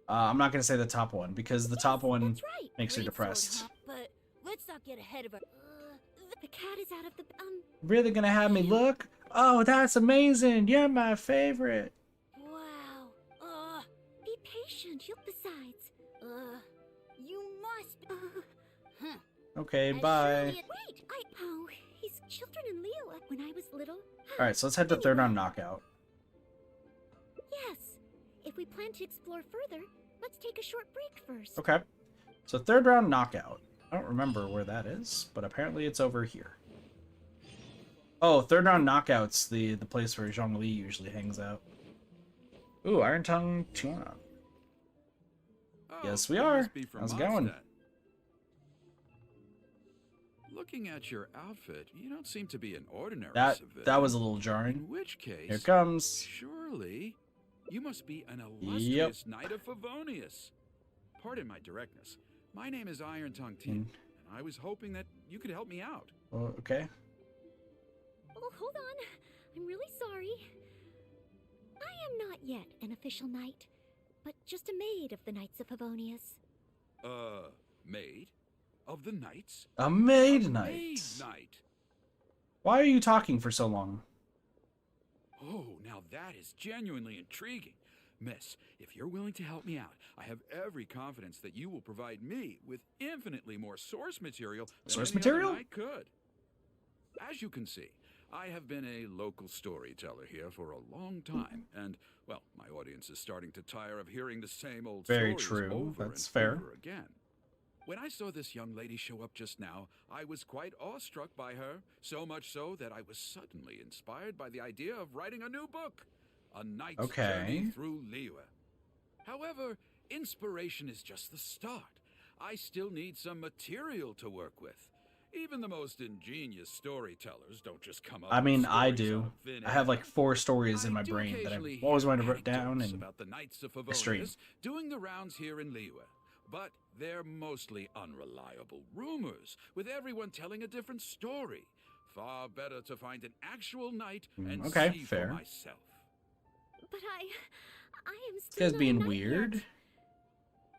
Speaker 1: I'm not going to say the top one, because the top one
Speaker 5: That's right.
Speaker 1: makes her
Speaker 7: Great sword,
Speaker 1: depressed.
Speaker 7: huh? But let's not get ahead of her.
Speaker 5: The cat is out of the
Speaker 1: Really gonna have me look? Oh, that's amazing. You're my favorite.
Speaker 7: Wow.
Speaker 5: Be patient. You'll besides.
Speaker 7: You must. Huh.
Speaker 1: Okay,
Speaker 7: As
Speaker 1: bye.
Speaker 7: surely as-
Speaker 5: Wait. Oh, he's children in Leo. When I was little.
Speaker 1: Alright, so let's head to third round knockout.
Speaker 5: Yes. If we plan to explore further, let's take a short break first.
Speaker 1: Okay. So third round knockout. I don't remember where that is, but apparently it's over here. Oh, third round knockout's the place where Zhongli usually hangs out. Ooh, Iron Tongue Tuna. Yes, we
Speaker 9: you
Speaker 1: are.
Speaker 9: must be from
Speaker 1: How's it going?
Speaker 9: Mondstadt. Looking at your outfit, you don't seem to be an ordinary
Speaker 1: That
Speaker 9: civilian.
Speaker 1: was a little jarring.
Speaker 9: In which case,
Speaker 1: Here it comes.
Speaker 9: surely you must be an
Speaker 1: Yep.
Speaker 9: illustrious knight of Favonius. Pardon my directness. My name is Iron Tongue Tin, and I was hoping that you could help me out.
Speaker 1: Oh, okay.
Speaker 5: Oh, hold on. I'm really sorry. I am not yet an official knight, but just a maid of the Knights of Favonius.
Speaker 9: Maid of the knights?
Speaker 1: A maid
Speaker 9: A
Speaker 1: knight.
Speaker 9: maid knight.
Speaker 1: Why are you talking for so long?
Speaker 9: Oh, now that is genuinely intriguing. Miss, if you're willing to help me out, I have every confidence that you will provide me with infinitely more source material than
Speaker 1: Source
Speaker 9: any
Speaker 1: material?
Speaker 9: other knight could. As you can see, I have been a local storyteller here for a long time, and, well, my audience is starting to tire of hearing the same old
Speaker 1: Very
Speaker 9: stories
Speaker 1: true.
Speaker 9: over
Speaker 1: That's
Speaker 9: and
Speaker 1: fair.
Speaker 9: over again. When I saw this young lady show up just now, I was quite awestruck by her, so much so that I was suddenly inspired by the idea of writing a new book, A Knight's Journey Through Liyue. However, inspiration is just the start. I still need some material to work with. Even the most ingenious storytellers don't just come up
Speaker 1: I mean,
Speaker 9: with
Speaker 1: I
Speaker 9: stories
Speaker 1: do.
Speaker 9: out of thin
Speaker 1: I have
Speaker 9: air.
Speaker 1: like 4 stories in my
Speaker 9: I do
Speaker 1: brain that
Speaker 9: occasionally
Speaker 1: I've always
Speaker 9: hear
Speaker 1: wanted to write down
Speaker 9: anecdotes
Speaker 1: and
Speaker 9: about the Knights of
Speaker 1: stream.
Speaker 9: Favonius doing the rounds here in Liyue. But they're mostly unreliable rumors, with everyone telling a different story. Far better to find an actual knight and
Speaker 1: okay,
Speaker 9: see
Speaker 1: fair.
Speaker 9: for myself.
Speaker 5: But I am
Speaker 1: This
Speaker 5: still
Speaker 1: guy's
Speaker 5: not a
Speaker 1: being
Speaker 5: knight
Speaker 1: weird.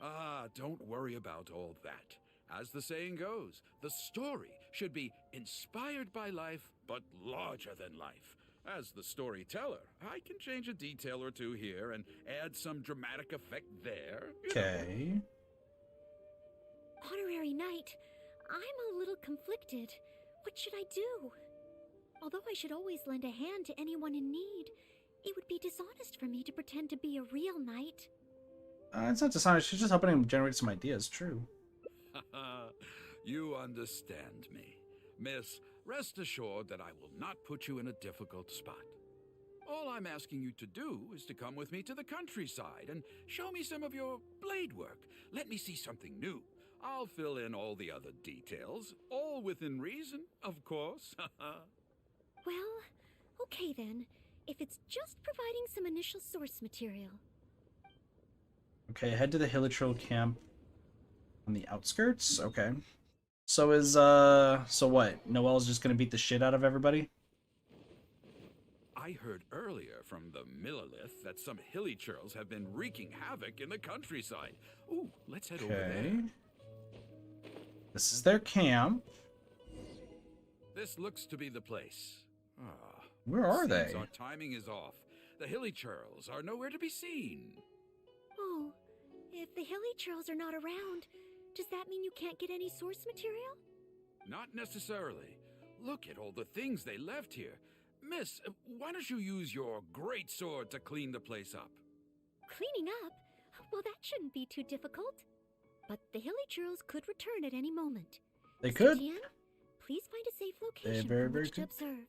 Speaker 5: yet.
Speaker 9: Don't worry about all that. As the saying goes, the story should be inspired by life, but larger than life. As the storyteller, I can change a detail or two here and add some dramatic effect there. you know.
Speaker 1: Okay.
Speaker 5: Honorary knight, I'm a little conflicted. What should I do? Although I should always lend a hand to anyone in need, it would be dishonest for me to pretend to be a real knight.
Speaker 1: It's not dishonest. She's just helping him generate some ideas. True.
Speaker 9: You understand me. Miss, rest assured that I will not put you in a difficult spot. All I'm asking you to do is to come with me to the countryside and show me some of your blade work. Let me see something new. I'll fill in all the other details, all within reason, of course.
Speaker 5: Well, okay then. If it's just providing some initial source material.
Speaker 1: Okay, head to the Hilichurl camp on the outskirts. Okay. So is so what? Noelle's just gonna beat the shit out of everybody?
Speaker 9: I heard earlier from the Millilith that some hilly churls have been wreaking havoc in the countryside. Ooh, let's head over there.
Speaker 1: Okay. This is their camp.
Speaker 9: This looks to be the place. Ah,
Speaker 1: Where are
Speaker 9: seems
Speaker 1: they?
Speaker 9: Our timing is off. The hilly churls are nowhere to be seen.
Speaker 5: Oh, if the hilly churls are not around, does that mean you can't get any source material?
Speaker 9: Not necessarily. Look at all the things they left here. Miss, why don't you use your great sword to clean the place up?
Speaker 5: Cleaning up? Well, that shouldn't be too difficult. But the hilly churls could return at any moment.
Speaker 1: They
Speaker 5: Mr.
Speaker 1: could.
Speaker 5: Tian, please find a safe location
Speaker 1: very,
Speaker 5: from
Speaker 1: very
Speaker 5: which to
Speaker 1: good.
Speaker 5: observe.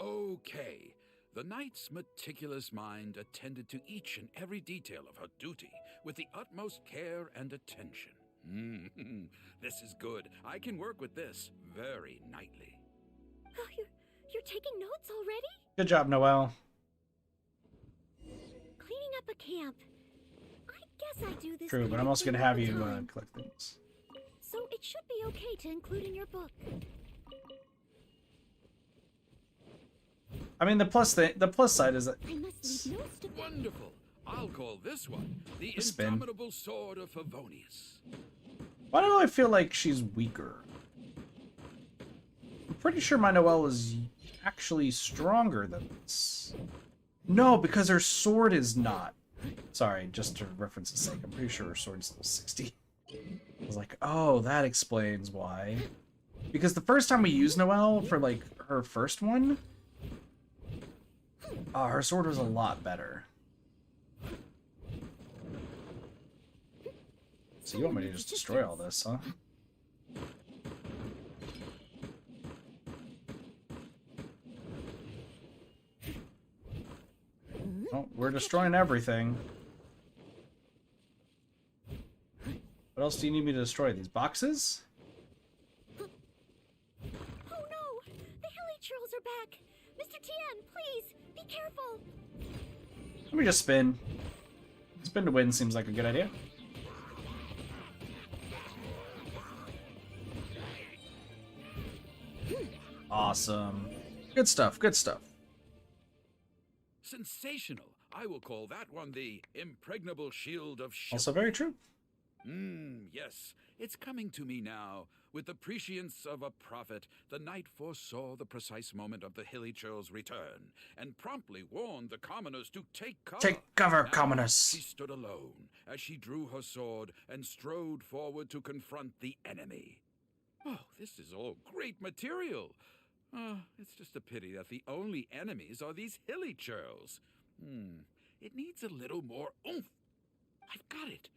Speaker 9: Okay. The knight's meticulous mind attended to each and every detail of her duty with the utmost care and attention. This is good. I can work with this very knightly.
Speaker 5: Oh, you're taking notes already?
Speaker 1: Good job, Noelle.
Speaker 5: Cleaning up a camp. I guess I do this.
Speaker 1: True,
Speaker 5: kind
Speaker 1: but
Speaker 5: of
Speaker 1: I'm also
Speaker 5: thing
Speaker 1: gonna
Speaker 5: all
Speaker 1: have
Speaker 5: the
Speaker 1: you
Speaker 5: time.
Speaker 1: collect things.
Speaker 5: So it should be okay to include in your book.
Speaker 1: I mean, the plus side is that
Speaker 5: I must leave notes to
Speaker 9: Wonderful. I'll call this one the
Speaker 1: Spin.
Speaker 9: Indomitable Sword of Favonius.
Speaker 1: why do I feel like she's weaker? I'm pretty sure my Noelle is actually stronger than this. No, because her sword is not. Sorry, just to reference sake, I'm pretty sure her sword's still 60. I was like, oh, that explains why. Because the first time we used Noelle for like her first one, her sword was a lot better. So you want me to just destroy all this, huh? Oh, we're destroying everything. What else do you need me to destroy? These boxes?
Speaker 5: Oh no! The hilly trolls are back! Mr. Tien, please, be careful!
Speaker 1: Let me just spin. Spin to win seems like a good idea. Awesome. Good stuff, good stuff.
Speaker 9: Sensational. I will call that one the Impregnable Shield of Chivalry.
Speaker 1: Also very true.
Speaker 9: Yes. It's coming to me now. With the prescience of a prophet, the knight foresaw the precise moment of the hilly churl's return, and promptly warned the commoners to take cover.
Speaker 1: Take cover,
Speaker 9: Now,
Speaker 1: commoners.
Speaker 9: She stood alone as she drew her sword and strode forward to confront the enemy. Oh, this is all great material. It's just a pity that the only enemies are these hilly churls. It needs a little more oomph. I've got it.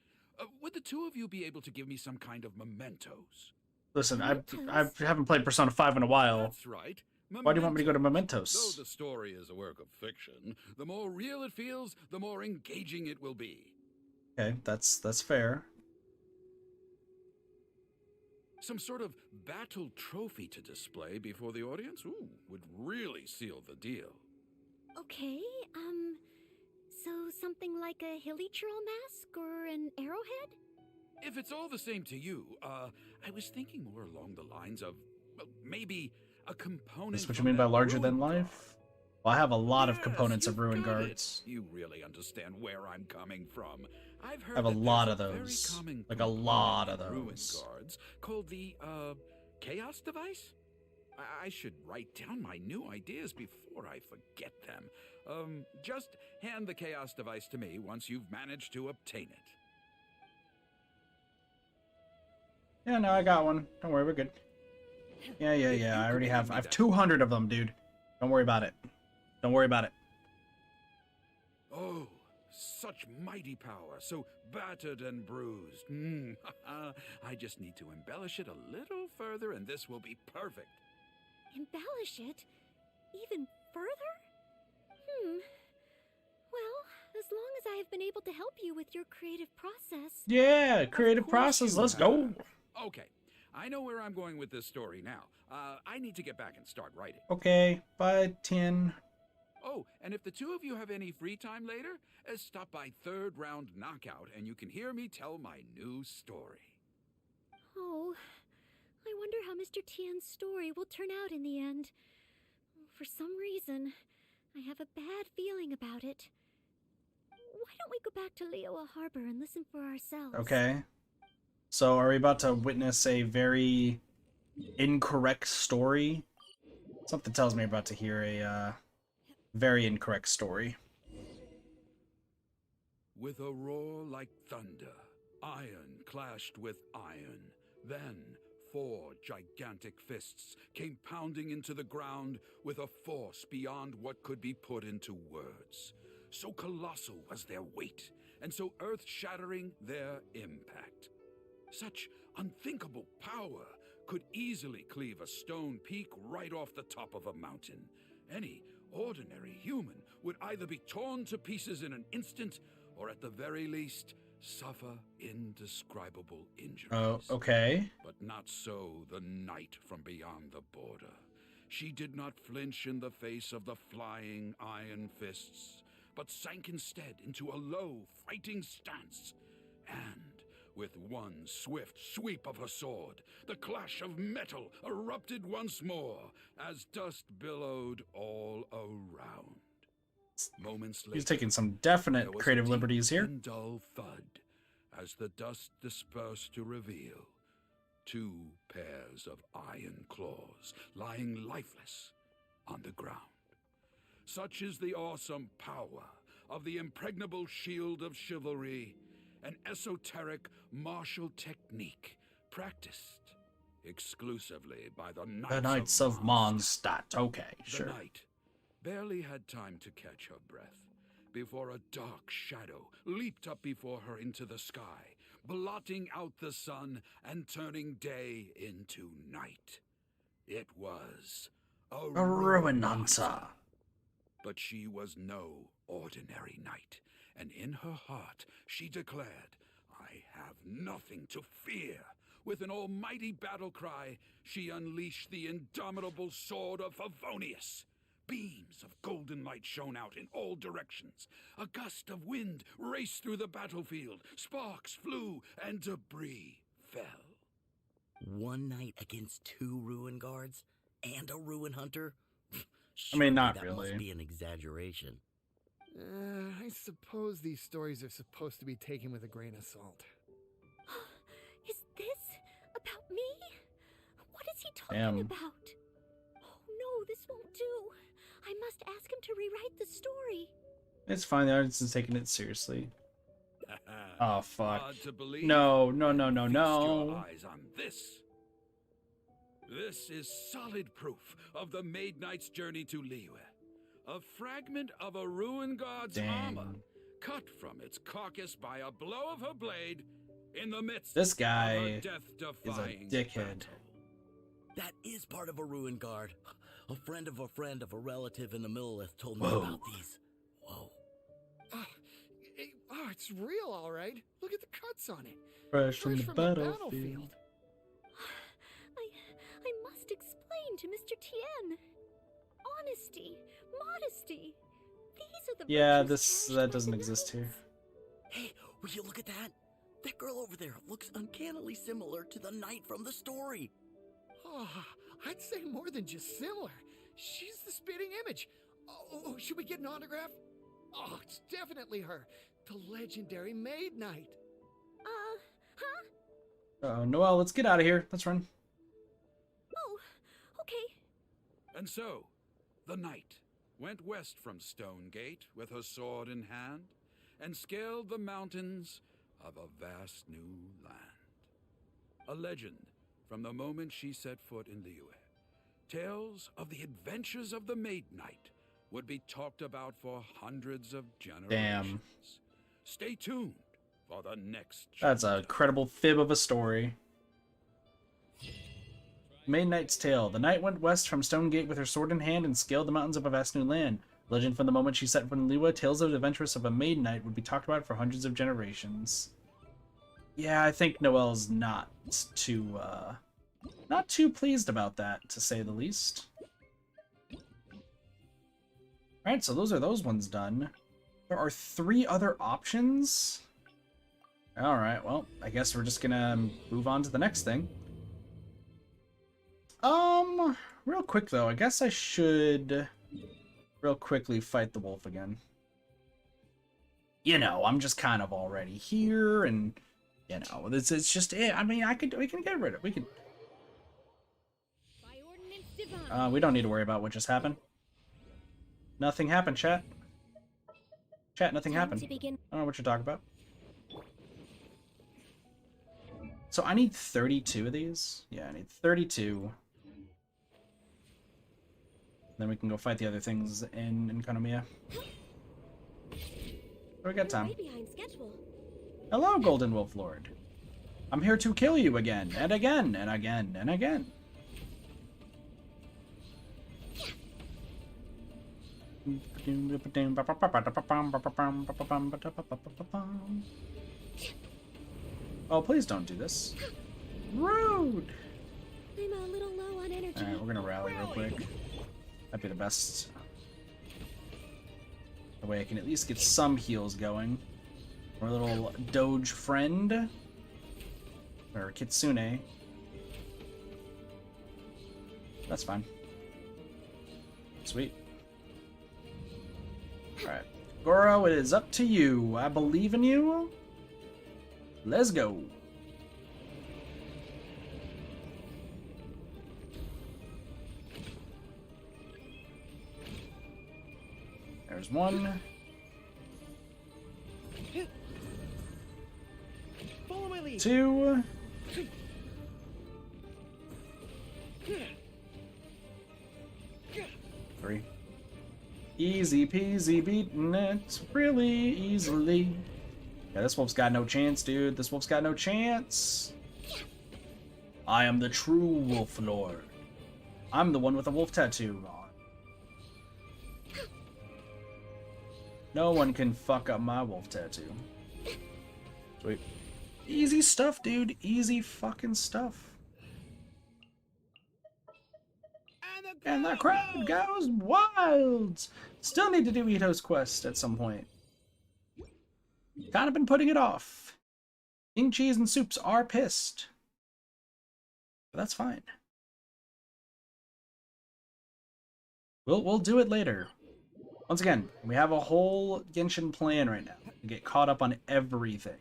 Speaker 9: Would the two of you be able to give me some kind of mementos?
Speaker 1: Listen, I haven't played Persona 5 in a while.
Speaker 9: That's right.
Speaker 1: Why do you want me to go to
Speaker 9: Though
Speaker 1: Mementos?
Speaker 9: the story is a work of fiction, the more real it feels, the more engaging it will be.
Speaker 1: Okay, that's fair.
Speaker 9: Some sort of battle trophy to display before the audience? Would really seal the deal.
Speaker 5: Okay, so something like a hilly troll mask or an arrowhead?
Speaker 9: If it's all the same to you, I was thinking more along the lines of, well, maybe a component.
Speaker 1: Is this what you
Speaker 9: from
Speaker 1: mean by
Speaker 9: that
Speaker 1: larger than
Speaker 9: ruin guard.
Speaker 1: life? Well, I have a lot of
Speaker 9: Yes,
Speaker 1: components of
Speaker 9: you've
Speaker 1: ruin
Speaker 9: got it.
Speaker 1: guards.
Speaker 9: You really understand where I'm coming from. I've heard
Speaker 1: I have a
Speaker 9: that
Speaker 1: lot
Speaker 9: there's
Speaker 1: of
Speaker 9: a very
Speaker 1: those.
Speaker 9: common
Speaker 1: Like a
Speaker 9: component
Speaker 1: lot of
Speaker 9: in ruin
Speaker 1: those.
Speaker 9: guards called the chaos device. I should write down my new ideas before I forget them. Just hand the chaos device to me once you've managed to obtain it.
Speaker 1: Yeah, no, I got one. Don't worry, we're good. Yeah. I already have. I have 200 of them, dude. Don't worry about it. Don't worry about it.
Speaker 9: Oh, such mighty power, so battered and bruised. I just need to embellish it a little further, and this will be perfect.
Speaker 5: Embellish it? Even further? Well, as long as I have been able to help you with your creative process.
Speaker 1: Yeah, creative
Speaker 9: Of course
Speaker 1: process.
Speaker 9: you
Speaker 1: Let's go.
Speaker 9: have. Okay, I know where I'm going with this story now. I need to get back and start writing.
Speaker 1: Okay, bye, 10.
Speaker 9: Oh, and if the two of you have any free time later, stop by Third Round Knockout and you can hear me tell my new story.
Speaker 5: Oh, I wonder how Mr. Tien's story will turn out in the end. For some reason, I have a bad feeling about it. Why don't we go back to Liyue Harbor and listen for ourselves?
Speaker 1: Okay. So, are we about to witness a very incorrect story? Something tells me we're about to hear a very incorrect story.
Speaker 9: With a roar like thunder, iron clashed with iron. Then 4 gigantic fists came pounding into the ground with a force beyond what could be put into words. So colossal was their weight, and so earth-shattering their impact. Such unthinkable power could easily cleave a stone peak right off the top of a mountain. Any ordinary human would either be torn to pieces in an instant, or at the very least, suffer indescribable injuries.
Speaker 1: Oh, okay.
Speaker 9: But not so the knight from beyond the border. She did not flinch in the face of the flying iron fists, but sank instead into a low, fighting stance. And with one swift sweep of her sword, the clash of metal erupted once more as dust billowed all around. Moments later,
Speaker 1: He's taking some definite creative liberties here.
Speaker 9: and dull thud as the dust dispersed to reveal two pairs of iron claws lying lifeless on the ground. Such is the awesome power of the impregnable shield of chivalry, an esoteric martial technique practiced exclusively by the
Speaker 1: Knights of Mondstadt. Okay, sure.
Speaker 9: The knight barely had time to catch her breath before a dark shadow leaped up before her into the sky, blotting out the sun and turning day into night. It was a
Speaker 1: Ruin Hunter.
Speaker 9: But she was no ordinary knight, and in her heart she declared, "I have nothing to fear." With an almighty battle cry, she unleashed the indomitable sword of Favonius. Beams of golden light shone out in all directions. A gust of wind raced through the battlefield. Sparks flew and debris fell.
Speaker 10: One night against two ruin guards and a ruin hunter?
Speaker 1: I mean, not
Speaker 10: that
Speaker 1: really.
Speaker 10: Must be an exaggeration.
Speaker 11: I suppose these stories are supposed to be taken with a grain of salt.
Speaker 5: Is this about me? What is he talking
Speaker 1: Damn.
Speaker 5: about? Oh no, this won't do. I must ask him to rewrite the story.
Speaker 1: It's fine. The audience is taking it seriously. Oh, fuck.
Speaker 9: Hard to believe.
Speaker 1: No, no, no, no,
Speaker 9: Feast your
Speaker 1: no.
Speaker 9: eyes on this. This is solid proof of the Maid Knight's journey to Liyue. A fragment of a ruin god's armor,
Speaker 1: Dang.
Speaker 9: cut from its carcass by a blow of her blade in the midst
Speaker 1: This
Speaker 9: of her
Speaker 1: guy is a
Speaker 9: death-defying
Speaker 1: dickhead.
Speaker 9: battle.
Speaker 10: That is part of a ruin guard. A friend of a relative in the Millelith told me
Speaker 1: Whoa.
Speaker 10: about these. Whoa.
Speaker 11: It's real, all right. Look at the cuts on it.
Speaker 1: Fresh from the
Speaker 11: the
Speaker 1: battlefield.
Speaker 5: I must explain to Mr. Tien. Honesty, modesty. These are the
Speaker 1: Yeah,
Speaker 5: virtues cherished
Speaker 1: that
Speaker 5: by
Speaker 1: doesn't
Speaker 5: the
Speaker 1: exist
Speaker 5: nobles.
Speaker 1: here.
Speaker 10: Hey, will you look at that? That girl over there looks uncannily similar to the knight from the story.
Speaker 11: Oh, I'd say more than just similar. She's the spitting image. Oh, should we get an autograph? Oh, it's definitely her. The legendary Maid Knight.
Speaker 5: Huh?
Speaker 1: Noelle, let's get out of here. Let's run.
Speaker 5: Oh, okay.
Speaker 9: And so, the knight went west from Stonegate with her sword in hand and scaled the mountains of a vast new land. A legend from the moment she set foot in Liyue. Tales of the adventures of the Maid Knight would be talked about for hundreds of generations.
Speaker 1: Damn.
Speaker 9: Stay tuned for the next
Speaker 1: That's a
Speaker 9: chapter.
Speaker 1: credible fib of a story. Maid Knight's Tale. The knight went west from Stonegate with her sword in hand and scaled the mountains of a vast new land. Legend from the moment she set foot in Liyue. Tales of the adventures of a maid knight would be talked about for hundreds of generations. Yeah, I think Noelle's not too pleased about that, to say the least. Alright, so those ones done. There are 3 other options. Alright, well, I guess we're just gonna move on to the next thing. Real quick though, I guess I should real quickly fight the wolf again. You know, I'm just kind of already here, and you know, it's just it. I mean, we can get rid of it. We can.
Speaker 7: By ordinance divine.
Speaker 1: We don't need to worry about what just happened. Nothing happened, chat. Chat, nothing happened.
Speaker 5: To begin.
Speaker 1: I don't know what you're talking about. So I need 32 of these. Yeah, I need 32. Then we can go fight the other things in Konomiya. We got time.
Speaker 5: Way behind schedule.
Speaker 1: Hello, Golden Wolf Lord. I'm here to kill you again, and again, and again, and again. Oh, please don't do this. Rude!
Speaker 5: I'm a little low on energy.
Speaker 1: Alright, we're gonna rally real quick. That'd be the best. The way I can at least get some heals going. Our little Doge friend. Or Kitsune. That's fine. Sweet. Alright. Goro, it is up to you. I believe in you. Let's go. There's one.
Speaker 2: Follow my lead.
Speaker 1: Two. Three. Easy peasy, beating it really easily. Yeah, this wolf's got no chance, dude. This wolf's got no chance. I am the true wolf lord. I'm the one with a wolf tattoo on. No one can fuck up my wolf tattoo. Sweet. Easy stuff, dude. Easy fucking stuff. And the crowd goes wild. Still need to do Ito's quest at some point. Kind of been putting it off. King Cheese and Soups are pissed. But that's fine. We'll do it later. Once again, we have a whole Genshin plan right now to get caught up on everything.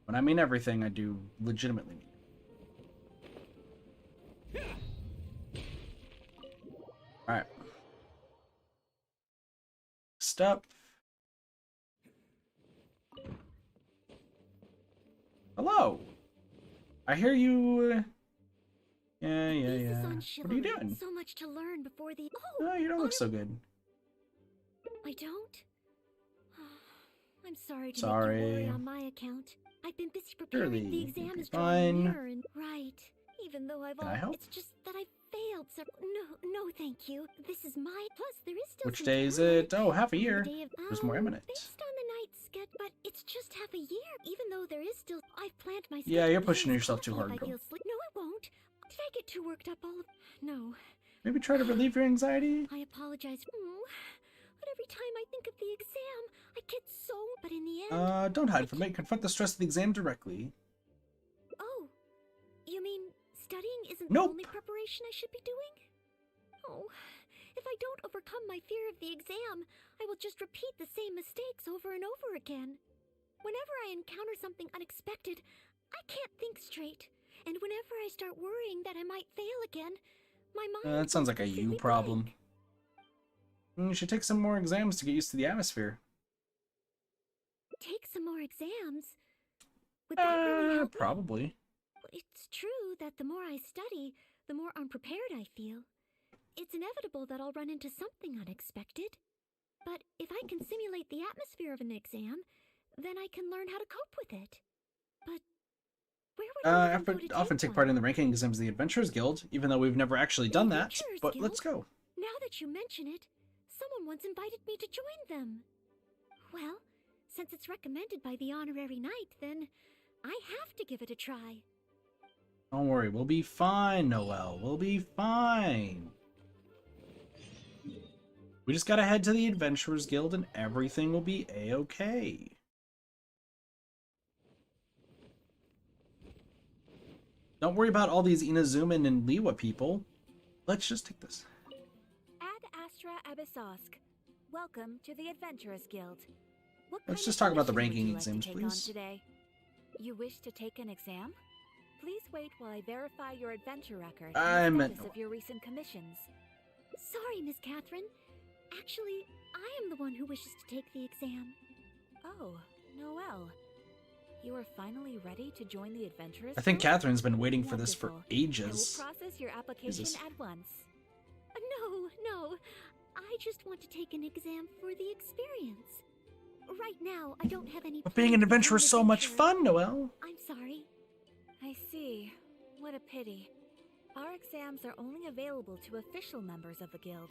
Speaker 1: When I mean everything, I do legitimately mean it. Alright. Next up. Hello. I hear you. Yeah. What are you doing?
Speaker 5: So much to learn before the.
Speaker 1: Oh, you don't look so good.
Speaker 5: I don't? I'm sorry to make you worry on my account. I've been busy preparing. The exam is drawing near and right. Even though I've it's just that I failed several. No, thank you. This is my. Plus, there is still.
Speaker 1: Which day is it? Oh, half a year. There's more imminent.
Speaker 5: Based on the night schedule, but it's just half a year. Even though there is still, I've planned my.
Speaker 1: Yeah, you're pushing yourself too hard, girl.
Speaker 5: No, I won't. Did I get too worked up? No.
Speaker 1: Maybe try to relieve your anxiety.
Speaker 5: I apologize. But every time I think of the exam, I get so. But in the end.
Speaker 1: Don't hide from it. Confront the stress of the exam directly.
Speaker 5: Oh, you mean studying isn't
Speaker 1: Nope.
Speaker 5: the only preparation I should be doing? Oh, if I don't overcome my fear of the exam, I will just repeat the same mistakes over and over again. Whenever I encounter something unexpected, I can't think straight. And whenever I start worrying that I might fail again, my mind.
Speaker 1: That sounds like a you problem. You should take some more exams to get used to the atmosphere.
Speaker 5: Take some more exams? Would that really help?
Speaker 1: Probably.
Speaker 5: It's true that the more I study, the more unprepared I feel. It's inevitable that I'll run into something unexpected. But if I can simulate the atmosphere of an exam, then I can learn how to cope with it. But where would I
Speaker 1: often take part in the ranking exams of the Adventurers Guild, even though we've never actually done that. But let's go.
Speaker 5: Now that you mention it, someone once invited me to join them. Well, since it's recommended by the honorary knight, then I have to give it a try.
Speaker 1: Don't worry, we'll be fine, Noelle. We'll be fine. We just gotta head to the Adventurers Guild and everything will be a-okay. Don't worry about all these Inazuman and Liwa people. Let's just take this.
Speaker 3: Ad Astra Abyssosk. Welcome to the Adventurers Guild.
Speaker 1: Let's just talk about the ranking exams, please.
Speaker 3: Today? You wish to take an exam? Please wait while I verify your adventure record and the status of your recent commissions.
Speaker 5: Sorry, Miss Catherine. Actually, I am the one who wishes to take the exam.
Speaker 3: Oh, Noelle. You are finally ready to join the Adventurers Guild?
Speaker 1: I think Catherine's been waiting for this for ages.
Speaker 3: I will process your application at once.
Speaker 5: No. I just want to take an exam for the experience. Right now, I don't have any.
Speaker 1: But being an adventurer is so much fun, Noelle.
Speaker 5: I'm sorry.
Speaker 3: I see. What a pity. Our exams are only available to official members of the guild.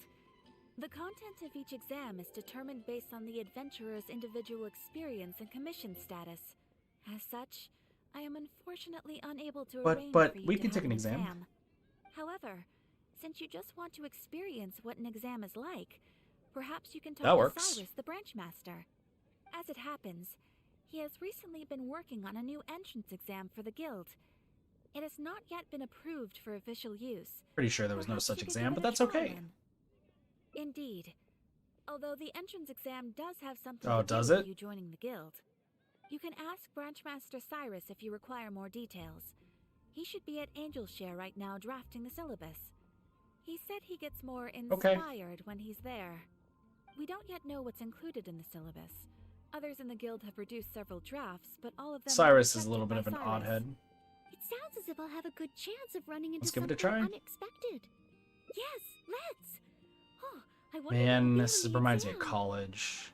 Speaker 3: The content of each exam is determined based on the adventurer's individual experience and commission status. As such, I am unfortunately unable to arrange for you
Speaker 1: we
Speaker 3: to
Speaker 1: can
Speaker 3: have
Speaker 1: take an exam.
Speaker 3: However, since you just want to experience what an exam is like, perhaps you can
Speaker 1: That
Speaker 3: talk to
Speaker 1: works.
Speaker 3: Cyrus, the branch master. As it happens, he has recently been working on a new entrance exam for the guild. It has not yet been approved for official use.
Speaker 1: Pretty sure there was no
Speaker 3: Perhaps
Speaker 1: such
Speaker 3: you could
Speaker 1: exam,
Speaker 3: give
Speaker 1: but
Speaker 3: it a
Speaker 1: that's
Speaker 3: try
Speaker 1: okay.
Speaker 3: then. Indeed. Although the entrance exam does have something
Speaker 1: Oh,
Speaker 3: to do
Speaker 1: does
Speaker 3: with
Speaker 1: it?
Speaker 3: you joining the guild. You can ask Branchmaster Cyrus if you require more details. He should be at Angel's Share right now drafting the syllabus. He said he gets more inspired when he's there. We don't yet know what's included in the syllabus. Others in the guild have produced several drafts, but all of them
Speaker 1: Cyrus
Speaker 3: are
Speaker 1: is a little bit of an
Speaker 3: accepted by
Speaker 1: odd
Speaker 3: Cyrus.
Speaker 1: head.
Speaker 5: It sounds as if I'll have a good chance of running into
Speaker 1: Let's give it a
Speaker 5: something
Speaker 1: try.
Speaker 5: unexpected. Yes, let's. Oh, I wonder
Speaker 1: Man,
Speaker 5: what will
Speaker 1: this
Speaker 5: be on the
Speaker 1: reminds me of
Speaker 5: exam.
Speaker 1: college.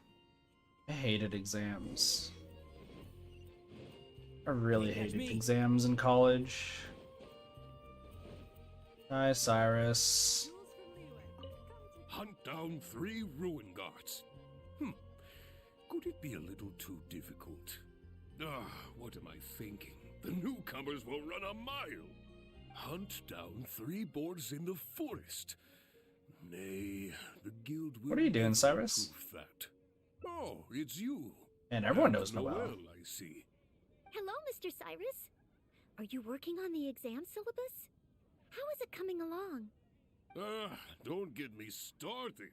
Speaker 1: I hated exams. I really
Speaker 2: Hey, that's
Speaker 1: hated
Speaker 2: me.
Speaker 1: exams in college. Hi, Cyrus.
Speaker 4: Hunt down 3 ruin guards. Could it be a little too difficult? What am I thinking? The newcomers will run a mile. Hunt down 3 boards in the forest. Nay, the guild will
Speaker 1: What are you doing,
Speaker 4: never
Speaker 1: Cyrus?
Speaker 4: approve that. Oh, it's you.
Speaker 1: And everyone
Speaker 4: And
Speaker 1: knows Noelle.
Speaker 4: I see.
Speaker 5: Hello, Mr. Cyrus. Are you working on the exam syllabus? How is it coming along?
Speaker 4: Don't get me started.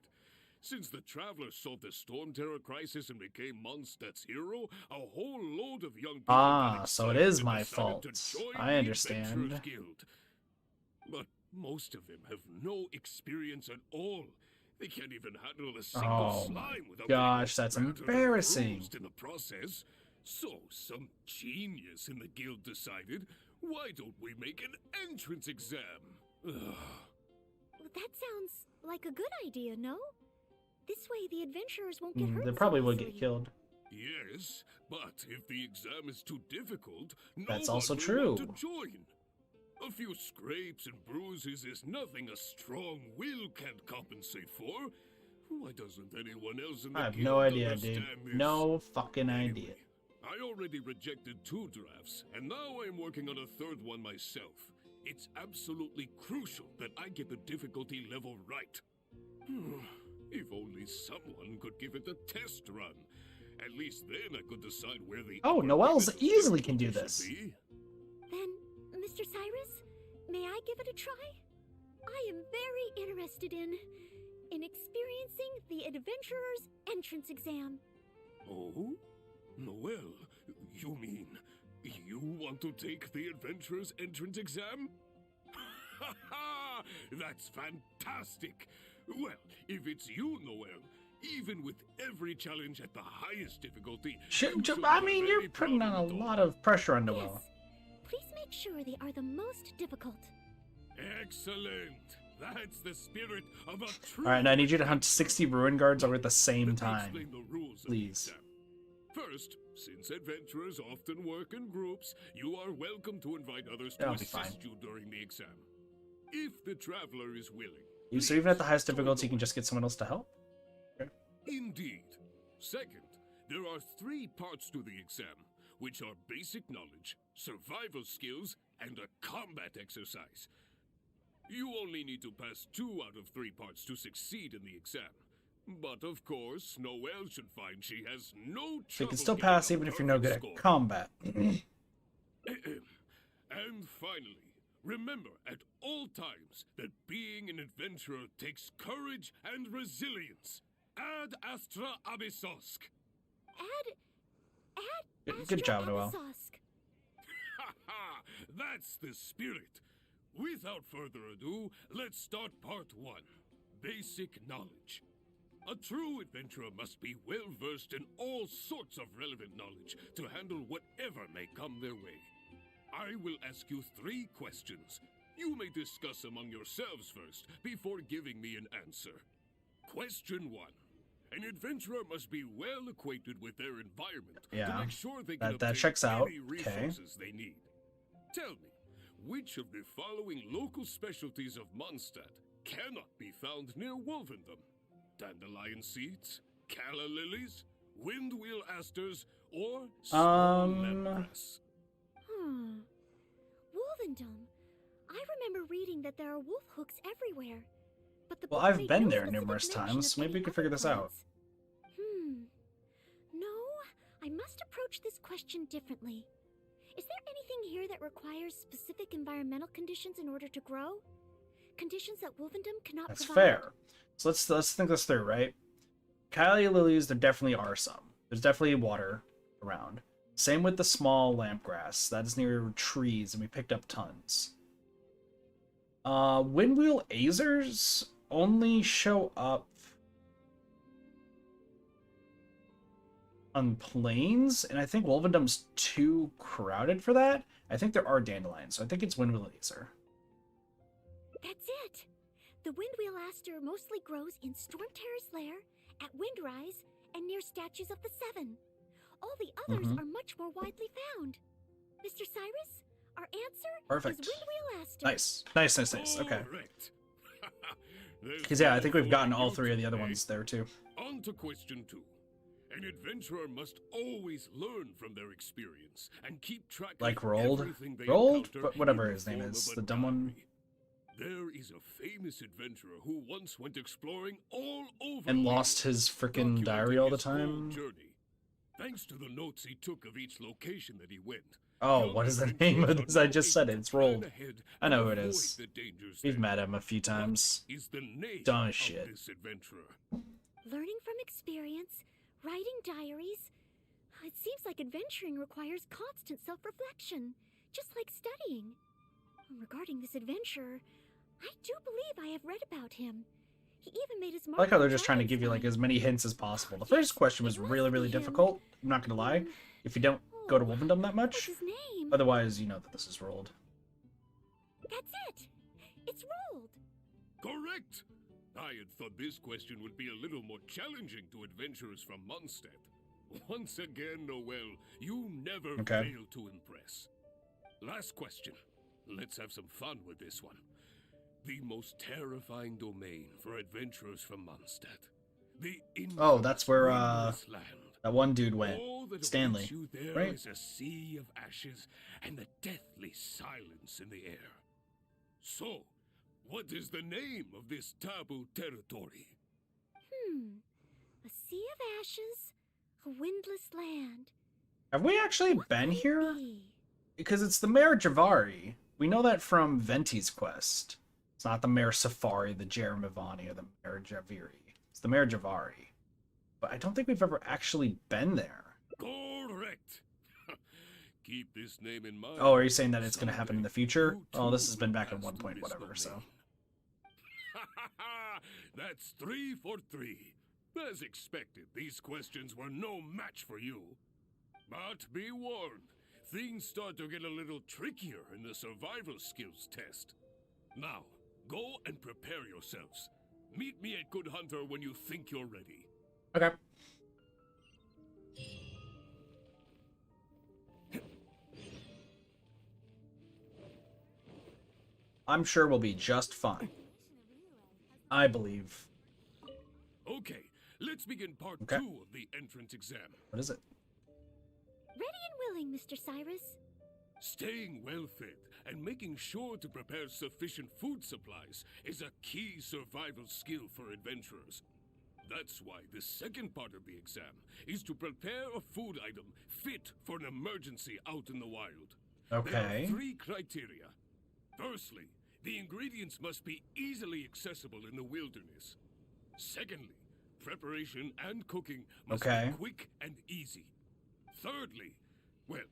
Speaker 4: Since the Traveler solved the Storm Terror crisis and became Mondstadt's hero, a whole load of young people got
Speaker 1: So it
Speaker 4: excited
Speaker 1: is
Speaker 4: and
Speaker 1: my
Speaker 4: decided
Speaker 1: fault.
Speaker 4: to join
Speaker 1: I
Speaker 4: the
Speaker 1: understand.
Speaker 4: Adventurers Guild. But most of them have no experience at all. They can't even handle a single
Speaker 1: Oh my
Speaker 4: slime without
Speaker 1: gosh,
Speaker 4: getting
Speaker 1: that's
Speaker 4: battered and
Speaker 1: embarrassing.
Speaker 4: bruised in the process. So some genius in the guild decided, why don't we make an entrance exam? Ugh.
Speaker 5: That sounds like a good idea, no? This way the adventurers won't get hurt
Speaker 1: They
Speaker 5: so
Speaker 1: probably would
Speaker 5: easily.
Speaker 1: get killed.
Speaker 4: Yes, but if the exam is too difficult, no
Speaker 1: That's
Speaker 4: one
Speaker 1: also
Speaker 4: will
Speaker 1: true.
Speaker 4: want to join. A few scrapes and bruises is nothing a strong will can't compensate for. Why doesn't anyone else in the
Speaker 1: I have
Speaker 4: guild
Speaker 1: no idea,
Speaker 4: understand
Speaker 1: dude.
Speaker 4: this?
Speaker 1: No fucking idea.
Speaker 4: Anyway, I already rejected 2 drafts, and now I'm working on a 3rd one myself. It's absolutely crucial that I get the difficulty level right. If only someone could give it a test run. At least then I could decide where the
Speaker 1: Oh,
Speaker 4: upper
Speaker 1: Noelle's
Speaker 4: limit of
Speaker 1: easily can do
Speaker 4: difficulty should
Speaker 1: this.
Speaker 4: be.
Speaker 5: Then, Mr. Cyrus, may I give it a try? I am very interested in experiencing the adventurer's entrance exam.
Speaker 4: Oh? Noelle, you mean you want to take the adventurer's entrance exam? Ha ha! That's fantastic! Well, if it's you, Noelle, even with every challenge at the highest difficulty, you should
Speaker 1: I
Speaker 4: have
Speaker 1: mean, you're
Speaker 4: any
Speaker 1: putting on a
Speaker 4: problem at all.
Speaker 1: lot of pressure on Noelle.
Speaker 5: Yes. Please make sure they are the most difficult.
Speaker 4: Excellent! That's the spirit of a true.
Speaker 1: Alright, now I need you to hunt 60 ruin guards over at the same
Speaker 4: Let me
Speaker 1: time.
Speaker 4: explain the rules of the
Speaker 1: Please.
Speaker 4: exam. First, since adventurers often work in groups, you are welcome to invite others to
Speaker 1: That'll be
Speaker 4: assist
Speaker 1: fine.
Speaker 4: you during the exam. If the traveler is willing.
Speaker 1: So even at the
Speaker 4: please
Speaker 1: highest
Speaker 4: join
Speaker 1: difficulty, you can
Speaker 4: the
Speaker 1: just get someone else to help?
Speaker 4: Indeed. Second, there are 3 parts to the exam, which are basic knowledge, survival skills, and a combat exercise. You only need to pass 2 out of 3 parts to succeed in the exam. But of course, Noelle should find she has no trouble.
Speaker 1: So you can still
Speaker 4: getting
Speaker 1: pass
Speaker 4: a
Speaker 1: even if you're no good
Speaker 4: perfect
Speaker 1: at
Speaker 4: score.
Speaker 1: combat.
Speaker 4: And finally, remember at all times that being an adventurer takes courage and resilience. Ad astra abyssosk.
Speaker 1: Good job, Noelle.
Speaker 4: Ha ha! That's the spirit. Without further ado, let's start part 1. Basic knowledge. A true adventurer must be well versed in all sorts of relevant knowledge to handle whatever may come their way. I will ask you 3 questions. You may discuss among yourselves first before giving me an answer. Question 1. An adventurer must be well acquainted with their environment to
Speaker 1: Yeah,
Speaker 4: make sure they can
Speaker 1: that
Speaker 4: obtain
Speaker 1: checks out.
Speaker 4: any
Speaker 1: Okay.
Speaker 4: resources they need. Tell me, which of the following local specialties of Mondstadt cannot be found near Wolvendom? dandelion seeds, calla lilies, windwheel asters, or small lemongrass?
Speaker 5: Wolvendom. I remember reading that there are wolf hooks everywhere. But the
Speaker 1: Well,
Speaker 5: book
Speaker 1: I've
Speaker 5: made
Speaker 1: been
Speaker 5: no
Speaker 1: there
Speaker 5: specific
Speaker 1: numerous
Speaker 5: mention
Speaker 1: times.
Speaker 5: of
Speaker 1: Maybe
Speaker 5: any
Speaker 1: we can
Speaker 5: other
Speaker 1: figure this out.
Speaker 5: plants. No, I must approach this question differently. Is there anything here that requires specific environmental conditions in order to grow? Conditions that Wolvendom cannot
Speaker 1: That's
Speaker 5: provide?
Speaker 1: fair. So let's think this through, right? Calla lilies, there definitely are some. There's definitely water around. Same with the small lampgrass. That is near trees, and we picked up tons. Windwheel azers only show up on plains, and I think Wolvendom's too crowded for that. I think there are dandelions, so I think it's Windwheel azer.
Speaker 5: That's it. The windwheel aster mostly grows in Storm Terror's lair, at Windrise, and near statues of the Seven. All the others are much more widely found. Mr. Cyrus, our answer
Speaker 1: Perfect.
Speaker 5: is Windwheel aster.
Speaker 1: Nice. Okay.
Speaker 4: Correct.
Speaker 1: Because yeah, I think we've gotten all three of the other ones there too.
Speaker 4: On to question 2. An adventurer must always learn from their experience and keep track
Speaker 1: Like
Speaker 4: of
Speaker 1: Rolled?
Speaker 4: everything they
Speaker 1: Rolled?
Speaker 4: encounter
Speaker 1: But whatever
Speaker 4: in
Speaker 1: his name
Speaker 4: form
Speaker 1: is,
Speaker 4: of a
Speaker 1: the dumb one.
Speaker 4: diary. There is a famous adventurer who once went exploring all over
Speaker 1: And
Speaker 4: Liyue,
Speaker 1: lost his freaking diary
Speaker 4: documenting
Speaker 1: all the
Speaker 4: his whole
Speaker 1: time.
Speaker 4: journey. Thanks to the notes he took of each location that he went.
Speaker 1: Oh,
Speaker 4: young
Speaker 1: what is the
Speaker 4: adventurers
Speaker 1: name of
Speaker 4: are
Speaker 1: this? I
Speaker 4: now
Speaker 1: just
Speaker 4: able
Speaker 1: said it.
Speaker 4: to
Speaker 1: It's
Speaker 4: plan
Speaker 1: Rolled.
Speaker 4: ahead
Speaker 1: I
Speaker 4: and
Speaker 1: know who it
Speaker 4: avoid
Speaker 1: is.
Speaker 4: the dangers
Speaker 1: We've
Speaker 4: there.
Speaker 1: met him a few
Speaker 4: What
Speaker 1: times.
Speaker 4: is the name
Speaker 1: Dumb
Speaker 4: of
Speaker 1: shit.
Speaker 4: this adventurer?
Speaker 5: Learning from experience, writing diaries. It seems like adventuring requires constant self-reflection, just like studying. Regarding this adventurer, I do believe I have read about him. He even made his mark
Speaker 1: I like how
Speaker 5: on
Speaker 1: they're just trying to
Speaker 5: travel
Speaker 1: give you like
Speaker 5: signs.
Speaker 1: as many hints as possible. The first question was
Speaker 5: it must
Speaker 1: really,
Speaker 5: be
Speaker 1: really
Speaker 5: him.
Speaker 1: difficult. I'm not gonna lie. If you don't go to Wolvendom that
Speaker 5: What's
Speaker 1: much,
Speaker 5: his name?
Speaker 1: otherwise you know that this is Rolled.
Speaker 5: That's it. It's Rolled.
Speaker 4: Correct! I had thought this question would be a little more challenging to adventurers from Mondstadt. Once again, Noelle, you never fail to impress. Last question. Let's have some fun with this one. The most terrifying domain for adventurers from Mondstadt. The
Speaker 1: Oh, that's where
Speaker 4: Windless Land.
Speaker 1: that one dude went.
Speaker 4: All that
Speaker 1: Stanley,
Speaker 4: awaits you there
Speaker 1: right?
Speaker 4: is a sea of ashes and the deathly silence in the air. So, what is the name of this taboo territory?
Speaker 5: A sea of ashes, a windless land.
Speaker 1: Have we actually
Speaker 5: What
Speaker 1: been
Speaker 5: could it
Speaker 1: here?
Speaker 5: be?
Speaker 1: Because it's the Mare Javari. We know that from Venti's quest. It's not the Mare Safari, the Jeremivani, or the Mare Javiri. It's the Mare Javari. But I don't think we've ever actually been there.
Speaker 4: Correct. Keep this name in mind.
Speaker 1: Oh, are you saying that it's going to happen in the
Speaker 4: Someday,
Speaker 1: future?
Speaker 4: you
Speaker 1: Oh, this
Speaker 4: too
Speaker 1: has been back
Speaker 4: will
Speaker 1: at
Speaker 4: pass
Speaker 1: one
Speaker 4: through
Speaker 1: point,
Speaker 4: this
Speaker 1: whatever, so.
Speaker 4: domain. That's 3 for 3. As expected, these questions were no match for you. But be warned, things start to get a little trickier in the survival skills test. Now, go and prepare yourselves. Meet me at Good Hunter when you think you're ready.
Speaker 1: Okay. I'm sure we'll be just fine. I believe.
Speaker 4: Okay, let's begin part
Speaker 1: Okay.
Speaker 4: 2 of the entrance exam.
Speaker 1: What is it?
Speaker 5: Ready and willing, Mr. Cyrus.
Speaker 4: Staying well fed and making sure to prepare sufficient food supplies is a key survival skill for adventurers. That's why the second part of the exam is to prepare a food item fit for an emergency out in the wild. There
Speaker 1: Okay.
Speaker 4: are 3 criteria. Firstly, the ingredients must be easily accessible in the wilderness. Secondly, preparation and cooking must
Speaker 1: Okay.
Speaker 4: be quick and easy. Thirdly, well,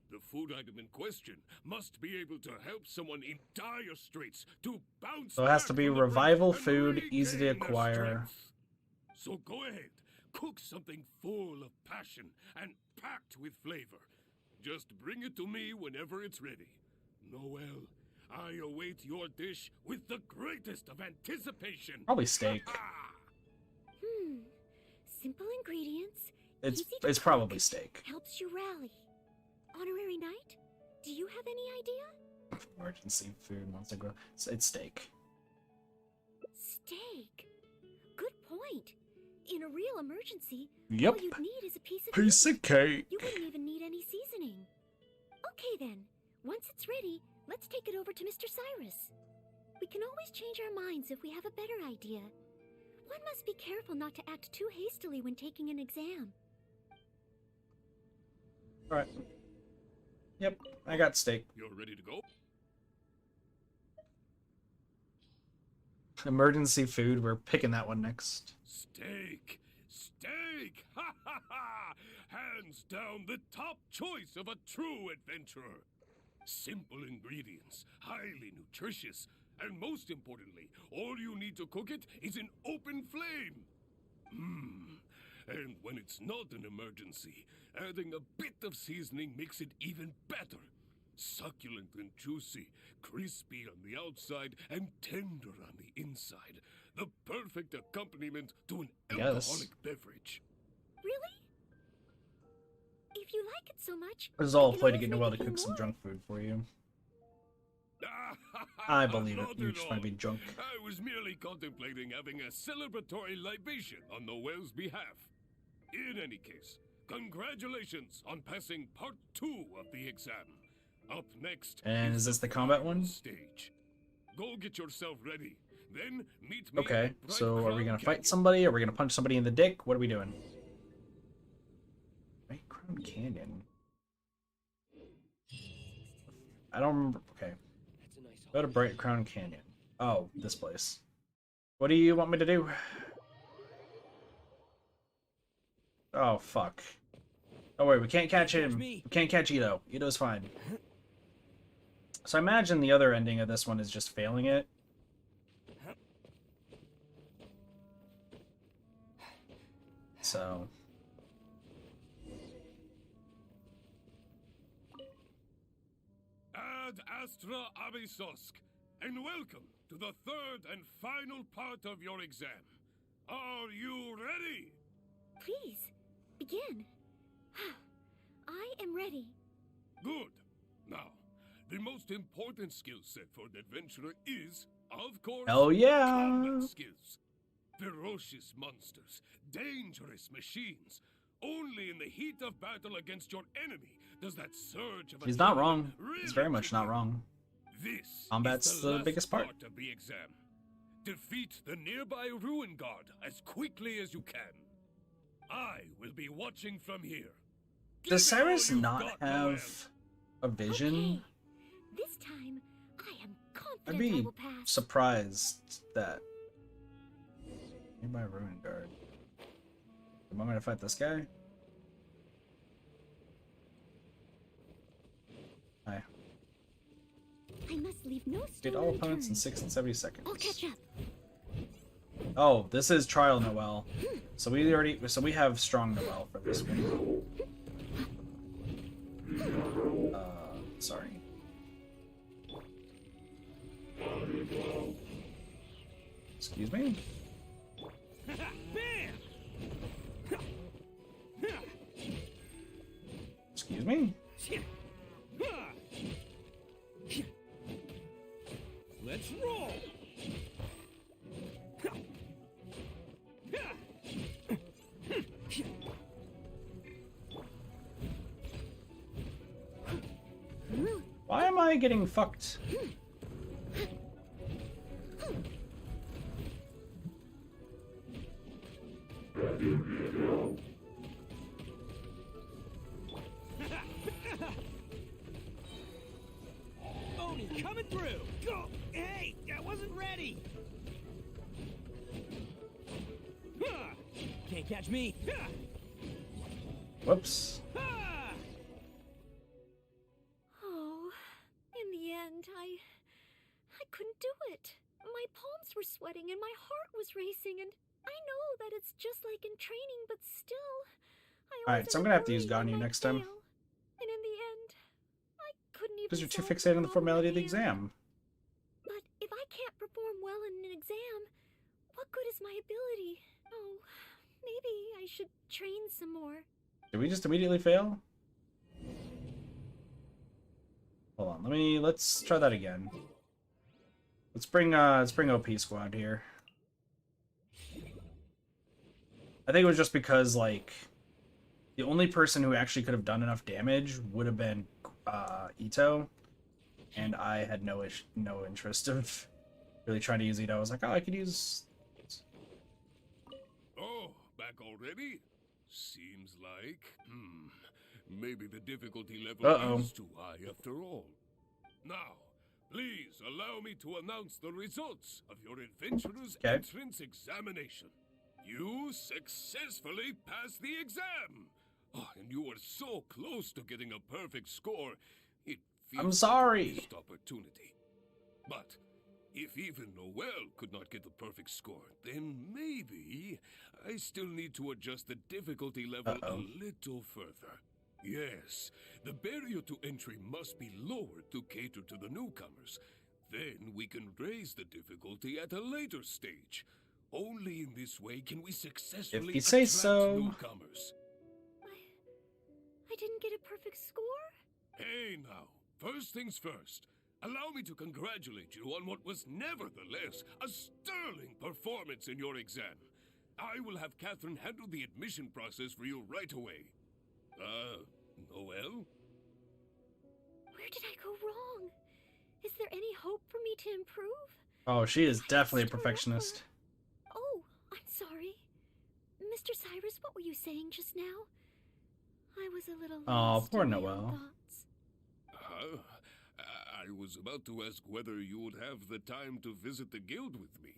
Speaker 4: the food item in question must be able to help someone in dire straits to bounce
Speaker 1: So it has
Speaker 4: back
Speaker 1: to be
Speaker 4: from the brink
Speaker 1: revival
Speaker 4: and
Speaker 1: food, easy to
Speaker 4: regain their
Speaker 1: acquire.
Speaker 4: strength. So go ahead, cook something full of passion and packed with flavor. Just bring it to me whenever it's ready. Noelle, I await your dish with the greatest of anticipation.
Speaker 1: Probably steak.
Speaker 5: Simple ingredients.
Speaker 1: It's
Speaker 5: easy to
Speaker 1: it's
Speaker 5: cook,
Speaker 1: probably steak.
Speaker 5: helps you rally. Honorary Knight, do you have any idea?
Speaker 1: Emergency food once I grow. It's steak.
Speaker 5: Steak. Good point. point. In a real emergency,
Speaker 1: Yep.
Speaker 5: all you'd need is a piece of
Speaker 1: Piece of cake.
Speaker 5: You wouldn't even need any seasoning. Okay then, once it's ready, let's take it over to Mr. Cyrus. We can always change our minds if we have a better idea. One must be careful not to act too hastily when taking an exam.
Speaker 1: Alright. Yep, I got steak.
Speaker 4: You're ready to go?
Speaker 1: Emergency food, we're picking that one next.
Speaker 4: Steak! Steak! Ha ha ha! Hands down the top choice of a true adventurer. Simple ingredients, highly nutritious, and most importantly, all you need to cook it is an open flame. And when it's not an emergency, adding a bit of seasoning makes it even better. Succulent and juicy, crispy on the outside and tender on the inside. The perfect accompaniment to an alcoholic beverage.
Speaker 5: Really? If you like it so much,
Speaker 1: This is all a
Speaker 5: I can
Speaker 1: play to
Speaker 5: always
Speaker 1: get
Speaker 5: make
Speaker 1: Noelle
Speaker 5: a
Speaker 1: to
Speaker 5: few
Speaker 1: cook some
Speaker 5: more.
Speaker 1: junk food for you. I believe it.
Speaker 4: Not
Speaker 1: You
Speaker 4: at
Speaker 1: just want to be
Speaker 4: all.
Speaker 1: drunk.
Speaker 4: I was merely contemplating having a celebratory libation on Noelle's behalf. In any case, congratulations on passing part 2 of the exam. Up next,
Speaker 1: And is this the combat one?
Speaker 4: stage. Go get yourself ready. Then meet me.
Speaker 1: Okay,
Speaker 4: at Bright
Speaker 1: so are we
Speaker 4: Crown
Speaker 1: gonna fight
Speaker 4: Canyon.
Speaker 1: somebody? Are we gonna punch somebody in the dick? What are we doing? Bright Crown Canyon. I don't remember. Okay. Go to Bright Crown Canyon. Oh, this place. What do you want me to do? Oh, fuck. Don't worry, we can't catch him. We can't catch Ito. Ito's fine. So I imagine the other ending of this one is just failing it. So...
Speaker 4: Ad Astra Abysosk, and welcome to the third and final part of your exam. Are you ready?
Speaker 5: Please, begin. I am ready.
Speaker 4: Good. Now, the most important skill set for an adventurer is, of course,
Speaker 1: Hell yeah!
Speaker 4: combat skills. Ferocious monsters, dangerous machines. Only in the heat of battle against your enemy does that surge of
Speaker 1: He's not
Speaker 4: adrenaline
Speaker 1: wrong.
Speaker 4: really
Speaker 1: He's very much not
Speaker 4: begin.
Speaker 1: wrong.
Speaker 4: This
Speaker 1: Combat's
Speaker 4: is
Speaker 1: the
Speaker 4: last
Speaker 1: biggest part.
Speaker 4: of the exam. Defeat the nearby ruin guard as quickly as you can. I will be watching from here.
Speaker 1: Does
Speaker 4: Give it all
Speaker 1: Cyrus
Speaker 4: you've
Speaker 1: not
Speaker 4: got, Noelle.
Speaker 1: have a vision?
Speaker 5: Okay. This time, I am confident
Speaker 1: I'd
Speaker 5: I
Speaker 1: be
Speaker 5: will pass.
Speaker 1: surprised that... Nearby ruin guard. Am I gonna fight this guy? Hi.
Speaker 5: I must leave no stone
Speaker 1: Beat all opponents in
Speaker 5: unturned.
Speaker 1: 6 and 70 seconds.
Speaker 5: I'll catch up.
Speaker 1: Oh, this is Trial Noelle. So we have strong Noelle for this one. Sorry. Excuse me? Excuse me?
Speaker 2: Let's roll.
Speaker 1: Why am I getting fucked?
Speaker 2: Oni coming through. Go. Hey, I wasn't ready. Can't catch me.
Speaker 1: Whoops.
Speaker 5: Oh, in the end, I couldn't do it. My palms were sweating and my heart was racing, and I know that it's just like in training, but still,
Speaker 1: Alright, so I'm gonna have to use Ganyu next time.
Speaker 5: And in the end, I couldn't even.
Speaker 1: Because you're too
Speaker 5: solve
Speaker 1: fixated on the
Speaker 5: problem
Speaker 1: formality of the
Speaker 5: at hand.
Speaker 1: exam.
Speaker 5: But if I can't perform well in an exam, what good is my ability? Oh, maybe I should train some more.
Speaker 1: Did we just immediately fail? Hold on, let's try that again. Let's bring OP squad here. I think it was just because, like, the only person who actually could have done enough damage would have been Ito, and I had no interest of really trying to use Ito. I was like, oh, I could use...
Speaker 4: Oh, back already? Seems like, maybe the difficulty level is too high after all. Now, please allow me to announce the results of your adventurer's entrance examination. You successfully passed the exam! Oh, and you were so close to getting a perfect score. It feels
Speaker 1: I'm sorry.
Speaker 4: like a missed opportunity. But if even Noelle could not get the perfect score, then maybe I still need to adjust the difficulty level a little further. Yes, the barrier to entry must be lowered to cater to the newcomers. Then we can raise the difficulty at a later stage. Only in this way can we successfully
Speaker 1: If you say
Speaker 4: attract
Speaker 1: so.
Speaker 4: newcomers.
Speaker 5: I didn't get a perfect score?
Speaker 4: Hey now, first things first. Allow me to congratulate you on what was nevertheless a sterling performance in your exam. I will have Catherine handle the admission process for you right away. Noelle?
Speaker 5: Where did I go wrong? Is there any hope for me to improve?
Speaker 1: Oh, she is definitely a perfectionist.
Speaker 5: Oh, I'm sorry. Mr. Cyrus, what were you saying just now? I was a little lost
Speaker 1: poor
Speaker 5: in my own
Speaker 1: Noelle.
Speaker 5: thoughts.
Speaker 4: I was about to ask whether you would have the time to visit the guild with me.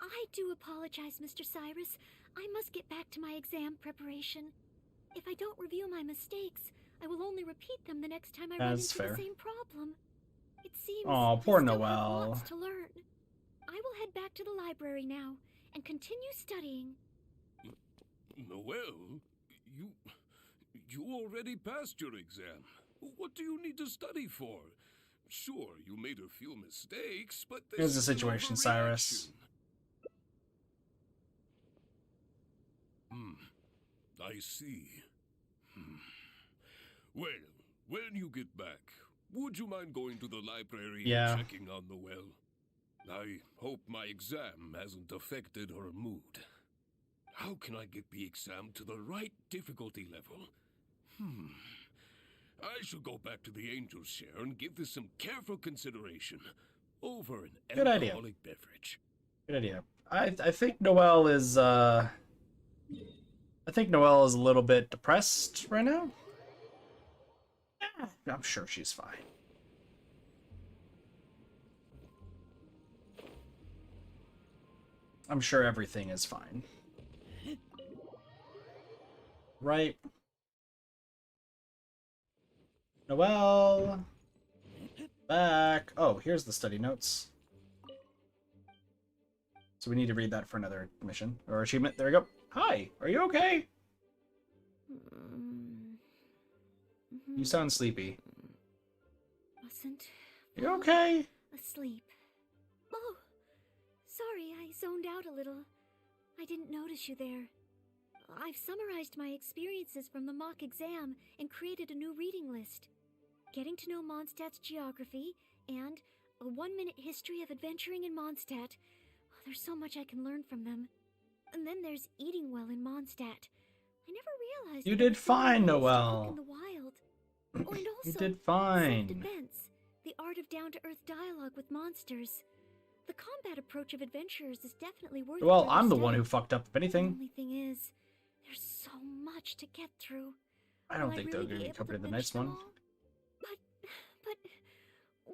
Speaker 5: I do apologize, Mr. Cyrus. I must get back to my exam preparation. If I don't review my mistakes, I will only repeat them the next time I run
Speaker 1: That's
Speaker 5: into
Speaker 1: fair.
Speaker 5: the same problem. It seems
Speaker 1: Oh, poor
Speaker 5: I still have
Speaker 1: Noelle.
Speaker 5: lots to learn. I will head back to the library now and continue studying.
Speaker 4: Noelle, you already passed your exam. What do you need to study for? Sure, you made a few mistakes, but
Speaker 1: Here's the situation, Cyrus.
Speaker 4: I see. Well, when you get back, would you mind going to the library and checking on Noelle? I hope my exam hasn't affected her mood. How can I get the exam to the right difficulty level? I should go back to the Angel's Share and give this some careful consideration over an
Speaker 1: Good idea.
Speaker 4: alcoholic beverage.
Speaker 1: Good idea. I think Noelle is a little bit depressed right now. Yeah, I'm sure she's fine. I'm sure everything is fine. Right? Noelle! Back! Oh, here's the study notes. So we need to read that for another mission. Or achievement. There we go. Hi! Are you okay? You sound sleepy.
Speaker 5: Wasn't
Speaker 1: You okay?
Speaker 5: asleep. Oh, sorry, I zoned out a little. I didn't notice you there. I've summarized my experiences from the mock exam and created a new reading list. Getting to know Mondstadt's geography and a 1-minute history of adventuring in Mondstadt. Oh, there's so much I can learn from them. And then there's eating well in Mondstadt. I never realized
Speaker 1: You
Speaker 5: there
Speaker 1: did
Speaker 5: was so many
Speaker 1: fine,
Speaker 5: ways to cook
Speaker 1: Noelle.
Speaker 5: in the wild. Oh, and also
Speaker 1: You did fine.
Speaker 5: self-defense, the art of down-to-earth dialogue with monsters. The combat approach of adventurers is definitely worth it.
Speaker 1: Well, I'm the one who fucked up, if
Speaker 5: The
Speaker 1: anything.
Speaker 5: only thing is, there's so much to get through.
Speaker 1: I don't
Speaker 5: Will
Speaker 1: think
Speaker 5: really
Speaker 1: they're going
Speaker 5: be
Speaker 1: to
Speaker 5: able
Speaker 1: cover
Speaker 5: to
Speaker 1: the
Speaker 5: finish
Speaker 1: next
Speaker 5: them
Speaker 1: one.
Speaker 5: all? But,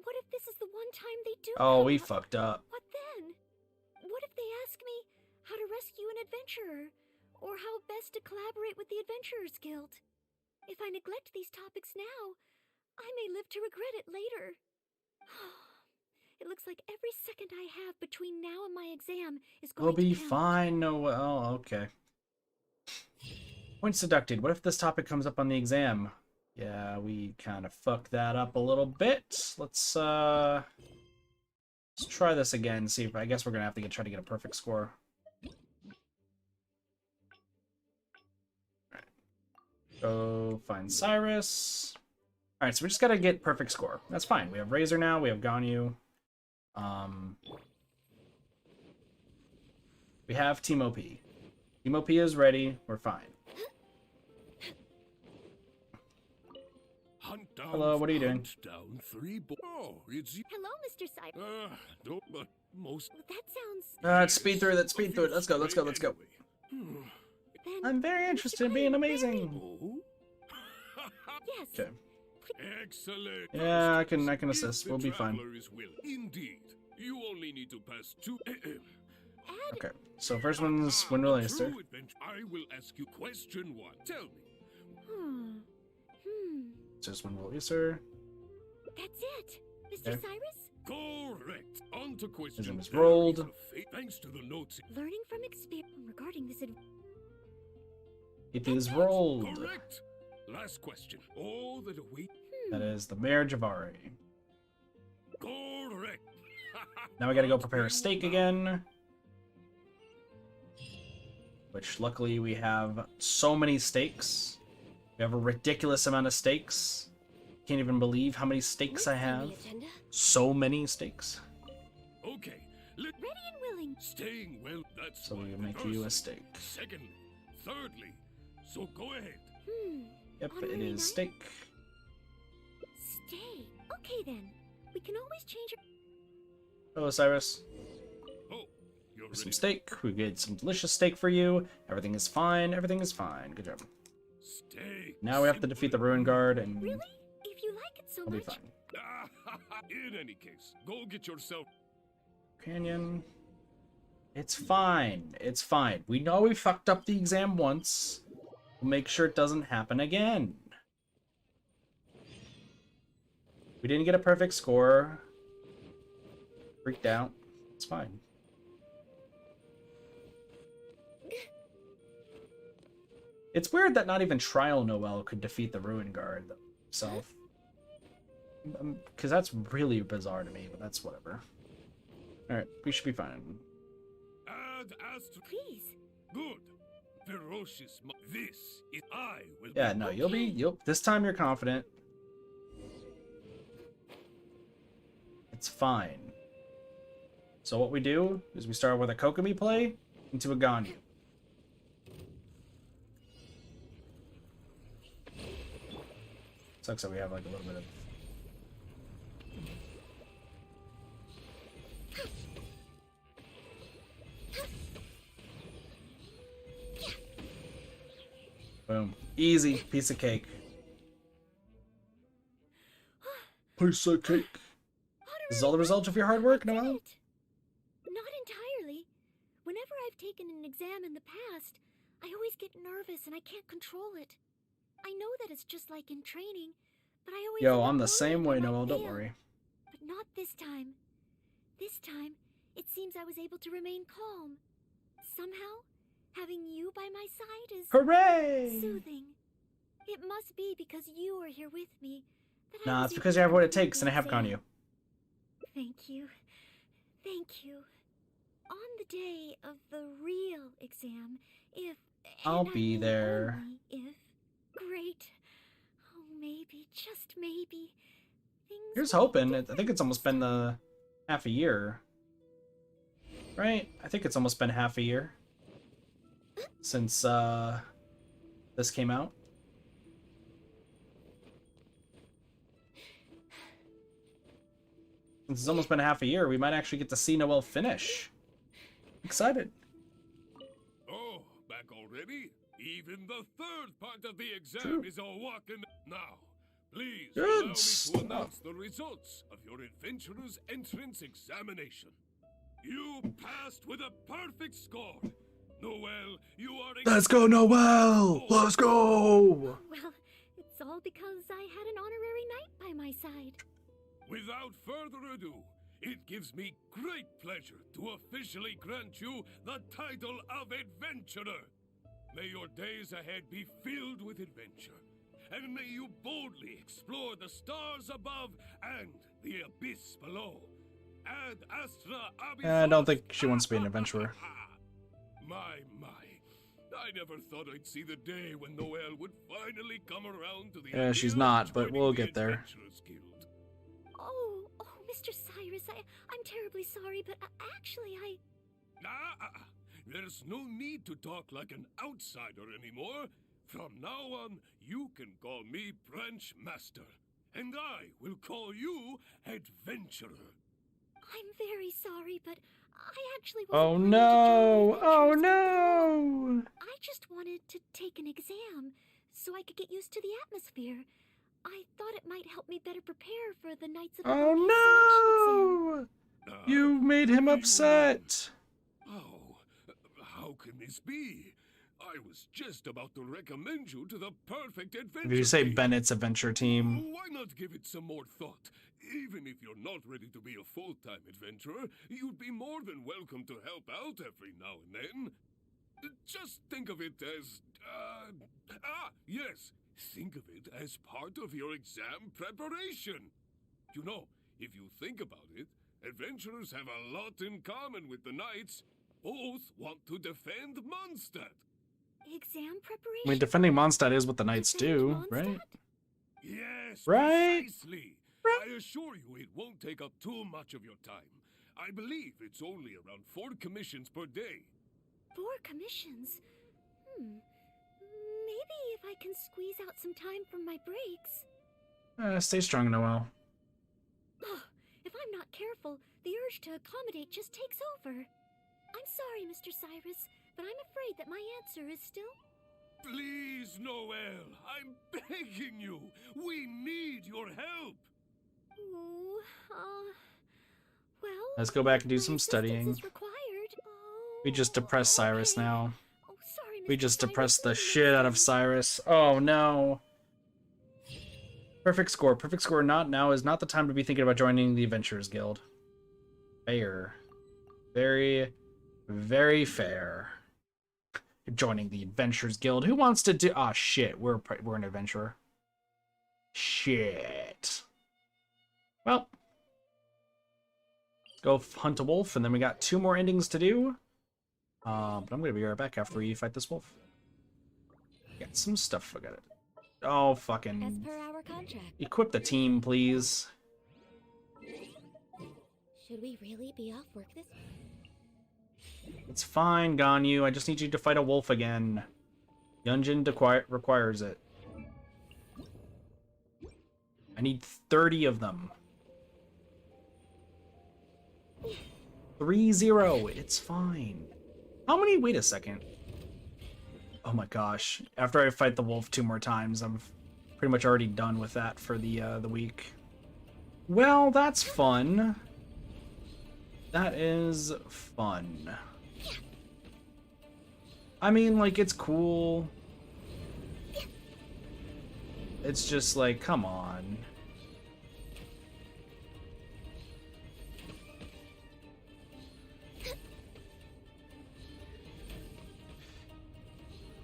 Speaker 5: what if this is the one time they do
Speaker 1: Oh,
Speaker 5: come
Speaker 1: we
Speaker 5: up?
Speaker 1: fucked up.
Speaker 5: What then? What if they ask me how to rescue an adventurer? Or how best to collaborate with the Adventurers Guild? If I neglect these topics now, I may live to regret it later. It looks like every second I have between now and my exam is going
Speaker 1: We'll be
Speaker 5: to count.
Speaker 1: fine, Noelle. Okay. Points deducted. What if this topic comes up on the exam? Yeah, we kind of fucked that up a little bit. Let's try this again. See if I guess we're gonna have to try to get a perfect score. Alright. Go find Cyrus. Alright, so we just gotta get perfect score. That's fine. We have Razor now. We have Ganyu. We have Team OP. Hemopia is ready. We're fine.
Speaker 4: Hunt down,
Speaker 1: Hello, what are you doing?
Speaker 4: hunt down 3 Oh, it's
Speaker 5: Hello, Mr. Cyrus.
Speaker 4: no, but most.
Speaker 5: That sounds.
Speaker 1: Let's speed through it. Let's speed through it. Let's go. Let's go. Let's go.
Speaker 5: Then,
Speaker 1: I'm very interested in being amazing.
Speaker 4: Oh.
Speaker 5: yes.
Speaker 1: Okay.
Speaker 4: Excellent.
Speaker 1: Yeah, I can
Speaker 4: If
Speaker 1: assist.
Speaker 4: the
Speaker 1: We'll be fine.
Speaker 4: traveler is willing. Indeed. You only need to pass 2.
Speaker 5: Add
Speaker 1: Okay. So first one's Windmill Easter.
Speaker 4: True adventure. I will ask you question 1. Tell me.
Speaker 5: Hmm.
Speaker 1: Just Windmill Easter.
Speaker 5: That's it, Mr.
Speaker 1: Okay.
Speaker 5: Cyrus.
Speaker 4: Correct. On to question.
Speaker 1: name is
Speaker 4: There
Speaker 1: rolled.
Speaker 4: is a thanks to the notes.
Speaker 5: Learning from experience regarding this.
Speaker 1: It is rolled.
Speaker 4: Correct. Last question. All that await.
Speaker 1: That is the Marriage of Ari.
Speaker 4: Correct.
Speaker 1: Now we gotta go prepare a steak again. Which luckily we have so many steaks. We have a ridiculous amount of steaks. Can't even believe how many steaks I have. So many steaks.
Speaker 4: Okay.
Speaker 5: Ready and willing.
Speaker 4: Staying well. That's
Speaker 1: So we
Speaker 4: why.
Speaker 1: make you a
Speaker 4: Firstly.
Speaker 1: steak.
Speaker 4: Secondly. Thirdly. So go ahead.
Speaker 1: Yep,
Speaker 5: On
Speaker 1: it
Speaker 5: Monday
Speaker 1: is
Speaker 5: night?
Speaker 1: steak.
Speaker 5: Stay. Okay then. We can always change our.
Speaker 1: Hello, Cyrus.
Speaker 4: Oh, you're
Speaker 1: Here's some
Speaker 4: ready.
Speaker 1: steak. We get some delicious steak for you. Everything is fine. Everything is fine. Good job.
Speaker 4: Steak.
Speaker 1: Now we have to defeat the Ruin Guard and
Speaker 5: Really? If you like it so
Speaker 1: we'll be
Speaker 5: much.
Speaker 1: fine.
Speaker 4: In any case, go get yourself.
Speaker 1: Canyon. It's fine. It's fine. We know we fucked up the exam once. We'll make sure it doesn't happen again. We didn't get a perfect score. Freaked out. It's fine. It's weird that not even Trial Noelle could defeat the Ruin Guard himself. Because that's really bizarre to me, but that's whatever. Alright, we should be fine.
Speaker 4: Add Astro.
Speaker 5: Please.
Speaker 4: Good. Ferocious. This is I will.
Speaker 1: Yeah, no, you'll this time you're confident. It's fine. So what we do is we start with a Kokomi play into a Ganyu. Sucks that we have like a little bit of boom. Easy piece of cake. Piece of cake. This is all the result of your hard work, Noelle.
Speaker 5: Not entirely. Whenever I've taken an exam in the past, I always get nervous and I can't control it. I know that it's just like in training, but I always.
Speaker 1: Yo,
Speaker 5: end up
Speaker 1: I'm the
Speaker 5: worrying
Speaker 1: same
Speaker 5: I
Speaker 1: way,
Speaker 5: might
Speaker 1: Noelle, don't
Speaker 5: fail.
Speaker 1: worry.
Speaker 5: But not this time. This time, it seems I was able to remain calm. Somehow, having you by my side is
Speaker 1: Hooray!
Speaker 5: soothing. It must be because you are here with me. That I
Speaker 1: Nah,
Speaker 5: was
Speaker 1: it's
Speaker 5: able
Speaker 1: because
Speaker 5: to
Speaker 1: you have what it
Speaker 5: complete
Speaker 1: takes,
Speaker 5: the
Speaker 1: and I have
Speaker 5: exam.
Speaker 1: Ganyu.
Speaker 5: Thank you. Thank you. On the day of the real exam, if...
Speaker 1: I'll
Speaker 5: and I
Speaker 1: be
Speaker 5: mean
Speaker 1: there.
Speaker 5: only if... Great. Oh, maybe, just maybe. Things
Speaker 1: Here's
Speaker 5: will be
Speaker 1: hoping. I
Speaker 5: different
Speaker 1: think it's almost
Speaker 5: this
Speaker 1: been
Speaker 5: time.
Speaker 1: half a year. Right? I think it's almost been half a year since this came out. Since it's almost been half a year, we might actually get to see Noelle finish. Excited.
Speaker 4: Oh, back already? Even the third part of the exam
Speaker 1: True.
Speaker 4: is a walk in. Now, please
Speaker 1: Good
Speaker 4: allow me to
Speaker 1: stuff.
Speaker 4: announce the results of your adventurer's entrance examination. You passed with a perfect score. Noelle, you are.
Speaker 1: Let's go, Noelle! Let's go!
Speaker 5: Well, it's all because I had an honorary knight by my side.
Speaker 4: Without further ado, it gives me great pleasure to officially grant you the title of Adventurer. May your days ahead be filled with adventure, and may you boldly explore the stars above and the abyss below. Ad Astra Abyssal.
Speaker 1: I don't think she wants to be an adventurer.
Speaker 4: My. I never thought I'd see the day when Noelle would finally come around to the
Speaker 1: Yeah, she's
Speaker 4: idea of
Speaker 1: not, but
Speaker 4: joining
Speaker 1: we'll
Speaker 4: the
Speaker 1: get there.
Speaker 4: Adventurers Guild.
Speaker 5: Oh, Mr. Cyrus, I'm terribly sorry, but actually
Speaker 4: Ah, there's no need to talk like an outsider anymore. From now on, you can call me Branch Master, and I will call you Adventurer.
Speaker 5: I'm very sorry, but I actually
Speaker 1: Oh
Speaker 5: wasn't planning to
Speaker 1: no!
Speaker 5: join
Speaker 1: Oh
Speaker 5: adventures at all.
Speaker 1: no!
Speaker 5: I just wanted to take an exam so I could get used to the atmosphere. I thought it might help me better prepare for the Knights of Favonius selection exam.
Speaker 1: Oh no! You made him upset.
Speaker 4: Oh, how can this be? I was just about to recommend you to the perfect adventure
Speaker 1: Did you say
Speaker 4: team.
Speaker 1: Bennett's adventure team?
Speaker 4: Why not give it some more thought? Even if you're not ready to be a full-time adventurer, you'd be more than welcome to help out every now and then. Just think of it as... yes. Think of it as part of your exam preparation. You know, if you think about it, adventurers have a lot in common with the knights. Both want to defend Mondstadt.
Speaker 5: Exam preparation?
Speaker 1: I mean, defending Mondstadt is what the knights do, right?
Speaker 4: Yes,
Speaker 1: Right?
Speaker 4: precisely.
Speaker 1: Right.
Speaker 4: I assure you it won't take up too much of your time. I believe it's only around 4 commissions per day.
Speaker 5: 4 commissions? Maybe if I can squeeze out some time from my breaks.
Speaker 1: Stay strong, Noelle.
Speaker 5: Oh, if I'm not careful, the urge to accommodate just takes over. I'm sorry, Mr. Cyrus, but I'm afraid that my answer is still...
Speaker 4: Please, Noelle, I'm begging you. We need your help.
Speaker 5: Oh, well...
Speaker 1: Let's go back and do
Speaker 5: my
Speaker 1: some
Speaker 5: assistance
Speaker 1: studying.
Speaker 5: is required.
Speaker 1: We just depressed Cyrus
Speaker 5: Okay.
Speaker 1: now.
Speaker 5: Oh, sorry,
Speaker 1: We
Speaker 5: Mr.
Speaker 1: just
Speaker 5: Cyrus,
Speaker 1: depressed the
Speaker 5: leave
Speaker 1: shit out of
Speaker 5: me.
Speaker 1: Cyrus. Oh no. Perfect score. Perfect score. Not now is not the time to be thinking about joining the Adventurers Guild. Fair. Very, very fair. You're joining the Adventurers Guild. Who wants to do... Ah, shit. We're an adventurer. Shit. Well. Go hunt a wolf, and then we got 2 more endings to do. But I'm gonna be right back after we fight this wolf. Got some stuff I gotta do. Oh,
Speaker 3: As
Speaker 1: fucking...
Speaker 3: per our contract.
Speaker 1: Equip the team, please.
Speaker 3: Should we really be off work this?
Speaker 1: It's fine, Ganyu. I just need you to fight a wolf again. Yunjin requires it. I need 30 of them. 3-0. It's fine. How many? Wait a second. Oh my gosh. After I fight the wolf 2 more times, I'm pretty much already done with that for the week. Well, that's fun. That is fun. I mean, like, it's cool. It's just like, come on.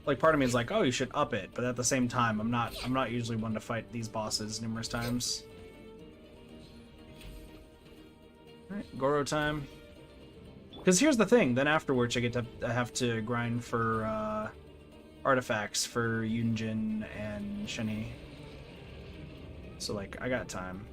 Speaker 1: Like, part of me is like, oh, you should up it, but at the same time, I'm not usually one to fight these bosses numerous times. Alright, Goro time. Because here's the thing, then afterwards I have to grind for artifacts for Yunjin and Sheni. So, like, I got time.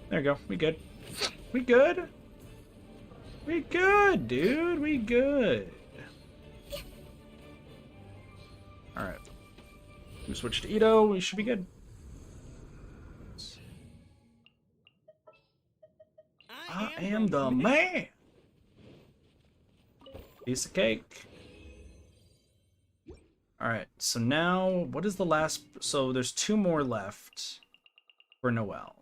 Speaker 1: There we go. We good. We good. We good, dude. We good. Alright. We switch to Ito. We should be good. I am the man. Piece of cake. Alright, so now, what is the last... So there's 2 more left for Noelle.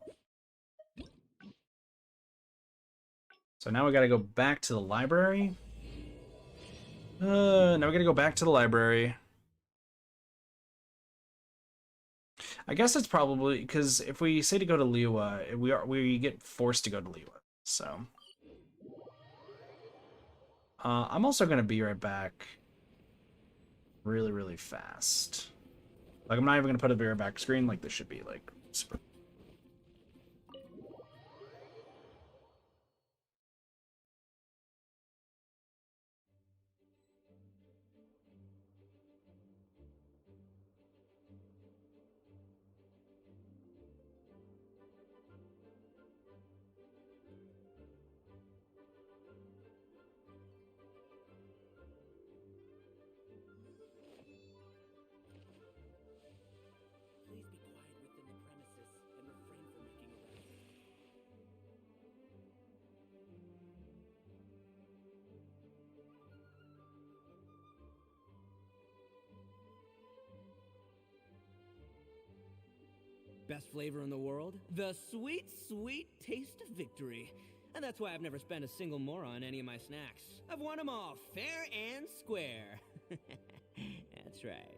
Speaker 1: So now we gotta go back to the library. Now we gotta go back to the library. I guess it's probably because if we say to go to Liyue, we get forced to go to Liyue. So I'm also gonna be right back really, really fast. Like, I'm not even gonna put a be right back screen. Like, this should be like super.
Speaker 2: Best flavor in the world? The sweet, sweet taste of victory. And that's why I've never spent a single mora on any of my snacks. I've won them all, fair and square. That's right.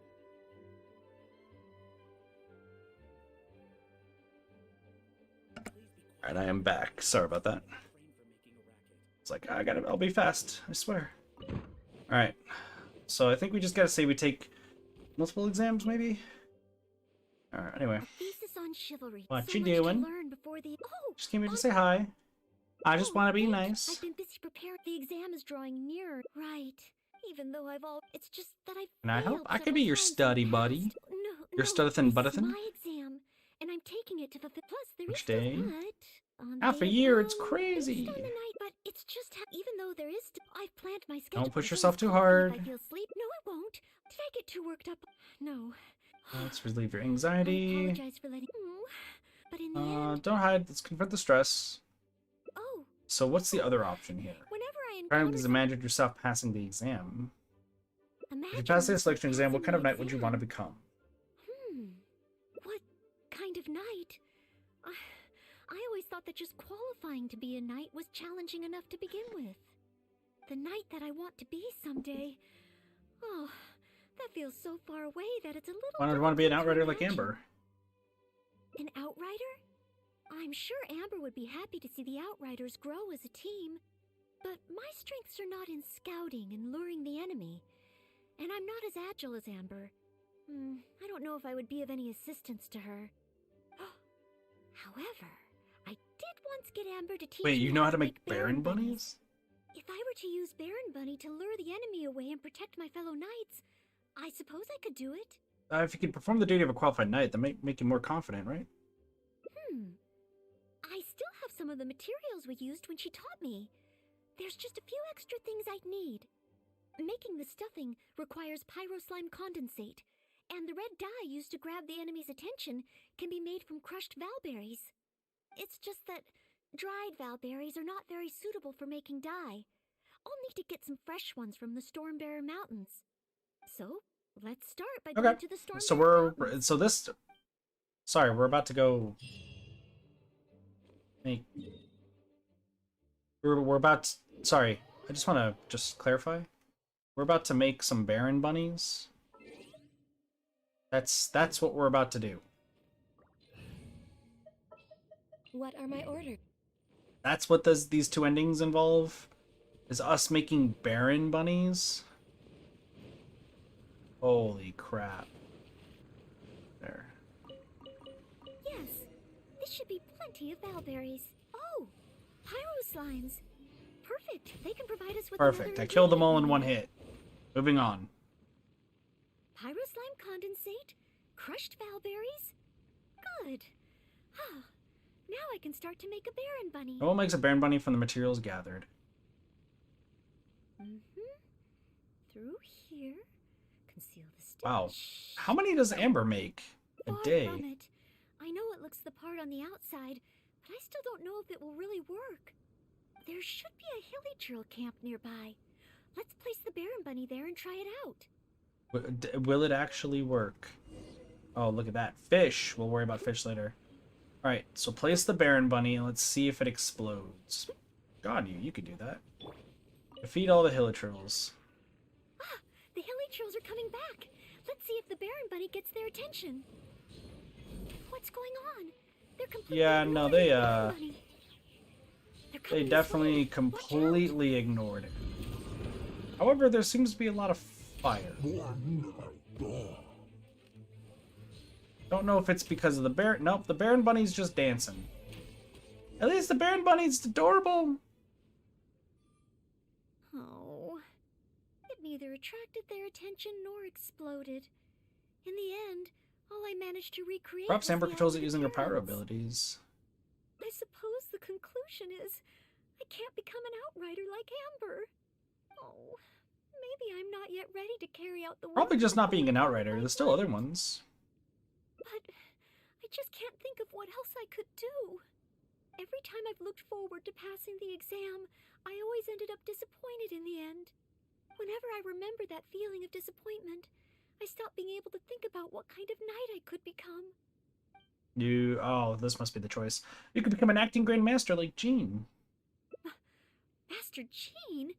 Speaker 1: Alright, I am back. Sorry about that. It's like, I'll be fast, I swear. Alright. So I think we just gotta say we take multiple exams, maybe? Alright, anyway.
Speaker 5: Thesis on chivalry.
Speaker 1: What
Speaker 5: So
Speaker 1: you
Speaker 5: much to
Speaker 1: doing?
Speaker 5: learn before the... Oh,
Speaker 1: Just came here to say hi. I just want to be
Speaker 5: thanks.
Speaker 1: nice.
Speaker 5: I've been busy preparing. The exam is drawing nearer. Right. Even though I've all... It's just that I've
Speaker 1: Can I help?
Speaker 5: failed
Speaker 1: I could
Speaker 5: several
Speaker 1: be your
Speaker 5: times in
Speaker 1: study
Speaker 5: the
Speaker 1: buddy.
Speaker 5: past. No,
Speaker 1: Your
Speaker 5: no,
Speaker 1: studdathin
Speaker 5: this is
Speaker 1: buddathin?
Speaker 5: my exam, and I'm taking it to the... Plus, there
Speaker 1: Which
Speaker 5: is still
Speaker 1: day?
Speaker 5: on
Speaker 1: Half
Speaker 5: day
Speaker 1: a
Speaker 5: of-
Speaker 1: year, it's
Speaker 5: well,
Speaker 1: crazy.
Speaker 5: based on the night, but it's just even though there is... I've planned my schedule.
Speaker 1: Don't push
Speaker 5: for
Speaker 1: yourself too
Speaker 5: coffee
Speaker 1: hard.
Speaker 5: If I feel sleep. No, I won't. Did I get too worked up? No.
Speaker 1: Let's relieve your
Speaker 5: I
Speaker 1: anxiety.
Speaker 5: apologize for letting... But in the end...
Speaker 1: Don't hide. Let's confront the stress.
Speaker 5: Oh,
Speaker 1: So what's the other option here?
Speaker 5: whenever I
Speaker 1: Try
Speaker 5: encounter
Speaker 1: to imagine yourself passing the exam. If you
Speaker 5: Imagine
Speaker 1: pass the
Speaker 5: myself
Speaker 1: selection exam, what
Speaker 5: passing
Speaker 1: kind of
Speaker 5: the
Speaker 1: knight would you want to
Speaker 5: exam.
Speaker 1: become?
Speaker 5: What kind of knight? I always thought that just qualifying to be a knight was challenging enough to begin with. The knight that I want to be someday. Oh, that feels so far away that it's a little...
Speaker 1: Why don't you want to be an
Speaker 5: daunting to
Speaker 1: outrider like
Speaker 5: imagine.
Speaker 1: Amber?
Speaker 5: An outrider? I'm sure Amber would be happy to see the outriders grow as a team. But my strengths are not in scouting and luring the enemy. And I'm not as agile as Amber. I don't know if I would be of any assistance to her. However, I did once get Amber to teach
Speaker 1: Wait,
Speaker 5: me
Speaker 1: you know how to make Baron
Speaker 5: bunnies.
Speaker 1: bunnies?
Speaker 5: If I were to use Baron Bunny to lure the enemy away and protect my fellow knights, I suppose I could do it.
Speaker 1: If you can perform the duty of a qualified knight, that might make you more confident, right?
Speaker 5: I still have some of the materials we used when she taught me. There's just a few extra things I'd need. Making the stuffing requires pyro slime condensate, and the red dye used to grab the enemy's attention can be made from crushed valberries. It's just that dried valberries are not very suitable for making dye. I'll need to get some fresh ones from the Stormbearer Mountains. So, let's start by going to the Stormbearer
Speaker 1: So
Speaker 5: Mountains.
Speaker 1: Sorry, we're about to go make... We're about to... Sorry, I just want to clarify. We're about to make some Baron bunnies. That's what we're about to do.
Speaker 5: What are my orders?
Speaker 1: That's what these two endings involve. Is us making Baron bunnies. Holy crap. There.
Speaker 5: Yes, this should be plenty of valberries. Oh, pyro slimes. Perfect. They can provide us with
Speaker 1: Perfect.
Speaker 5: another
Speaker 1: I killed them all in
Speaker 5: ingredient.
Speaker 1: one hit. Moving on.
Speaker 5: Pyro slime condensate, crushed valberries. Good. Now I can start to make a Baron bunny.
Speaker 1: No one makes a Baron bunny from the materials gathered.
Speaker 5: Through here. Conceal the stitch.
Speaker 1: Wow. How many does Amber make a
Speaker 5: Far
Speaker 1: day?
Speaker 5: from it. I know it looks the part on the outside, but I still don't know if it will really work. There should be a Hilly camp nearby. Let's place the Baron bunny there and try it out.
Speaker 1: Will it actually work? Oh, look at that. Fish. We'll worry about fish later. Alright, so place the Baron bunny and let's see if it explodes. God, you could do that. Defeat all the Hilitrils.
Speaker 5: The Hilly are coming back. Let's see if the Baron bunny gets their attention. What's going on? They're completely
Speaker 1: Yeah, no,
Speaker 5: ignoring
Speaker 1: they
Speaker 5: the Baron bunny. They're
Speaker 1: they
Speaker 5: coming this
Speaker 1: definitely
Speaker 5: way.
Speaker 1: completely ignored it. However, there seems to be a lot of fire. Don't know if it's because of the Baron. Nope, the Baron bunny's just dancing. At least the Baron bunny's adorable.
Speaker 5: Oh, it neither attracted their attention nor exploded. In the end, all I managed to recreate
Speaker 1: Perhaps
Speaker 5: was
Speaker 1: Amber
Speaker 5: the
Speaker 1: controls it
Speaker 5: outward
Speaker 1: using her pyro
Speaker 5: appearance.
Speaker 1: abilities.
Speaker 5: I suppose the conclusion is I can't become an outrider like Amber. Oh, maybe I'm not yet ready to carry out the
Speaker 1: Probably
Speaker 5: work
Speaker 1: just not being an
Speaker 5: of
Speaker 1: outrider.
Speaker 5: my
Speaker 1: There's still
Speaker 5: life.
Speaker 1: other ones.
Speaker 5: But I just can't think of what else I could do. Every time I've looked forward to passing the exam, I always ended up disappointed in the end. Whenever I remember that feeling of disappointment, I stop being able to think about what kind of knight I could become.
Speaker 1: Oh, this must be the choice. You could become an acting grandmaster like Jean.
Speaker 5: Master Jean?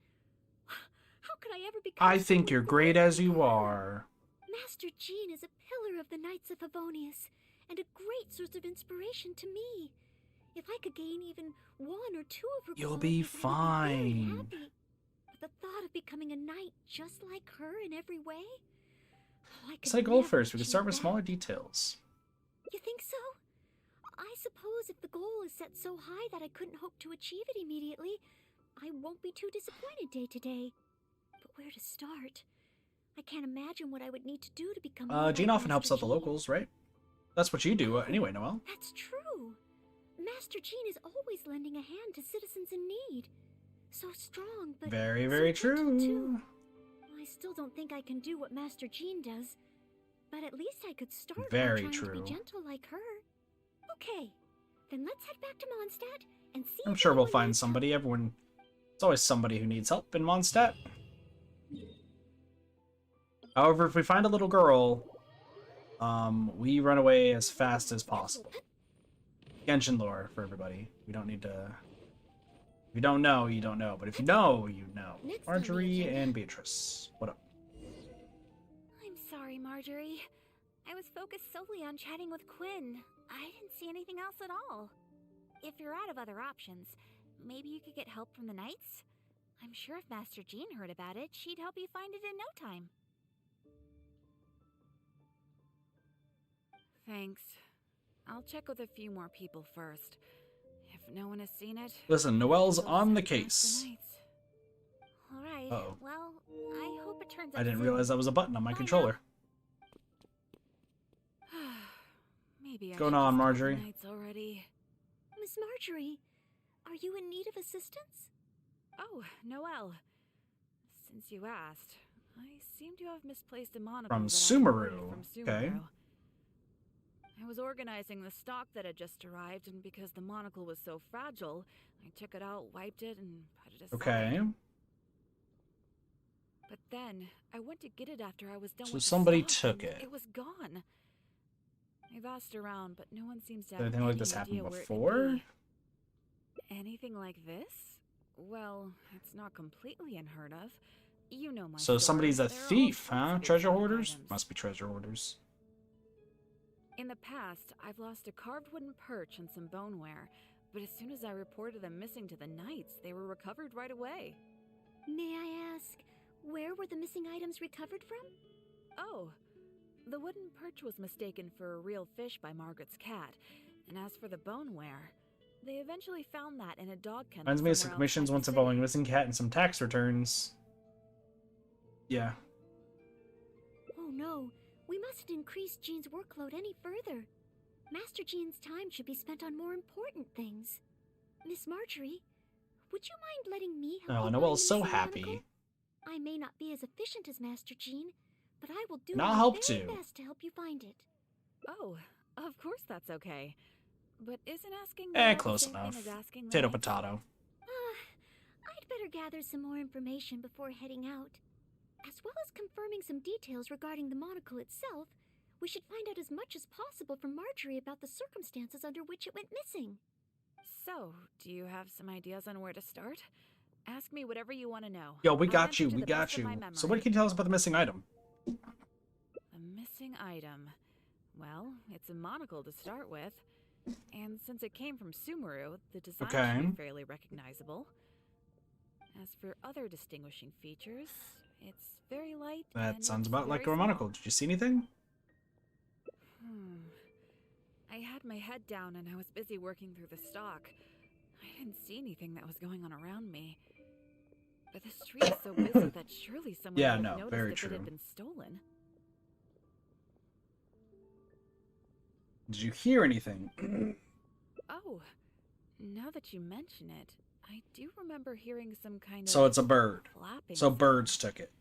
Speaker 5: How could I ever become
Speaker 1: I think
Speaker 5: someone
Speaker 1: you're great
Speaker 5: great
Speaker 1: as
Speaker 5: like
Speaker 1: you
Speaker 5: her?
Speaker 1: are.
Speaker 5: Master Jean is a pillar of the Knights of Favonius, and a great source of inspiration to me. If I could gain even 1 or 2 of her
Speaker 1: You'll be
Speaker 5: qualities, I would be very
Speaker 1: fine.
Speaker 5: happy. But the thought of becoming a knight just like her in every way? Oh, I could
Speaker 1: Set a goal
Speaker 5: never
Speaker 1: first. We can
Speaker 5: achieve
Speaker 1: start with
Speaker 5: that.
Speaker 1: smaller details.
Speaker 5: You think so? I suppose if the goal is set so high that I couldn't hope to achieve it immediately, I won't be too disappointed day to day. But where to start? I can't imagine what I would need to do to become more
Speaker 1: Jean
Speaker 5: like
Speaker 1: often helps
Speaker 5: Master
Speaker 1: out the
Speaker 5: Jean.
Speaker 1: locals, right? That's what you do anyway, Noelle.
Speaker 5: That's true. Master Jean is always lending a hand to citizens in need. So strong, but
Speaker 1: Very,
Speaker 5: so
Speaker 1: very
Speaker 5: gentle,
Speaker 1: true.
Speaker 5: too. I still don't think I can do what Master Jean does, but at least I could start by
Speaker 1: Very
Speaker 5: trying to
Speaker 1: true.
Speaker 5: be gentle like her. Okay, then let's head back to Mondstadt and see.
Speaker 1: I'm
Speaker 5: if
Speaker 1: sure we'll
Speaker 5: anyone
Speaker 1: find
Speaker 5: needs help.
Speaker 1: somebody. It's always somebody who needs help in Mondstadt. However, if we find a little girl, we run away as fast as possible. Genshin lore for everybody. We don't need to... If you don't know, you don't know. But if you know, you know.
Speaker 5: Next on the
Speaker 1: Marjorie
Speaker 5: agenda.
Speaker 1: and Beatrice. What up?
Speaker 3: I'm sorry, Marjorie. I was focused solely on chatting with Quinn. I didn't see anything else at all. If you're out of other options, maybe you could get help from the Knights? I'm sure if Master Jean heard about it, she'd help you find it in no time. Thanks. I'll check with a few more people first. If no one has seen it...
Speaker 1: Listen, Noelle's
Speaker 3: we'll
Speaker 1: on the
Speaker 3: send past
Speaker 1: case.
Speaker 3: Knights. Alright,
Speaker 1: Uh-oh.
Speaker 3: well, I hope it turns out
Speaker 1: I didn't
Speaker 3: soon.
Speaker 1: realize that was a button on my
Speaker 3: Bye
Speaker 1: controller.
Speaker 3: now. Maybe
Speaker 1: What's
Speaker 3: I
Speaker 1: going
Speaker 3: should
Speaker 1: on,
Speaker 3: just tell the
Speaker 1: Marjorie?
Speaker 3: Knights already.
Speaker 5: Miss Marjorie, are you in need of assistance?
Speaker 3: Oh, Noelle. Since you asked, I seem to have misplaced a monocle
Speaker 1: From
Speaker 3: that I imported
Speaker 1: Sumeru.
Speaker 3: from
Speaker 1: Okay.
Speaker 3: Sumeru. I was organizing the stock that had just arrived, and because the monocle was so fragile, I took it out, wiped it, and put it aside.
Speaker 1: Okay.
Speaker 3: But then, I went to get it after I was done
Speaker 1: So
Speaker 3: with
Speaker 1: somebody
Speaker 3: the stock,
Speaker 1: took
Speaker 3: and
Speaker 1: it.
Speaker 3: It was gone. I've asked around, but no one seems to
Speaker 1: Did
Speaker 3: have
Speaker 1: anything like
Speaker 3: any
Speaker 1: this happen
Speaker 3: idea where it could
Speaker 1: before?
Speaker 3: be. Anything like this? Well, it's not completely unheard of. You know my
Speaker 1: So
Speaker 3: story.
Speaker 1: somebody's a
Speaker 3: There are all
Speaker 1: thief,
Speaker 3: sorts
Speaker 1: huh?
Speaker 3: of
Speaker 1: Treasure
Speaker 3: exotic
Speaker 1: hoarders?
Speaker 3: items.
Speaker 1: Must be treasure hoarders.
Speaker 3: In the past, I've lost a carved wooden perch and some boneware, but as soon as I reported them missing to the Knights, they were recovered right away.
Speaker 5: May I ask, where were the missing items recovered from?
Speaker 3: Oh, the wooden perch was mistaken for a real fish by Margaret's cat, and as for the boneware, they eventually found that in a dog kennel.
Speaker 1: Reminds me of some
Speaker 3: somewhere
Speaker 1: commissions
Speaker 3: outside the
Speaker 1: once
Speaker 3: city.
Speaker 1: involving missing cat and some tax returns. Yeah.
Speaker 5: Oh no, we mustn't increase Jean's workload any further. Master Jean's time should be spent on more important things. Miss Marjorie, would you mind letting me help
Speaker 1: Oh,
Speaker 5: you find
Speaker 1: Noelle's
Speaker 5: the
Speaker 1: so
Speaker 5: missing
Speaker 1: happy.
Speaker 5: monocle? I may not be as efficient as Master Jean, but I will do
Speaker 1: And I'll
Speaker 5: my
Speaker 1: help
Speaker 5: very
Speaker 1: too.
Speaker 5: best to help you find it.
Speaker 3: Oh, of course that's okay. But isn't asking
Speaker 1: Eh,
Speaker 3: Noelle the
Speaker 1: close
Speaker 3: same thing
Speaker 1: enough.
Speaker 3: as asking the
Speaker 1: Potato,
Speaker 3: Knights?
Speaker 1: potato.
Speaker 5: I'd better gather some more information before heading out. As well as confirming some details regarding the monocle itself, we should find out as much as possible from Marjorie about the circumstances under which it went missing.
Speaker 3: So, do you have some ideas on where to start? Ask me whatever you want to know.
Speaker 1: Yo, we
Speaker 3: I'll
Speaker 1: got
Speaker 3: answer
Speaker 1: you.
Speaker 3: to
Speaker 1: We
Speaker 3: the best
Speaker 1: got
Speaker 3: of
Speaker 1: you.
Speaker 3: my
Speaker 1: So
Speaker 3: memory.
Speaker 1: what can you tell us about the missing item?
Speaker 3: The missing item. Well, it's a monocle to start with. And since it came from Sumeru, the design
Speaker 1: Okay.
Speaker 3: should be fairly recognizable. As for other distinguishing features, it's very light.
Speaker 1: That
Speaker 3: and
Speaker 1: sounds
Speaker 3: it's
Speaker 1: about like
Speaker 3: very
Speaker 1: a monocle.
Speaker 3: small.
Speaker 1: Did you see anything?
Speaker 3: I had my head down and I was busy working through the stock. I didn't see anything that was going on around me. But the street is so busy that surely someone
Speaker 1: Yeah,
Speaker 3: would
Speaker 1: no,
Speaker 3: have noticed
Speaker 1: very
Speaker 3: if it
Speaker 1: true.
Speaker 3: had been stolen.
Speaker 1: Did you hear anything?
Speaker 3: Oh, now that you mention it, I do remember hearing some kind
Speaker 1: So
Speaker 3: of
Speaker 1: it's a bird.
Speaker 3: flapping
Speaker 1: So
Speaker 3: sound.
Speaker 1: birds took it.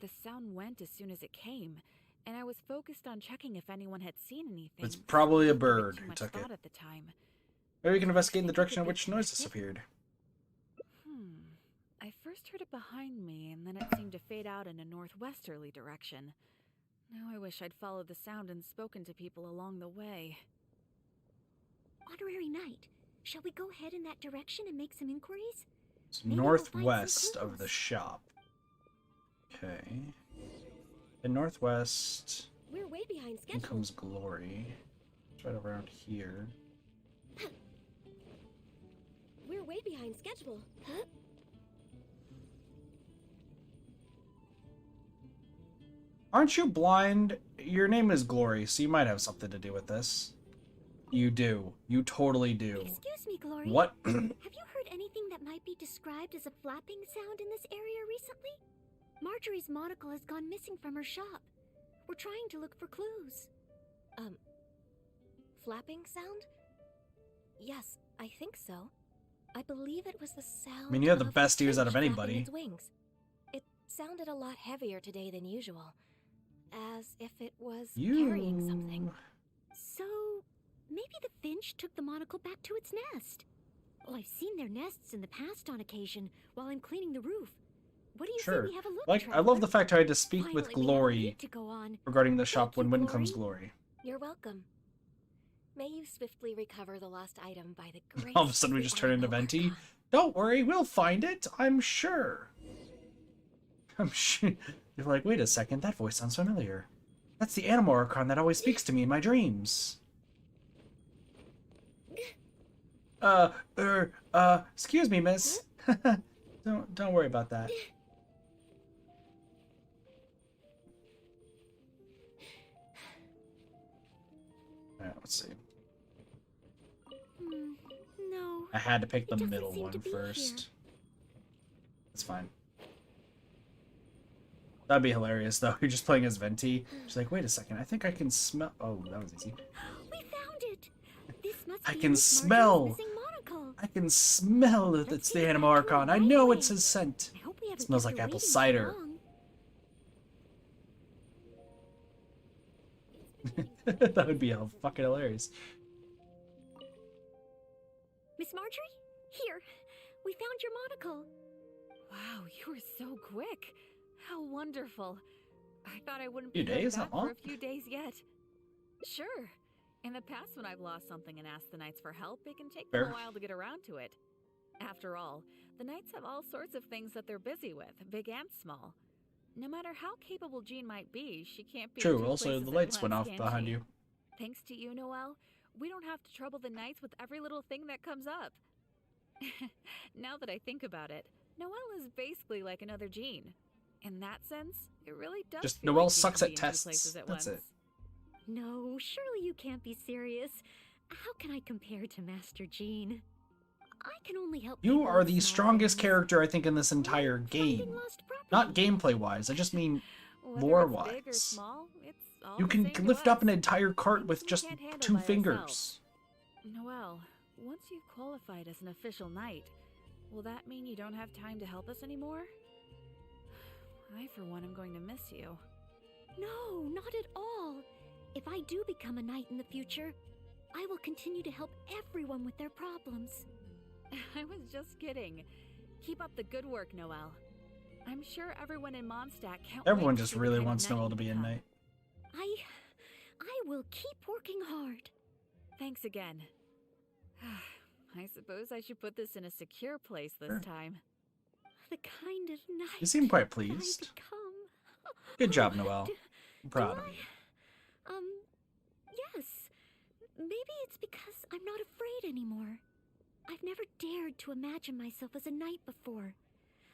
Speaker 3: The sound went as soon as it came, and I was focused on checking if anyone had seen anything.
Speaker 1: It's probably a
Speaker 3: so I didn't give it
Speaker 1: bird
Speaker 3: too
Speaker 1: who
Speaker 3: much
Speaker 1: took it.
Speaker 3: thought at the time.
Speaker 1: Maybe we can investigate in the
Speaker 3: Think it
Speaker 1: direction in
Speaker 3: could be
Speaker 1: which noise
Speaker 3: connected?
Speaker 1: disappeared.
Speaker 3: I first heard it behind me, and then it seemed to fade out in a northwesterly direction. Now I wish I'd followed the sound and spoken to people along the way.
Speaker 5: honorary knight. Shall we go head in that direction and make some inquiries?
Speaker 1: It's
Speaker 5: Maybe we'll find some
Speaker 1: northwest of the
Speaker 5: clues.
Speaker 1: shop. Okay. In northwest,
Speaker 5: We're way behind
Speaker 1: in
Speaker 5: schedule.
Speaker 1: comes Glory. It's right around here.
Speaker 5: We're way behind schedule. Huh?
Speaker 1: Aren't you blind? Your name is Glory, so you might have something to do with this. You do. You totally do.
Speaker 5: Excuse me, Glory.
Speaker 1: What?
Speaker 5: Have you heard anything that might be described as a flapping sound in this area recently? Marjorie's monocle has gone missing from her shop. We're trying to look for clues.
Speaker 12: Flapping sound? Yes, I think so. I believe it was the sound.
Speaker 1: I mean, you have the
Speaker 12: of
Speaker 1: best ears out of
Speaker 12: finch flapping
Speaker 1: anybody.
Speaker 12: its wings. It sounded a lot heavier today than usual, as if it was carrying something.
Speaker 5: So, maybe the finch took the monocle back to its nest. Oh, I've seen their nests in the past on occasion while I'm cleaning the roof. What do you say we have a look,
Speaker 1: Like, I
Speaker 5: Traveler?
Speaker 1: love the fact I had to speak
Speaker 5: Finally,
Speaker 1: with
Speaker 5: we have a
Speaker 1: Glory
Speaker 5: lead to go on.
Speaker 1: regarding the shop
Speaker 5: Thank you,
Speaker 1: when comes Glory.
Speaker 12: You're welcome. May you swiftly recover the lost item by the grace
Speaker 1: All of a sudden we
Speaker 12: the
Speaker 1: just turn into
Speaker 12: Animal
Speaker 1: Venti.
Speaker 12: Archon.
Speaker 1: Don't worry, we'll find it, I'm sure. I'm sure. You're like, wait a second, that voice sounds familiar. That's the Animal Archon that always speaks to me in my dreams. Excuse me, miss. Don't worry about that. Alright, let's see.
Speaker 5: No.
Speaker 1: I had to pick the
Speaker 5: It doesn't
Speaker 1: middle
Speaker 5: seem
Speaker 1: one
Speaker 5: to be
Speaker 1: first.
Speaker 5: here.
Speaker 1: That's fine. That'd be hilarious, though. You're just playing as Venti. She's like, wait a second, I think I can smell... Oh, that was easy.
Speaker 5: We found it. This must
Speaker 1: I
Speaker 5: be
Speaker 1: can
Speaker 5: Miss
Speaker 1: smell.
Speaker 5: Marjorie's missing monocle.
Speaker 1: I can smell that it's the Animal Archon. I know it's his scent.
Speaker 5: I hope we haven't
Speaker 1: It smells
Speaker 5: kept
Speaker 1: like
Speaker 5: her
Speaker 1: apple
Speaker 5: waiting too
Speaker 1: cider.
Speaker 5: long.
Speaker 1: That would be fucking hilarious.
Speaker 5: Miss Marjorie? Here. We found your monocle.
Speaker 3: Wow, you were so quick. How wonderful. I thought I wouldn't
Speaker 1: Few
Speaker 3: be heard
Speaker 1: days,
Speaker 3: back
Speaker 1: huh?
Speaker 3: for a few days yet. Sure. In the past, when I've lost something and asked the knights for help, it can take them
Speaker 1: Fair.
Speaker 3: a while to get around to it. After all, the knights have all sorts of things that they're busy with, big and small. No matter how capable Jean might be, she can't be
Speaker 1: True,
Speaker 3: two
Speaker 1: also
Speaker 3: places
Speaker 1: the
Speaker 3: at
Speaker 1: lights went
Speaker 3: once,
Speaker 1: off
Speaker 3: can
Speaker 1: behind
Speaker 3: she?
Speaker 1: you.
Speaker 3: Thanks to you, Noelle, we don't have to trouble the knights with every little thing that comes up. Now that I think about it, Noelle is basically like another Jean. In that sense, it really does
Speaker 1: Just
Speaker 3: feel
Speaker 1: Noelle
Speaker 3: like she
Speaker 1: sucks
Speaker 3: can
Speaker 1: at
Speaker 3: be in two
Speaker 1: tests.
Speaker 3: places at
Speaker 1: That's
Speaker 3: once.
Speaker 1: it.
Speaker 5: No, surely you can't be serious. How can I compare to Master Jean? I can only help
Speaker 1: You
Speaker 5: people
Speaker 1: are
Speaker 5: with
Speaker 1: the
Speaker 5: small
Speaker 1: strongest
Speaker 5: things.
Speaker 1: character, I think, in this
Speaker 5: Like
Speaker 1: entire
Speaker 5: finding
Speaker 1: game.
Speaker 5: lost property.
Speaker 1: Not gameplay-wise, I just mean
Speaker 3: Whether
Speaker 1: lore-wise.
Speaker 3: it's big or small, it's all
Speaker 1: You
Speaker 3: the
Speaker 1: can
Speaker 3: same to
Speaker 1: lift up
Speaker 3: us.
Speaker 1: an entire cart
Speaker 3: Things
Speaker 1: with
Speaker 3: we
Speaker 1: just
Speaker 3: can't handle
Speaker 1: 2
Speaker 3: by
Speaker 1: fingers.
Speaker 3: ourselves. Noelle, once you've qualified as an official knight, will that mean you don't have time to help us anymore? I, for one, am going to miss you.
Speaker 5: No, not at all. If I do become a knight in the future, I will continue to help everyone with their problems.
Speaker 3: I was just kidding. Keep up the good work, Noelle. I'm sure everyone in Mondstadt can't wait
Speaker 1: Everyone
Speaker 3: to
Speaker 1: just
Speaker 3: see the
Speaker 1: really
Speaker 3: kind of
Speaker 1: wants
Speaker 3: knight
Speaker 1: Noelle
Speaker 3: you
Speaker 1: to be a
Speaker 3: become.
Speaker 1: knight.
Speaker 5: I will keep working hard.
Speaker 3: Thanks again. I suppose I should put this in a secure place this
Speaker 1: Sure.
Speaker 3: time.
Speaker 5: The kind of knight
Speaker 1: You seem quite
Speaker 5: that I
Speaker 1: pleased.
Speaker 5: become.
Speaker 1: Good job, Noelle.
Speaker 5: Do-
Speaker 1: I'm proud
Speaker 5: do
Speaker 1: of you.
Speaker 5: Yes. Maybe it's because I'm not afraid anymore. I've never dared to imagine myself as a knight before.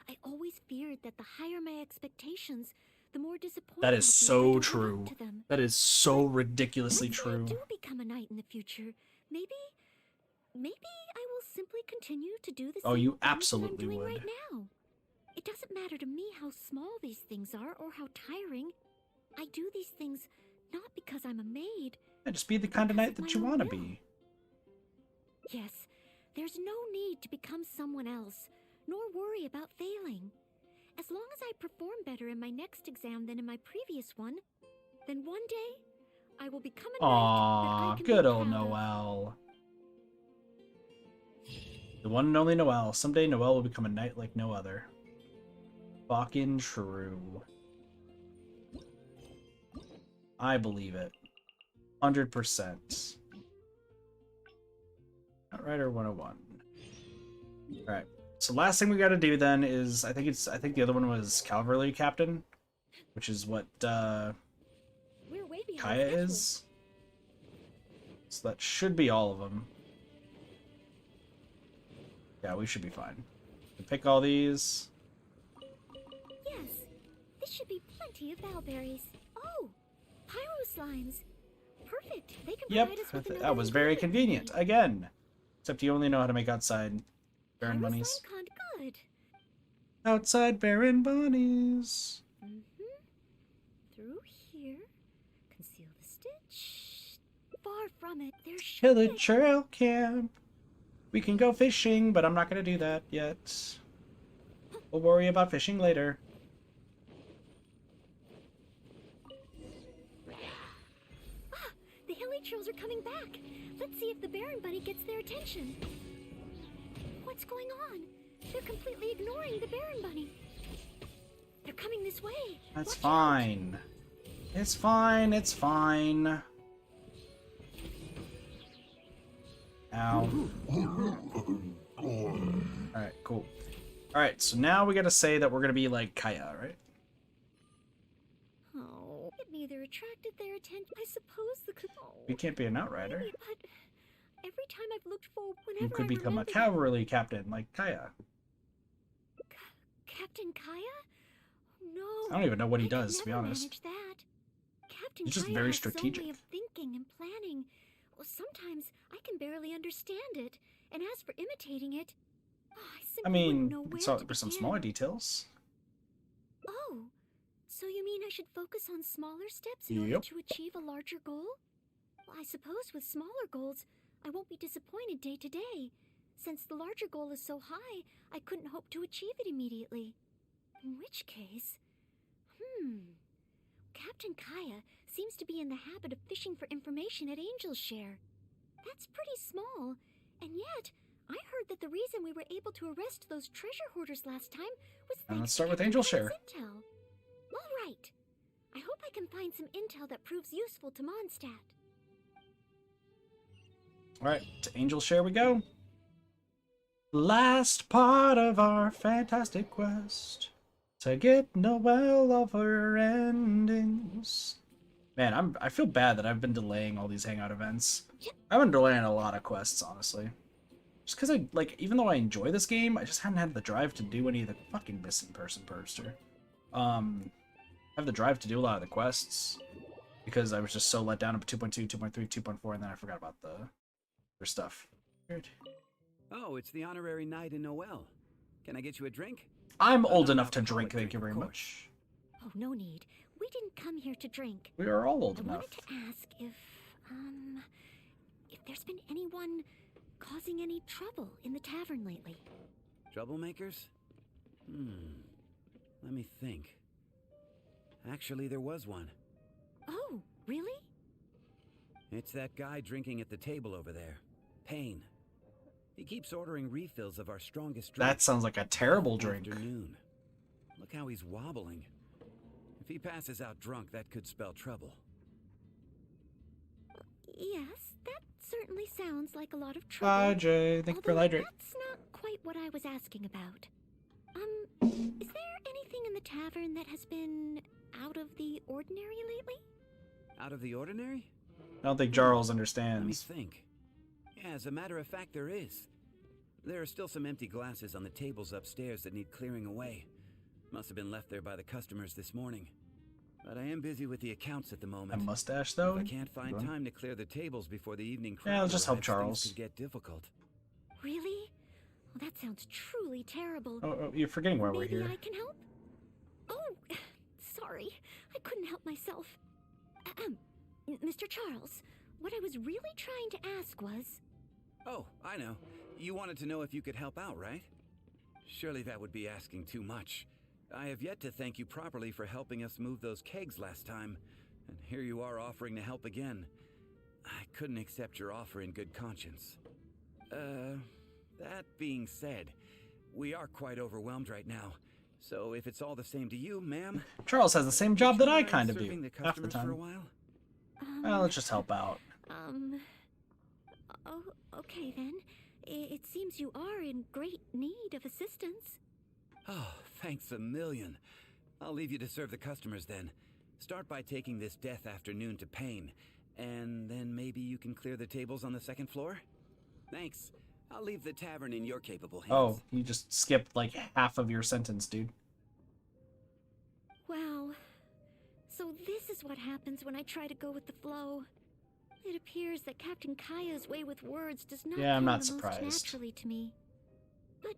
Speaker 5: I always feared that the higher my expectations, the more disappointed
Speaker 1: That
Speaker 5: I'll
Speaker 1: is
Speaker 5: be if I
Speaker 1: so
Speaker 5: don't live up
Speaker 1: true.
Speaker 5: to them.
Speaker 1: That is so ridiculously
Speaker 5: Let's say
Speaker 1: true.
Speaker 5: I do become a knight in the future. Maybe I will simply continue to do the same
Speaker 1: Oh, you
Speaker 5: things that I'm
Speaker 1: absolutely
Speaker 5: doing
Speaker 1: would.
Speaker 5: right now. It doesn't matter to me how small these things are or how tiring. I do these things not because I'm a maid.
Speaker 1: Yeah, just be the kind of
Speaker 5: because
Speaker 1: knight
Speaker 5: of
Speaker 1: that you
Speaker 5: my own
Speaker 1: want to
Speaker 5: will.
Speaker 1: be.
Speaker 5: Yes, there's no need to become someone else, nor worry about failing. As long as I perform better in my next exam than in my previous one, then one day I will become a knight that
Speaker 1: Aw,
Speaker 5: I can
Speaker 1: good
Speaker 5: be
Speaker 1: old
Speaker 5: proud of.
Speaker 1: Noelle. The one and only Noelle. Someday Noelle will become a knight like no other. Fucking true. I believe it. 100%. Outrider 101. All right. So last thing we got to do then is I think the other one was Cavalry Captain, which is what
Speaker 5: We're way behind
Speaker 1: Kaya
Speaker 5: schedule.
Speaker 1: is. So that should be all of them. Yeah, we should be fine. We pick all these.
Speaker 5: Yes, this should be plenty of bowberries. Oh, pyro slimes. Perfect. They can
Speaker 1: Yep,
Speaker 5: provide us with another
Speaker 1: that was very
Speaker 5: ingredient.
Speaker 1: convenient. Again. Except you only know how to make outside Baron
Speaker 5: Pyro
Speaker 1: bunnies.
Speaker 5: slime con good.
Speaker 1: Outside Baron bunnies.
Speaker 5: Through here. Conceal the stitch. Far from it. There's
Speaker 1: Killer Trail Camp. We can go fishing, but I'm not going to do that yet. We'll worry about fishing later.
Speaker 5: The hilly trolls are coming back. Let's see if the Baron Bunny gets their attention. What's going on? They're completely ignoring the Baron Bunny. They're coming this way.
Speaker 1: That's
Speaker 5: Watch
Speaker 1: fine. It's fine. It's fine. Ow. Alright, cool. Alright, so now we gotta say that we're gonna be like Kaya, right?
Speaker 5: Oh, it neither attracted their attention. I suppose the
Speaker 1: We can't be an outrider.
Speaker 5: maybe, but every time I've looked for,
Speaker 1: You
Speaker 5: whenever
Speaker 1: could
Speaker 5: I
Speaker 1: become a
Speaker 5: remember
Speaker 1: cavalry captain like Kaya.
Speaker 5: Captain Kaya? No.
Speaker 1: I don't even know what he
Speaker 5: I could
Speaker 1: does, to be
Speaker 5: never
Speaker 1: honest.
Speaker 5: manage that. Captain
Speaker 1: He's just
Speaker 5: Kaya
Speaker 1: very
Speaker 5: has his own
Speaker 1: strategic.
Speaker 5: way of thinking and planning. Well, sometimes I can barely understand it, and as for imitating it, I
Speaker 1: I
Speaker 5: simply
Speaker 1: mean,
Speaker 5: wouldn't know where
Speaker 1: it's
Speaker 5: to
Speaker 1: all, there's some
Speaker 5: begin.
Speaker 1: smaller details.
Speaker 5: Oh, so you mean I should focus on smaller steps in order
Speaker 1: Yep.
Speaker 5: to achieve a larger goal? Well, I suppose with smaller goals, I won't be disappointed day to day. Since the larger goal is so high, I couldn't hope to achieve it immediately. In which case, Captain Kaya seems to be in the habit of fishing for information at Angel's Share. That's pretty small, and yet I heard that the reason we were able to arrest those treasure hoarders last time was
Speaker 1: And
Speaker 5: thanks
Speaker 1: let's
Speaker 5: to
Speaker 1: start with
Speaker 5: Captain
Speaker 1: Angel's
Speaker 5: Kaya's
Speaker 1: Share.
Speaker 5: intel. All right. I hope I can find some intel that proves useful to Mondstadt.
Speaker 1: Alright, to Angel's Share we go. Last part of our fantastic quest. To get Noelle of her endings. Man, I feel bad that I've been delaying all these hangout events. I've been delaying a lot of quests, honestly. Just because even though I enjoy this game, I just hadn't had the drive to do any of the fucking missing person poster. I have the drive to do a lot of the quests because I was just so let down at 2.2, 2.3, 2.4, and then I forgot about the other stuff. Weird.
Speaker 13: Oh, it's the honorary knight in Noelle. Can I get you a drink?
Speaker 1: I'm old enough to drink, thank you very much.
Speaker 5: Oh, no need. We didn't come here to drink.
Speaker 1: We are all old
Speaker 5: I
Speaker 1: enough.
Speaker 5: wanted to ask if there's been anyone causing any trouble in the tavern lately.
Speaker 13: Troublemakers? Let me think. Actually, there was one.
Speaker 5: Oh, really?
Speaker 13: It's that guy drinking at the table over there. Payne. He keeps ordering refills of our strongest drink.
Speaker 1: That sounds like a terrible drink.
Speaker 13: Afternoon. Look how he's wobbling. If he passes out drunk, that could spell trouble.
Speaker 5: Yes, that certainly sounds like a lot of trouble.
Speaker 1: Bye, Jay. Thank you for
Speaker 5: Although
Speaker 1: hydrate.
Speaker 5: that's not quite what I was asking about. Is there anything in the tavern that has been out of the ordinary lately?
Speaker 13: Out of the ordinary?
Speaker 1: I don't think Jarls
Speaker 13: Let me
Speaker 1: understands.
Speaker 13: think. Yeah, as a matter of fact, there is. There are still some empty glasses on the tables upstairs that need clearing away. Must have been left there by the customers this morning. But I am busy with the accounts at the
Speaker 1: A
Speaker 13: moment.
Speaker 1: mustache, though?
Speaker 13: If I can't find
Speaker 1: Go on.
Speaker 13: time to clear the tables before the evening crowd
Speaker 1: Yeah, let's just help
Speaker 13: arrives,
Speaker 1: Charles.
Speaker 13: things could get difficult.
Speaker 5: Really? Well, that sounds truly terrible.
Speaker 1: Oh, you're forgetting why we're
Speaker 5: Maybe
Speaker 1: here.
Speaker 5: I can help? Oh, sorry. I couldn't help myself. Mr. Charles, what I was really trying to ask was...
Speaker 13: Oh, I know. You wanted to know if you could help out, right? Surely that would be asking too much. I have yet to thank you properly for helping us move those kegs last time, and here you are offering to help again. I couldn't accept your offer in good conscience. That being said, we are quite overwhelmed right now. So if it's all the same to you, ma'am...
Speaker 1: Charles has the same job that I kind of
Speaker 13: serving
Speaker 1: do,
Speaker 13: the
Speaker 1: half the
Speaker 13: customers for a
Speaker 1: time.
Speaker 13: while?
Speaker 1: Well, let's just help out.
Speaker 5: Oh, okay then. It seems you are in great need of assistance.
Speaker 13: Oh, thanks a million. I'll leave you to serve the customers then. Start by taking this death afternoon to Pain, and then maybe you can clear the tables on the second floor? Thanks. I'll leave the tavern in your capable hands.
Speaker 1: Oh, you just skipped like half of your sentence, dude.
Speaker 5: Wow. So this is what happens when I try to go with the flow. It appears that Captain Kaya's way with words does not
Speaker 1: Yeah, I'm
Speaker 5: come
Speaker 1: not
Speaker 5: the
Speaker 1: surprised.
Speaker 5: most naturally to me. But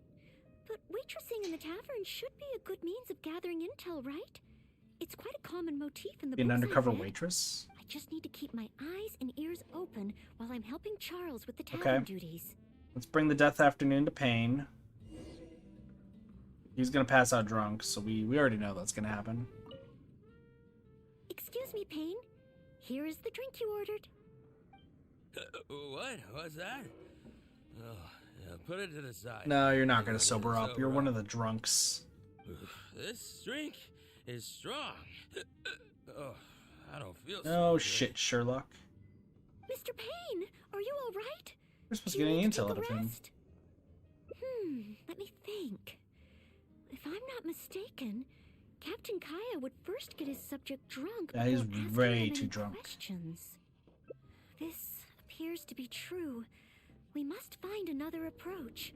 Speaker 5: waitressing in the tavern should be a good means of gathering intel, right? It's quite a common motif in the
Speaker 1: Be an
Speaker 5: books I've
Speaker 1: undercover
Speaker 5: read.
Speaker 1: waitress?
Speaker 5: I just need to keep my eyes and ears open while I'm helping Charles with the tavern duties.
Speaker 1: Let's bring the death afternoon to Pain. He's gonna pass out drunk, so we already know that's gonna happen.
Speaker 5: Excuse me, Payne. Here is the drink you ordered.
Speaker 14: What? What's that? Oh, yeah, put it to the side.
Speaker 1: No, you're not gonna sober up. You're one of the drunks.
Speaker 14: This drink is strong. Oh, I don't feel so
Speaker 1: Oh
Speaker 14: good.
Speaker 1: shit, Sherlock.
Speaker 5: Mr. Payne, are you all right?
Speaker 1: We're supposed
Speaker 5: Do
Speaker 1: to
Speaker 5: you
Speaker 1: get any
Speaker 5: need to
Speaker 1: intel
Speaker 5: take
Speaker 1: out of
Speaker 5: a
Speaker 1: him.
Speaker 5: rest? Let me think. If I'm not mistaken, Captain Kaya would first get his subject drunk.
Speaker 1: Yeah, he's
Speaker 5: before asking
Speaker 1: way
Speaker 5: them
Speaker 1: too
Speaker 5: any
Speaker 1: drunk.
Speaker 5: Questions. This appears to be true. We must find another approach.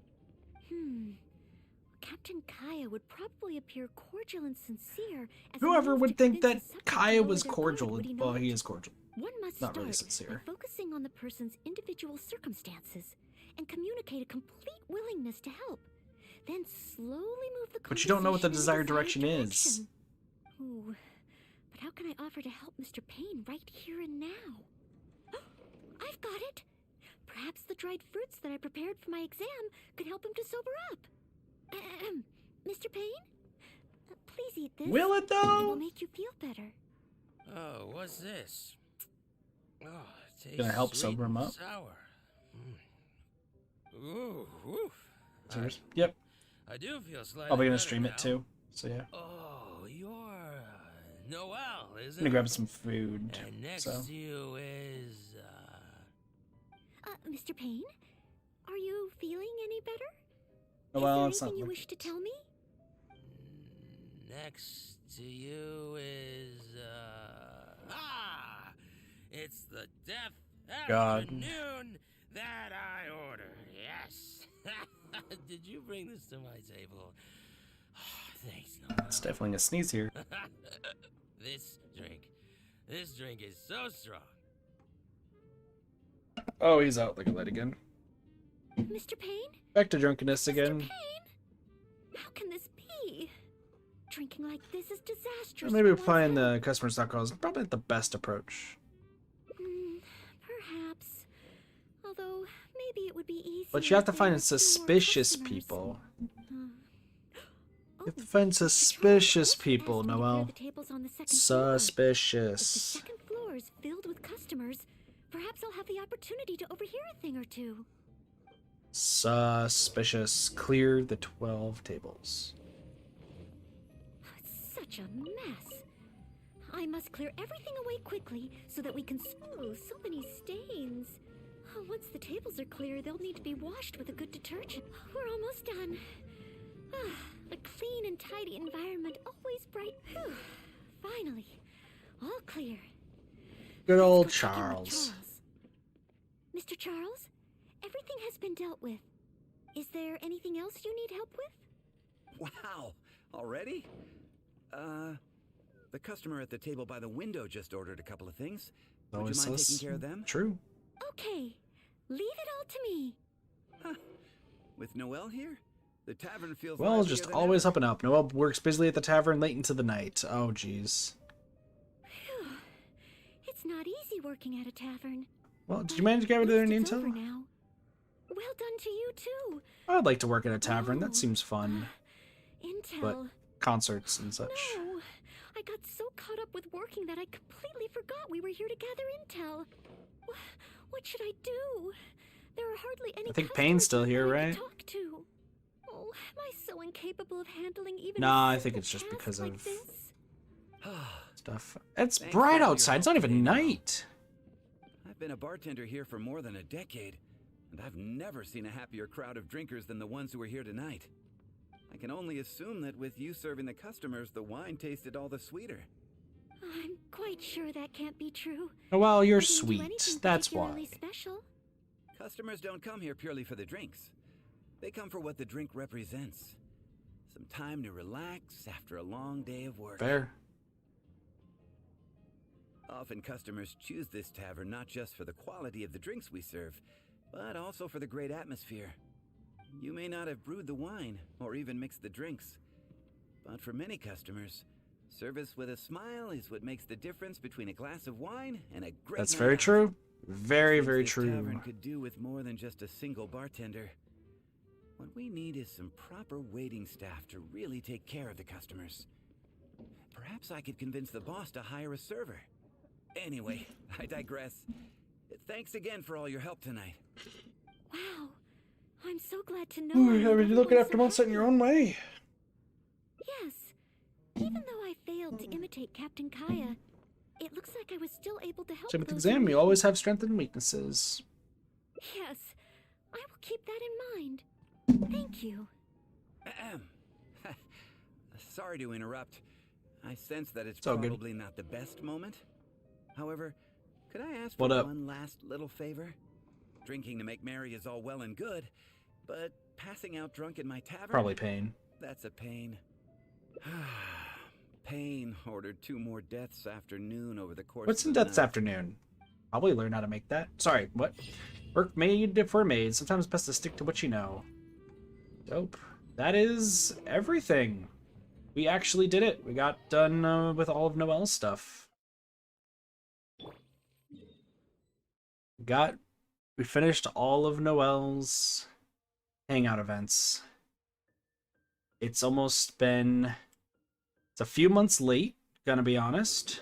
Speaker 5: Captain Kaya would probably appear cordial and sincere. As a
Speaker 1: Whoever
Speaker 5: means
Speaker 1: would
Speaker 5: to
Speaker 1: think that
Speaker 5: convince the subject to
Speaker 1: Kaya
Speaker 5: lower
Speaker 1: was
Speaker 5: their
Speaker 1: cordial.
Speaker 5: guard, would he
Speaker 1: Well,
Speaker 5: not?
Speaker 1: he is cordial.
Speaker 5: One must
Speaker 1: Not
Speaker 5: start
Speaker 1: really sincere.
Speaker 5: by focusing on the person's individual circumstances and communicate a complete willingness to help. Then slowly move the conversation
Speaker 1: But you don't know what the
Speaker 5: in
Speaker 1: desired direction is.
Speaker 5: direction. Ooh, but how can I offer to help Mr. Payne right here and now? I've got it! Perhaps the dried fruits that I prepared for my exam could help him to sober up. Mr. Payne? Please eat this.
Speaker 1: Will it, though?
Speaker 5: It will make you feel better.
Speaker 14: Oh, what's this? Oh, it tastes
Speaker 1: Gonna help
Speaker 14: sweet
Speaker 1: sober him
Speaker 14: and
Speaker 1: up?
Speaker 14: Sour. Ooh, woof.
Speaker 1: Serious? Yep.
Speaker 14: I do feel slightly
Speaker 1: I'll be gonna
Speaker 14: better
Speaker 1: stream
Speaker 14: now.
Speaker 1: it too. So yeah.
Speaker 14: Oh, you're Noelle,
Speaker 1: I'm
Speaker 14: isn't
Speaker 1: gonna
Speaker 14: it?
Speaker 1: grab some food.
Speaker 14: And next
Speaker 1: So
Speaker 14: to you is
Speaker 5: Mr. Payne? Are you feeling any better?
Speaker 1: oh, well,
Speaker 5: Is
Speaker 1: it's
Speaker 5: there
Speaker 1: not
Speaker 5: anything you
Speaker 1: like
Speaker 5: wish to tell me?
Speaker 14: next to you is it's the death
Speaker 1: God.
Speaker 14: afternoon that I ordered. Yes. Did you bring this to my table? Thanks, Noelle.
Speaker 1: It's definitely a sneeze here.
Speaker 14: This drink is so strong.
Speaker 1: Oh, he's out like a light again.
Speaker 5: Mr. Payne?
Speaker 1: Back to drunkenness again.
Speaker 5: How can this be? Drinking like this is
Speaker 1: Or
Speaker 5: disastrous.
Speaker 1: maybe
Speaker 5: for one's
Speaker 1: applying
Speaker 5: health.
Speaker 1: the customer stock calls is probably the best approach.
Speaker 5: Perhaps. Although, maybe it would be easier.
Speaker 1: But you have to
Speaker 5: if there
Speaker 1: find
Speaker 5: were fewer
Speaker 1: suspicious
Speaker 5: customers.
Speaker 1: people.
Speaker 5: Oh,
Speaker 1: You have to find suspicious
Speaker 5: also
Speaker 1: people,
Speaker 5: asked me to clear
Speaker 1: Noelle.
Speaker 5: the tables on the second floor. If the
Speaker 1: Suspicious.
Speaker 5: second floor is filled with customers, perhaps I'll have the opportunity to overhear a thing or two.
Speaker 1: Suspicious. Clear the 12 tables.
Speaker 5: It's such a mess. I must clear everything away quickly so that we can. Oh, so many stains. Oh, once the tables are clear, they'll need to be washed with a good detergent. We're almost done. A clean and tidy environment, always bright. Whew. Finally, all clear.
Speaker 1: Good old
Speaker 5: Let's go check in with
Speaker 1: Charles.
Speaker 5: Mr. Charles, everything has been dealt with. Is there anything else you need help with?
Speaker 13: Wow, already? The customer at the table by the window just ordered a couple of things. Would you
Speaker 1: Always
Speaker 13: mind taking
Speaker 1: says
Speaker 13: care of them?
Speaker 1: true.
Speaker 5: Okay, leave it all to me.
Speaker 13: With Noelle here? The tavern feels
Speaker 1: Well,
Speaker 13: livelier
Speaker 1: just
Speaker 13: than
Speaker 1: always
Speaker 13: ever.
Speaker 1: up and up. Noelle works busily at the tavern late into the night. Oh, jeez.
Speaker 5: Phew. It's not easy working at a tavern.
Speaker 1: Well, did you manage to get rid of their
Speaker 5: It's over
Speaker 1: intel?
Speaker 5: now. Well done to you too.
Speaker 1: I'd like to work at a tavern. That seems fun.
Speaker 5: Intel.
Speaker 1: But concerts and such.
Speaker 5: No, I got so caught up with working that I completely forgot we were here to gather intel. What should I do? There are hardly any.
Speaker 1: I think
Speaker 5: customers
Speaker 1: Payne's still here,
Speaker 5: left
Speaker 1: right?
Speaker 5: to talk to. Oh, am I so incapable of handling even?
Speaker 1: Nah,
Speaker 5: a
Speaker 1: I think
Speaker 5: simple
Speaker 1: it's just
Speaker 5: task
Speaker 1: because
Speaker 5: like
Speaker 1: of
Speaker 5: this?
Speaker 1: stuff. It's
Speaker 13: Thanks for
Speaker 1: bright
Speaker 13: all your
Speaker 1: outside. It's
Speaker 13: help
Speaker 1: not
Speaker 13: today,
Speaker 1: even
Speaker 13: Noelle.
Speaker 1: night.
Speaker 13: I've been a bartender here for more than a decade. and I've never seen a happier crowd of drinkers than the ones who are here tonight. I can only assume that with you serving the customers, the wine tasted all the sweeter.
Speaker 5: I'm quite sure that can't be true.
Speaker 1: Well, you're
Speaker 5: I didn't do anything
Speaker 1: sweet. That's why.
Speaker 5: particularly special.
Speaker 13: Customers don't come here purely for the drinks. They come for what the drink represents. Some time to relax after a long day of work.
Speaker 1: Fair.
Speaker 13: Often customers choose this tavern not just for the quality of the drinks we serve, but also for the great atmosphere. You may not have brewed the wine or even mixed the drinks, but for many customers, service with a smile is what makes the difference between a glass of wine and a great
Speaker 1: That's
Speaker 13: night
Speaker 1: very
Speaker 13: out.
Speaker 1: true. Very,
Speaker 13: Things
Speaker 1: very
Speaker 13: this
Speaker 1: true.
Speaker 13: tavern could do with more than just a single bartender. What we need is some proper waiting staff to really take care of the customers. Perhaps I could convince the boss to hire a server. Anyway, I digress. Thanks again for all your help tonight.
Speaker 5: Wow. I'm so glad to know.
Speaker 1: Ooh,
Speaker 5: I
Speaker 1: you're
Speaker 5: made
Speaker 1: looking
Speaker 5: everyone
Speaker 1: after
Speaker 5: so
Speaker 1: Monset in your own way.
Speaker 5: Yes. Even though I failed to imitate Captain Kaya, it looks like I was still able to help
Speaker 1: Same with
Speaker 5: those
Speaker 1: exam.
Speaker 5: in
Speaker 1: You
Speaker 5: need.
Speaker 1: always have strengths and weaknesses.
Speaker 5: Yes. I will keep that in mind. Thank you.
Speaker 13: Ahem. Sorry to interrupt. I sense that it's
Speaker 1: all good.
Speaker 13: probably not the best moment. However, could I ask
Speaker 1: What
Speaker 13: for
Speaker 1: up?
Speaker 13: one last little favor? Drinking to make merry is all well and good, but passing out drunk in my tavern?
Speaker 1: Probably pain.
Speaker 13: That's a pain. Pain ordered 2 more deaths afternoon over the course
Speaker 1: What's
Speaker 13: of
Speaker 1: in
Speaker 13: the
Speaker 1: Death's
Speaker 13: night.
Speaker 1: Afternoon? Probably learn how to make that. Sorry, what? Work made for made. Sometimes best to stick to what you know. Dope. That is everything. We actually did it. We got done with all of Noelle's stuff. We finished all of Noelle's hangout events. It's almost been... It's a few months late, gonna be honest.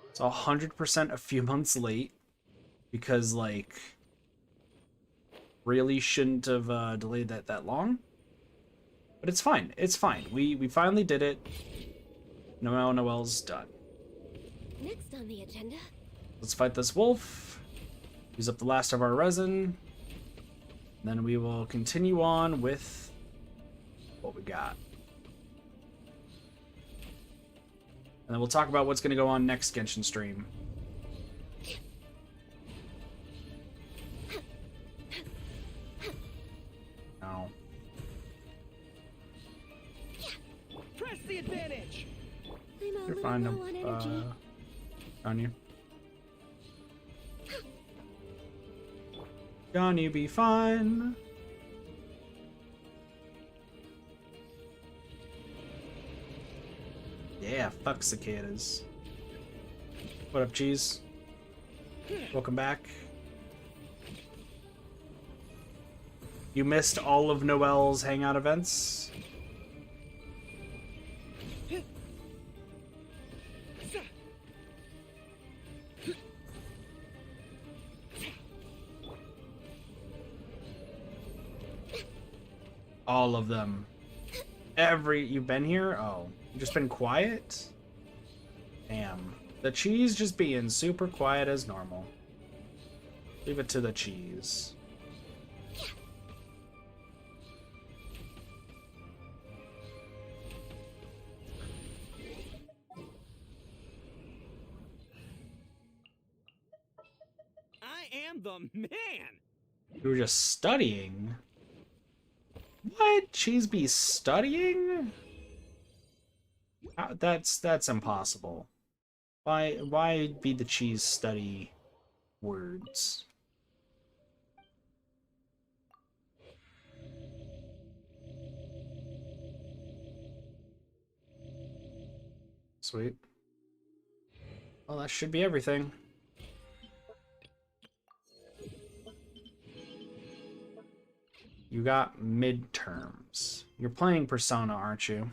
Speaker 1: It's 100% a few months late. Because, like... Really shouldn't have delayed that long. But it's fine. It's fine. We finally did it. Noelle's done.
Speaker 12: Next on the agenda.
Speaker 1: Let's fight this wolf. Use up the last of our resin. Then we will continue on with what we got. And then we'll talk about what's going to go on next Genshin stream. No.
Speaker 2: Press the advantage.
Speaker 5: I'm a
Speaker 1: You're
Speaker 5: little
Speaker 1: fine.
Speaker 5: low on energy.
Speaker 1: On you. Gonna be fine. Yeah, fuck cicadas. What up, Cheese? Welcome back. You missed all of Noelle's hangout events? All of them. You've been here? Oh, you've just been quiet? Damn. The cheese just being super quiet as normal. Leave it to the cheese.
Speaker 2: I am the man.
Speaker 1: You were just studying? What? Cheese be studying? That's impossible. Why be the cheese study words? Sweet. Well, that should be everything. You got midterms. You're playing Persona, aren't you?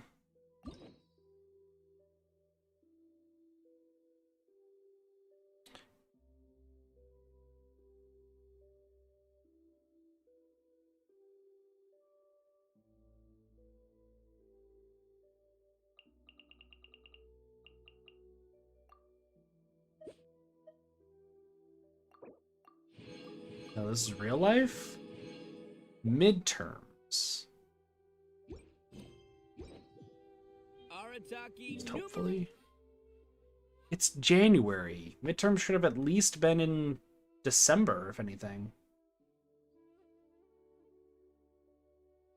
Speaker 1: No, this is real life? midterms.
Speaker 2: Arataki
Speaker 1: Hopefully. It's January. Midterms should have at least been in December, if anything.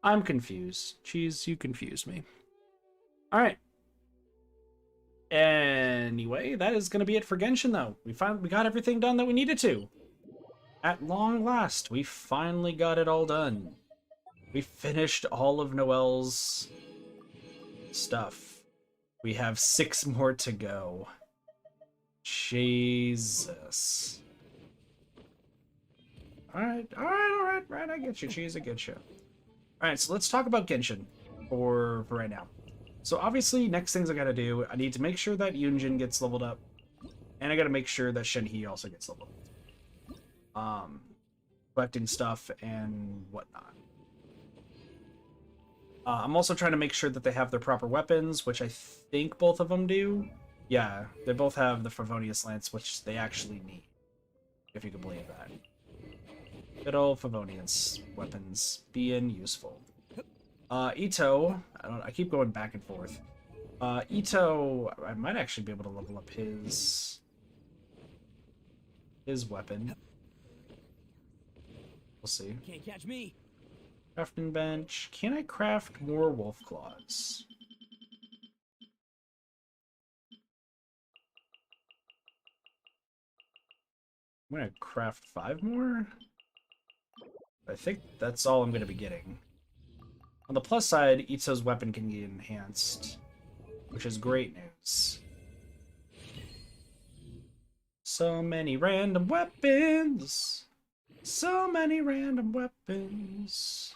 Speaker 1: I'm confused. Cheese, you confuse me. Alright. Anyway, that is going to be it for Genshin, though. We got everything done that we needed to. At long last, we finally got it all done. We finished all of Noelle's stuff. We have 6 more to go. Jesus. Alright, I get you, Cheese, I get you. Alright, so let's talk about Genshin for right now. So obviously, next things I gotta do, I need to make sure that Yunjin gets leveled up, and I gotta make sure that Shenhe also gets leveled up. Collecting stuff and whatnot. I'm also trying to make sure that they have their proper weapons, which I think both of them do. Yeah, they both have the Favonius Lance, which they actually need, if you can believe that. Good old Favonius weapons being useful. Ito, I keep going back and forth. Ito, I might actually be able to level up his weapon. We'll see.
Speaker 2: Can't catch me.
Speaker 1: Crafting bench. Can I craft more wolf claws? I'm gonna craft 5 more. I think that's all I'm gonna be getting. On the plus side, Ito's weapon can get enhanced, which is great news. So many random weapons. So many random weapons.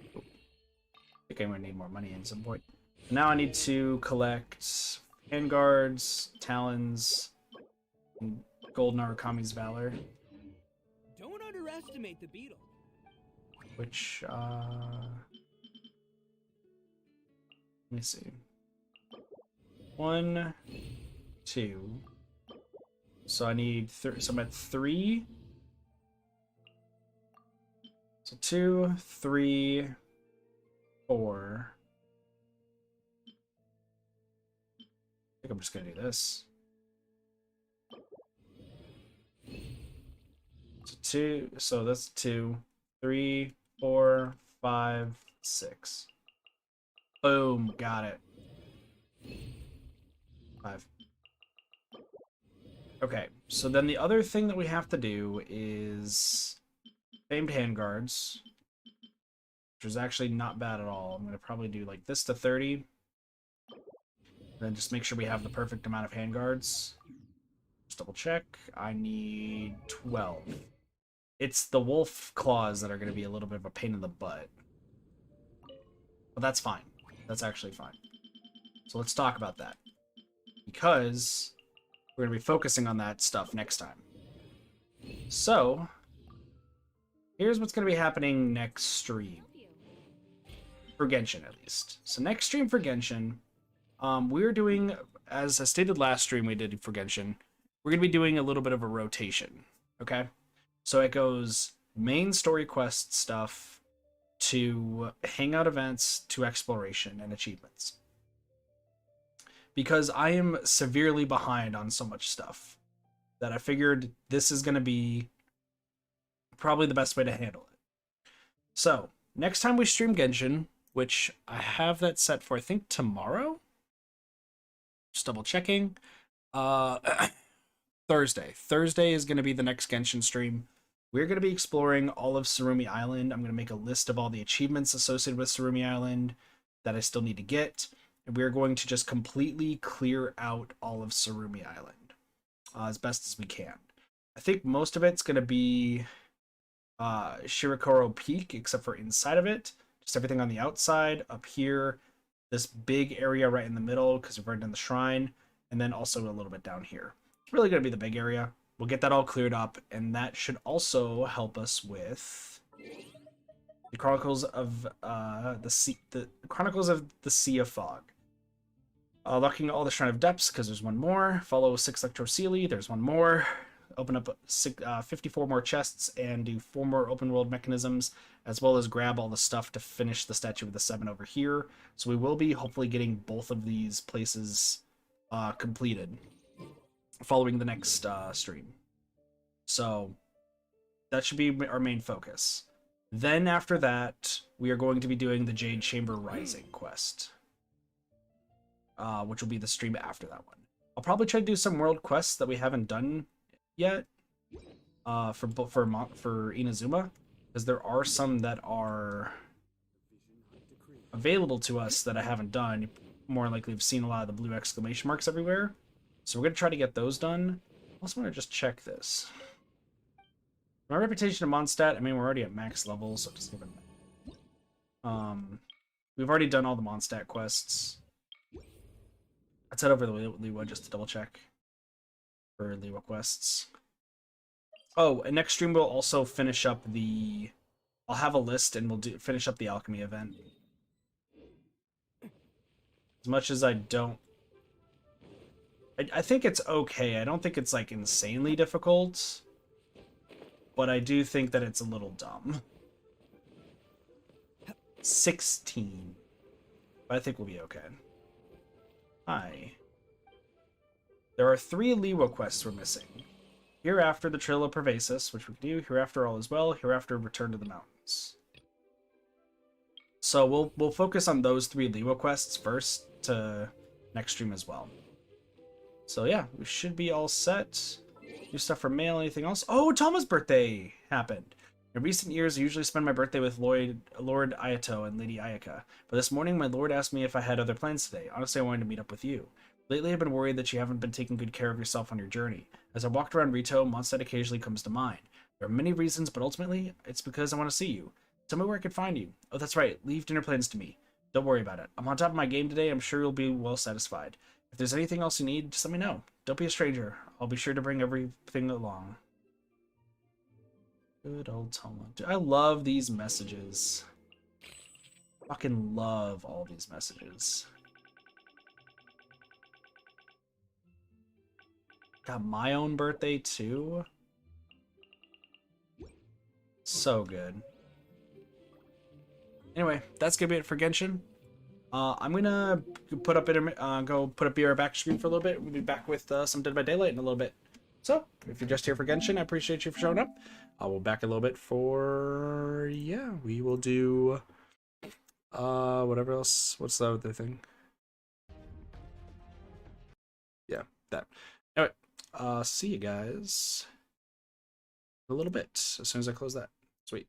Speaker 1: I think I'm gonna need more money at some point. Now I need to collect Vanguards, Talons, and Golden Arakami's Valor.
Speaker 2: Don't underestimate the beetle.
Speaker 1: Which, let me see. 1, 2. So I need so I'm at 3. So 2, 3, 4. I think I'm just gonna do this. So 2, so that's 2, 3, 4, 5, 6. Boom, got it. 5. Okay, so then the other thing that we have to do is famed handguards, which is actually not bad at all. I'm gonna probably do like this to 30. Then just make sure we have the perfect amount of handguards. Just double check. I need 12. It's the wolf claws that are going to be a little bit of a pain in the butt. But that's fine. That's actually fine. So let's talk about that. Because we're going to be focusing on that stuff next time. So, here's what's going to be happening next stream. For Genshin, at least. So next stream for Genshin, we're doing, as I stated last stream we did for Genshin, we're going to be doing a little bit of a rotation. Okay? So it goes main story quest stuff to hangout events to exploration and achievements. Because I am severely behind on so much stuff that I figured this is going to be probably the best way to handle it. So, next time we stream Genshin, which I have that set for, I think, tomorrow? Just double checking. Thursday. Thursday is going to be the next Genshin stream. We're going to be exploring all of Surumi Island. I'm going to make a list of all the achievements associated with Surumi Island that I still need to get. And we're going to just completely clear out all of Surumi Island as best as we can. I think most of it's going to be Shirokoro Peak, except for inside of it. Just everything on the outside, up here, this big area right in the middle, because we've already done the shrine, and then also a little bit down here. It's really going to be the big area. We'll get that all cleared up, and that should also help us with the Chronicles of the Sea of Fog. Locking all the Shrine of Depths, because there's one more. Follow 6 Electrosealy, there's one more. Open up 54 more chests and do 4 more open world mechanisms, as well as grab all the stuff to finish the Statue of the Seven over here. So we will be hopefully getting both of these places completed following the next stream. So that should be our main focus. Then after that, we are going to be doing the Jade Chamber Rising quest, which will be the stream after that one. I'll probably try to do some world quests that we haven't done yet for Inazuma, because there are some that are available to us that I haven't done. You more likely have seen a lot of the blue exclamation marks everywhere, so we're going to try to get those done. I also want to just check this. My reputation of Mondstadt, I mean, we're already at max level, so just give it we've already done all the Mondstadt quests. Let's head over to Liwa just to double check for Liwa quests. Oh, and next stream we'll also finish up the... I'll have a list and we'll finish up the alchemy event. As much as I don't... I think it's okay. I don't think it's, like, insanely difficult. But I do think that it's a little dumb. 16. But I think we'll be okay. Hi. There are 3 Liwa quests we're missing. Hereafter, the Trail of Pervasis, which we can do. Hereafter, all is well. Hereafter, return to the mountains. So we'll focus on those 3 Liwa quests first to next stream as well. So yeah, we should be all set. Do stuff for mail, anything else? Oh, Tama's birthday happened. In recent years, I usually spend my birthday with Lord Ayato and Lady Ayaka. But this morning, my lord asked me if I had other plans today. Honestly, I wanted to meet up with you. Lately, I've been worried that you haven't been taking good care of yourself on your journey. As I walked around Rito, Mondstadt occasionally comes to mind. There are many reasons, but ultimately, it's because I want to see you. Tell me where I can find you. Oh, that's right. Leave dinner plans to me. Don't worry about it. I'm on top of my game today. I'm sure you'll be well satisfied. If there's anything else you need, just let me know. Don't be a stranger. I'll be sure to bring everything along. Good old Toma. Dude, I love these messages. Fucking love all these messages. Got my own birthday too. So good. Anyway, that's gonna be it for Genshin. I'm gonna go put up BR back screen for a little bit. We'll be back with some Dead by Daylight in a little bit. So, if you're just here for Genshin, I appreciate you for showing up. We'll back a little bit for... Yeah, we will do... whatever else. What's the other thing? Yeah, that. Anyway, see you guys in a little bit, as soon as I close that. Sweet.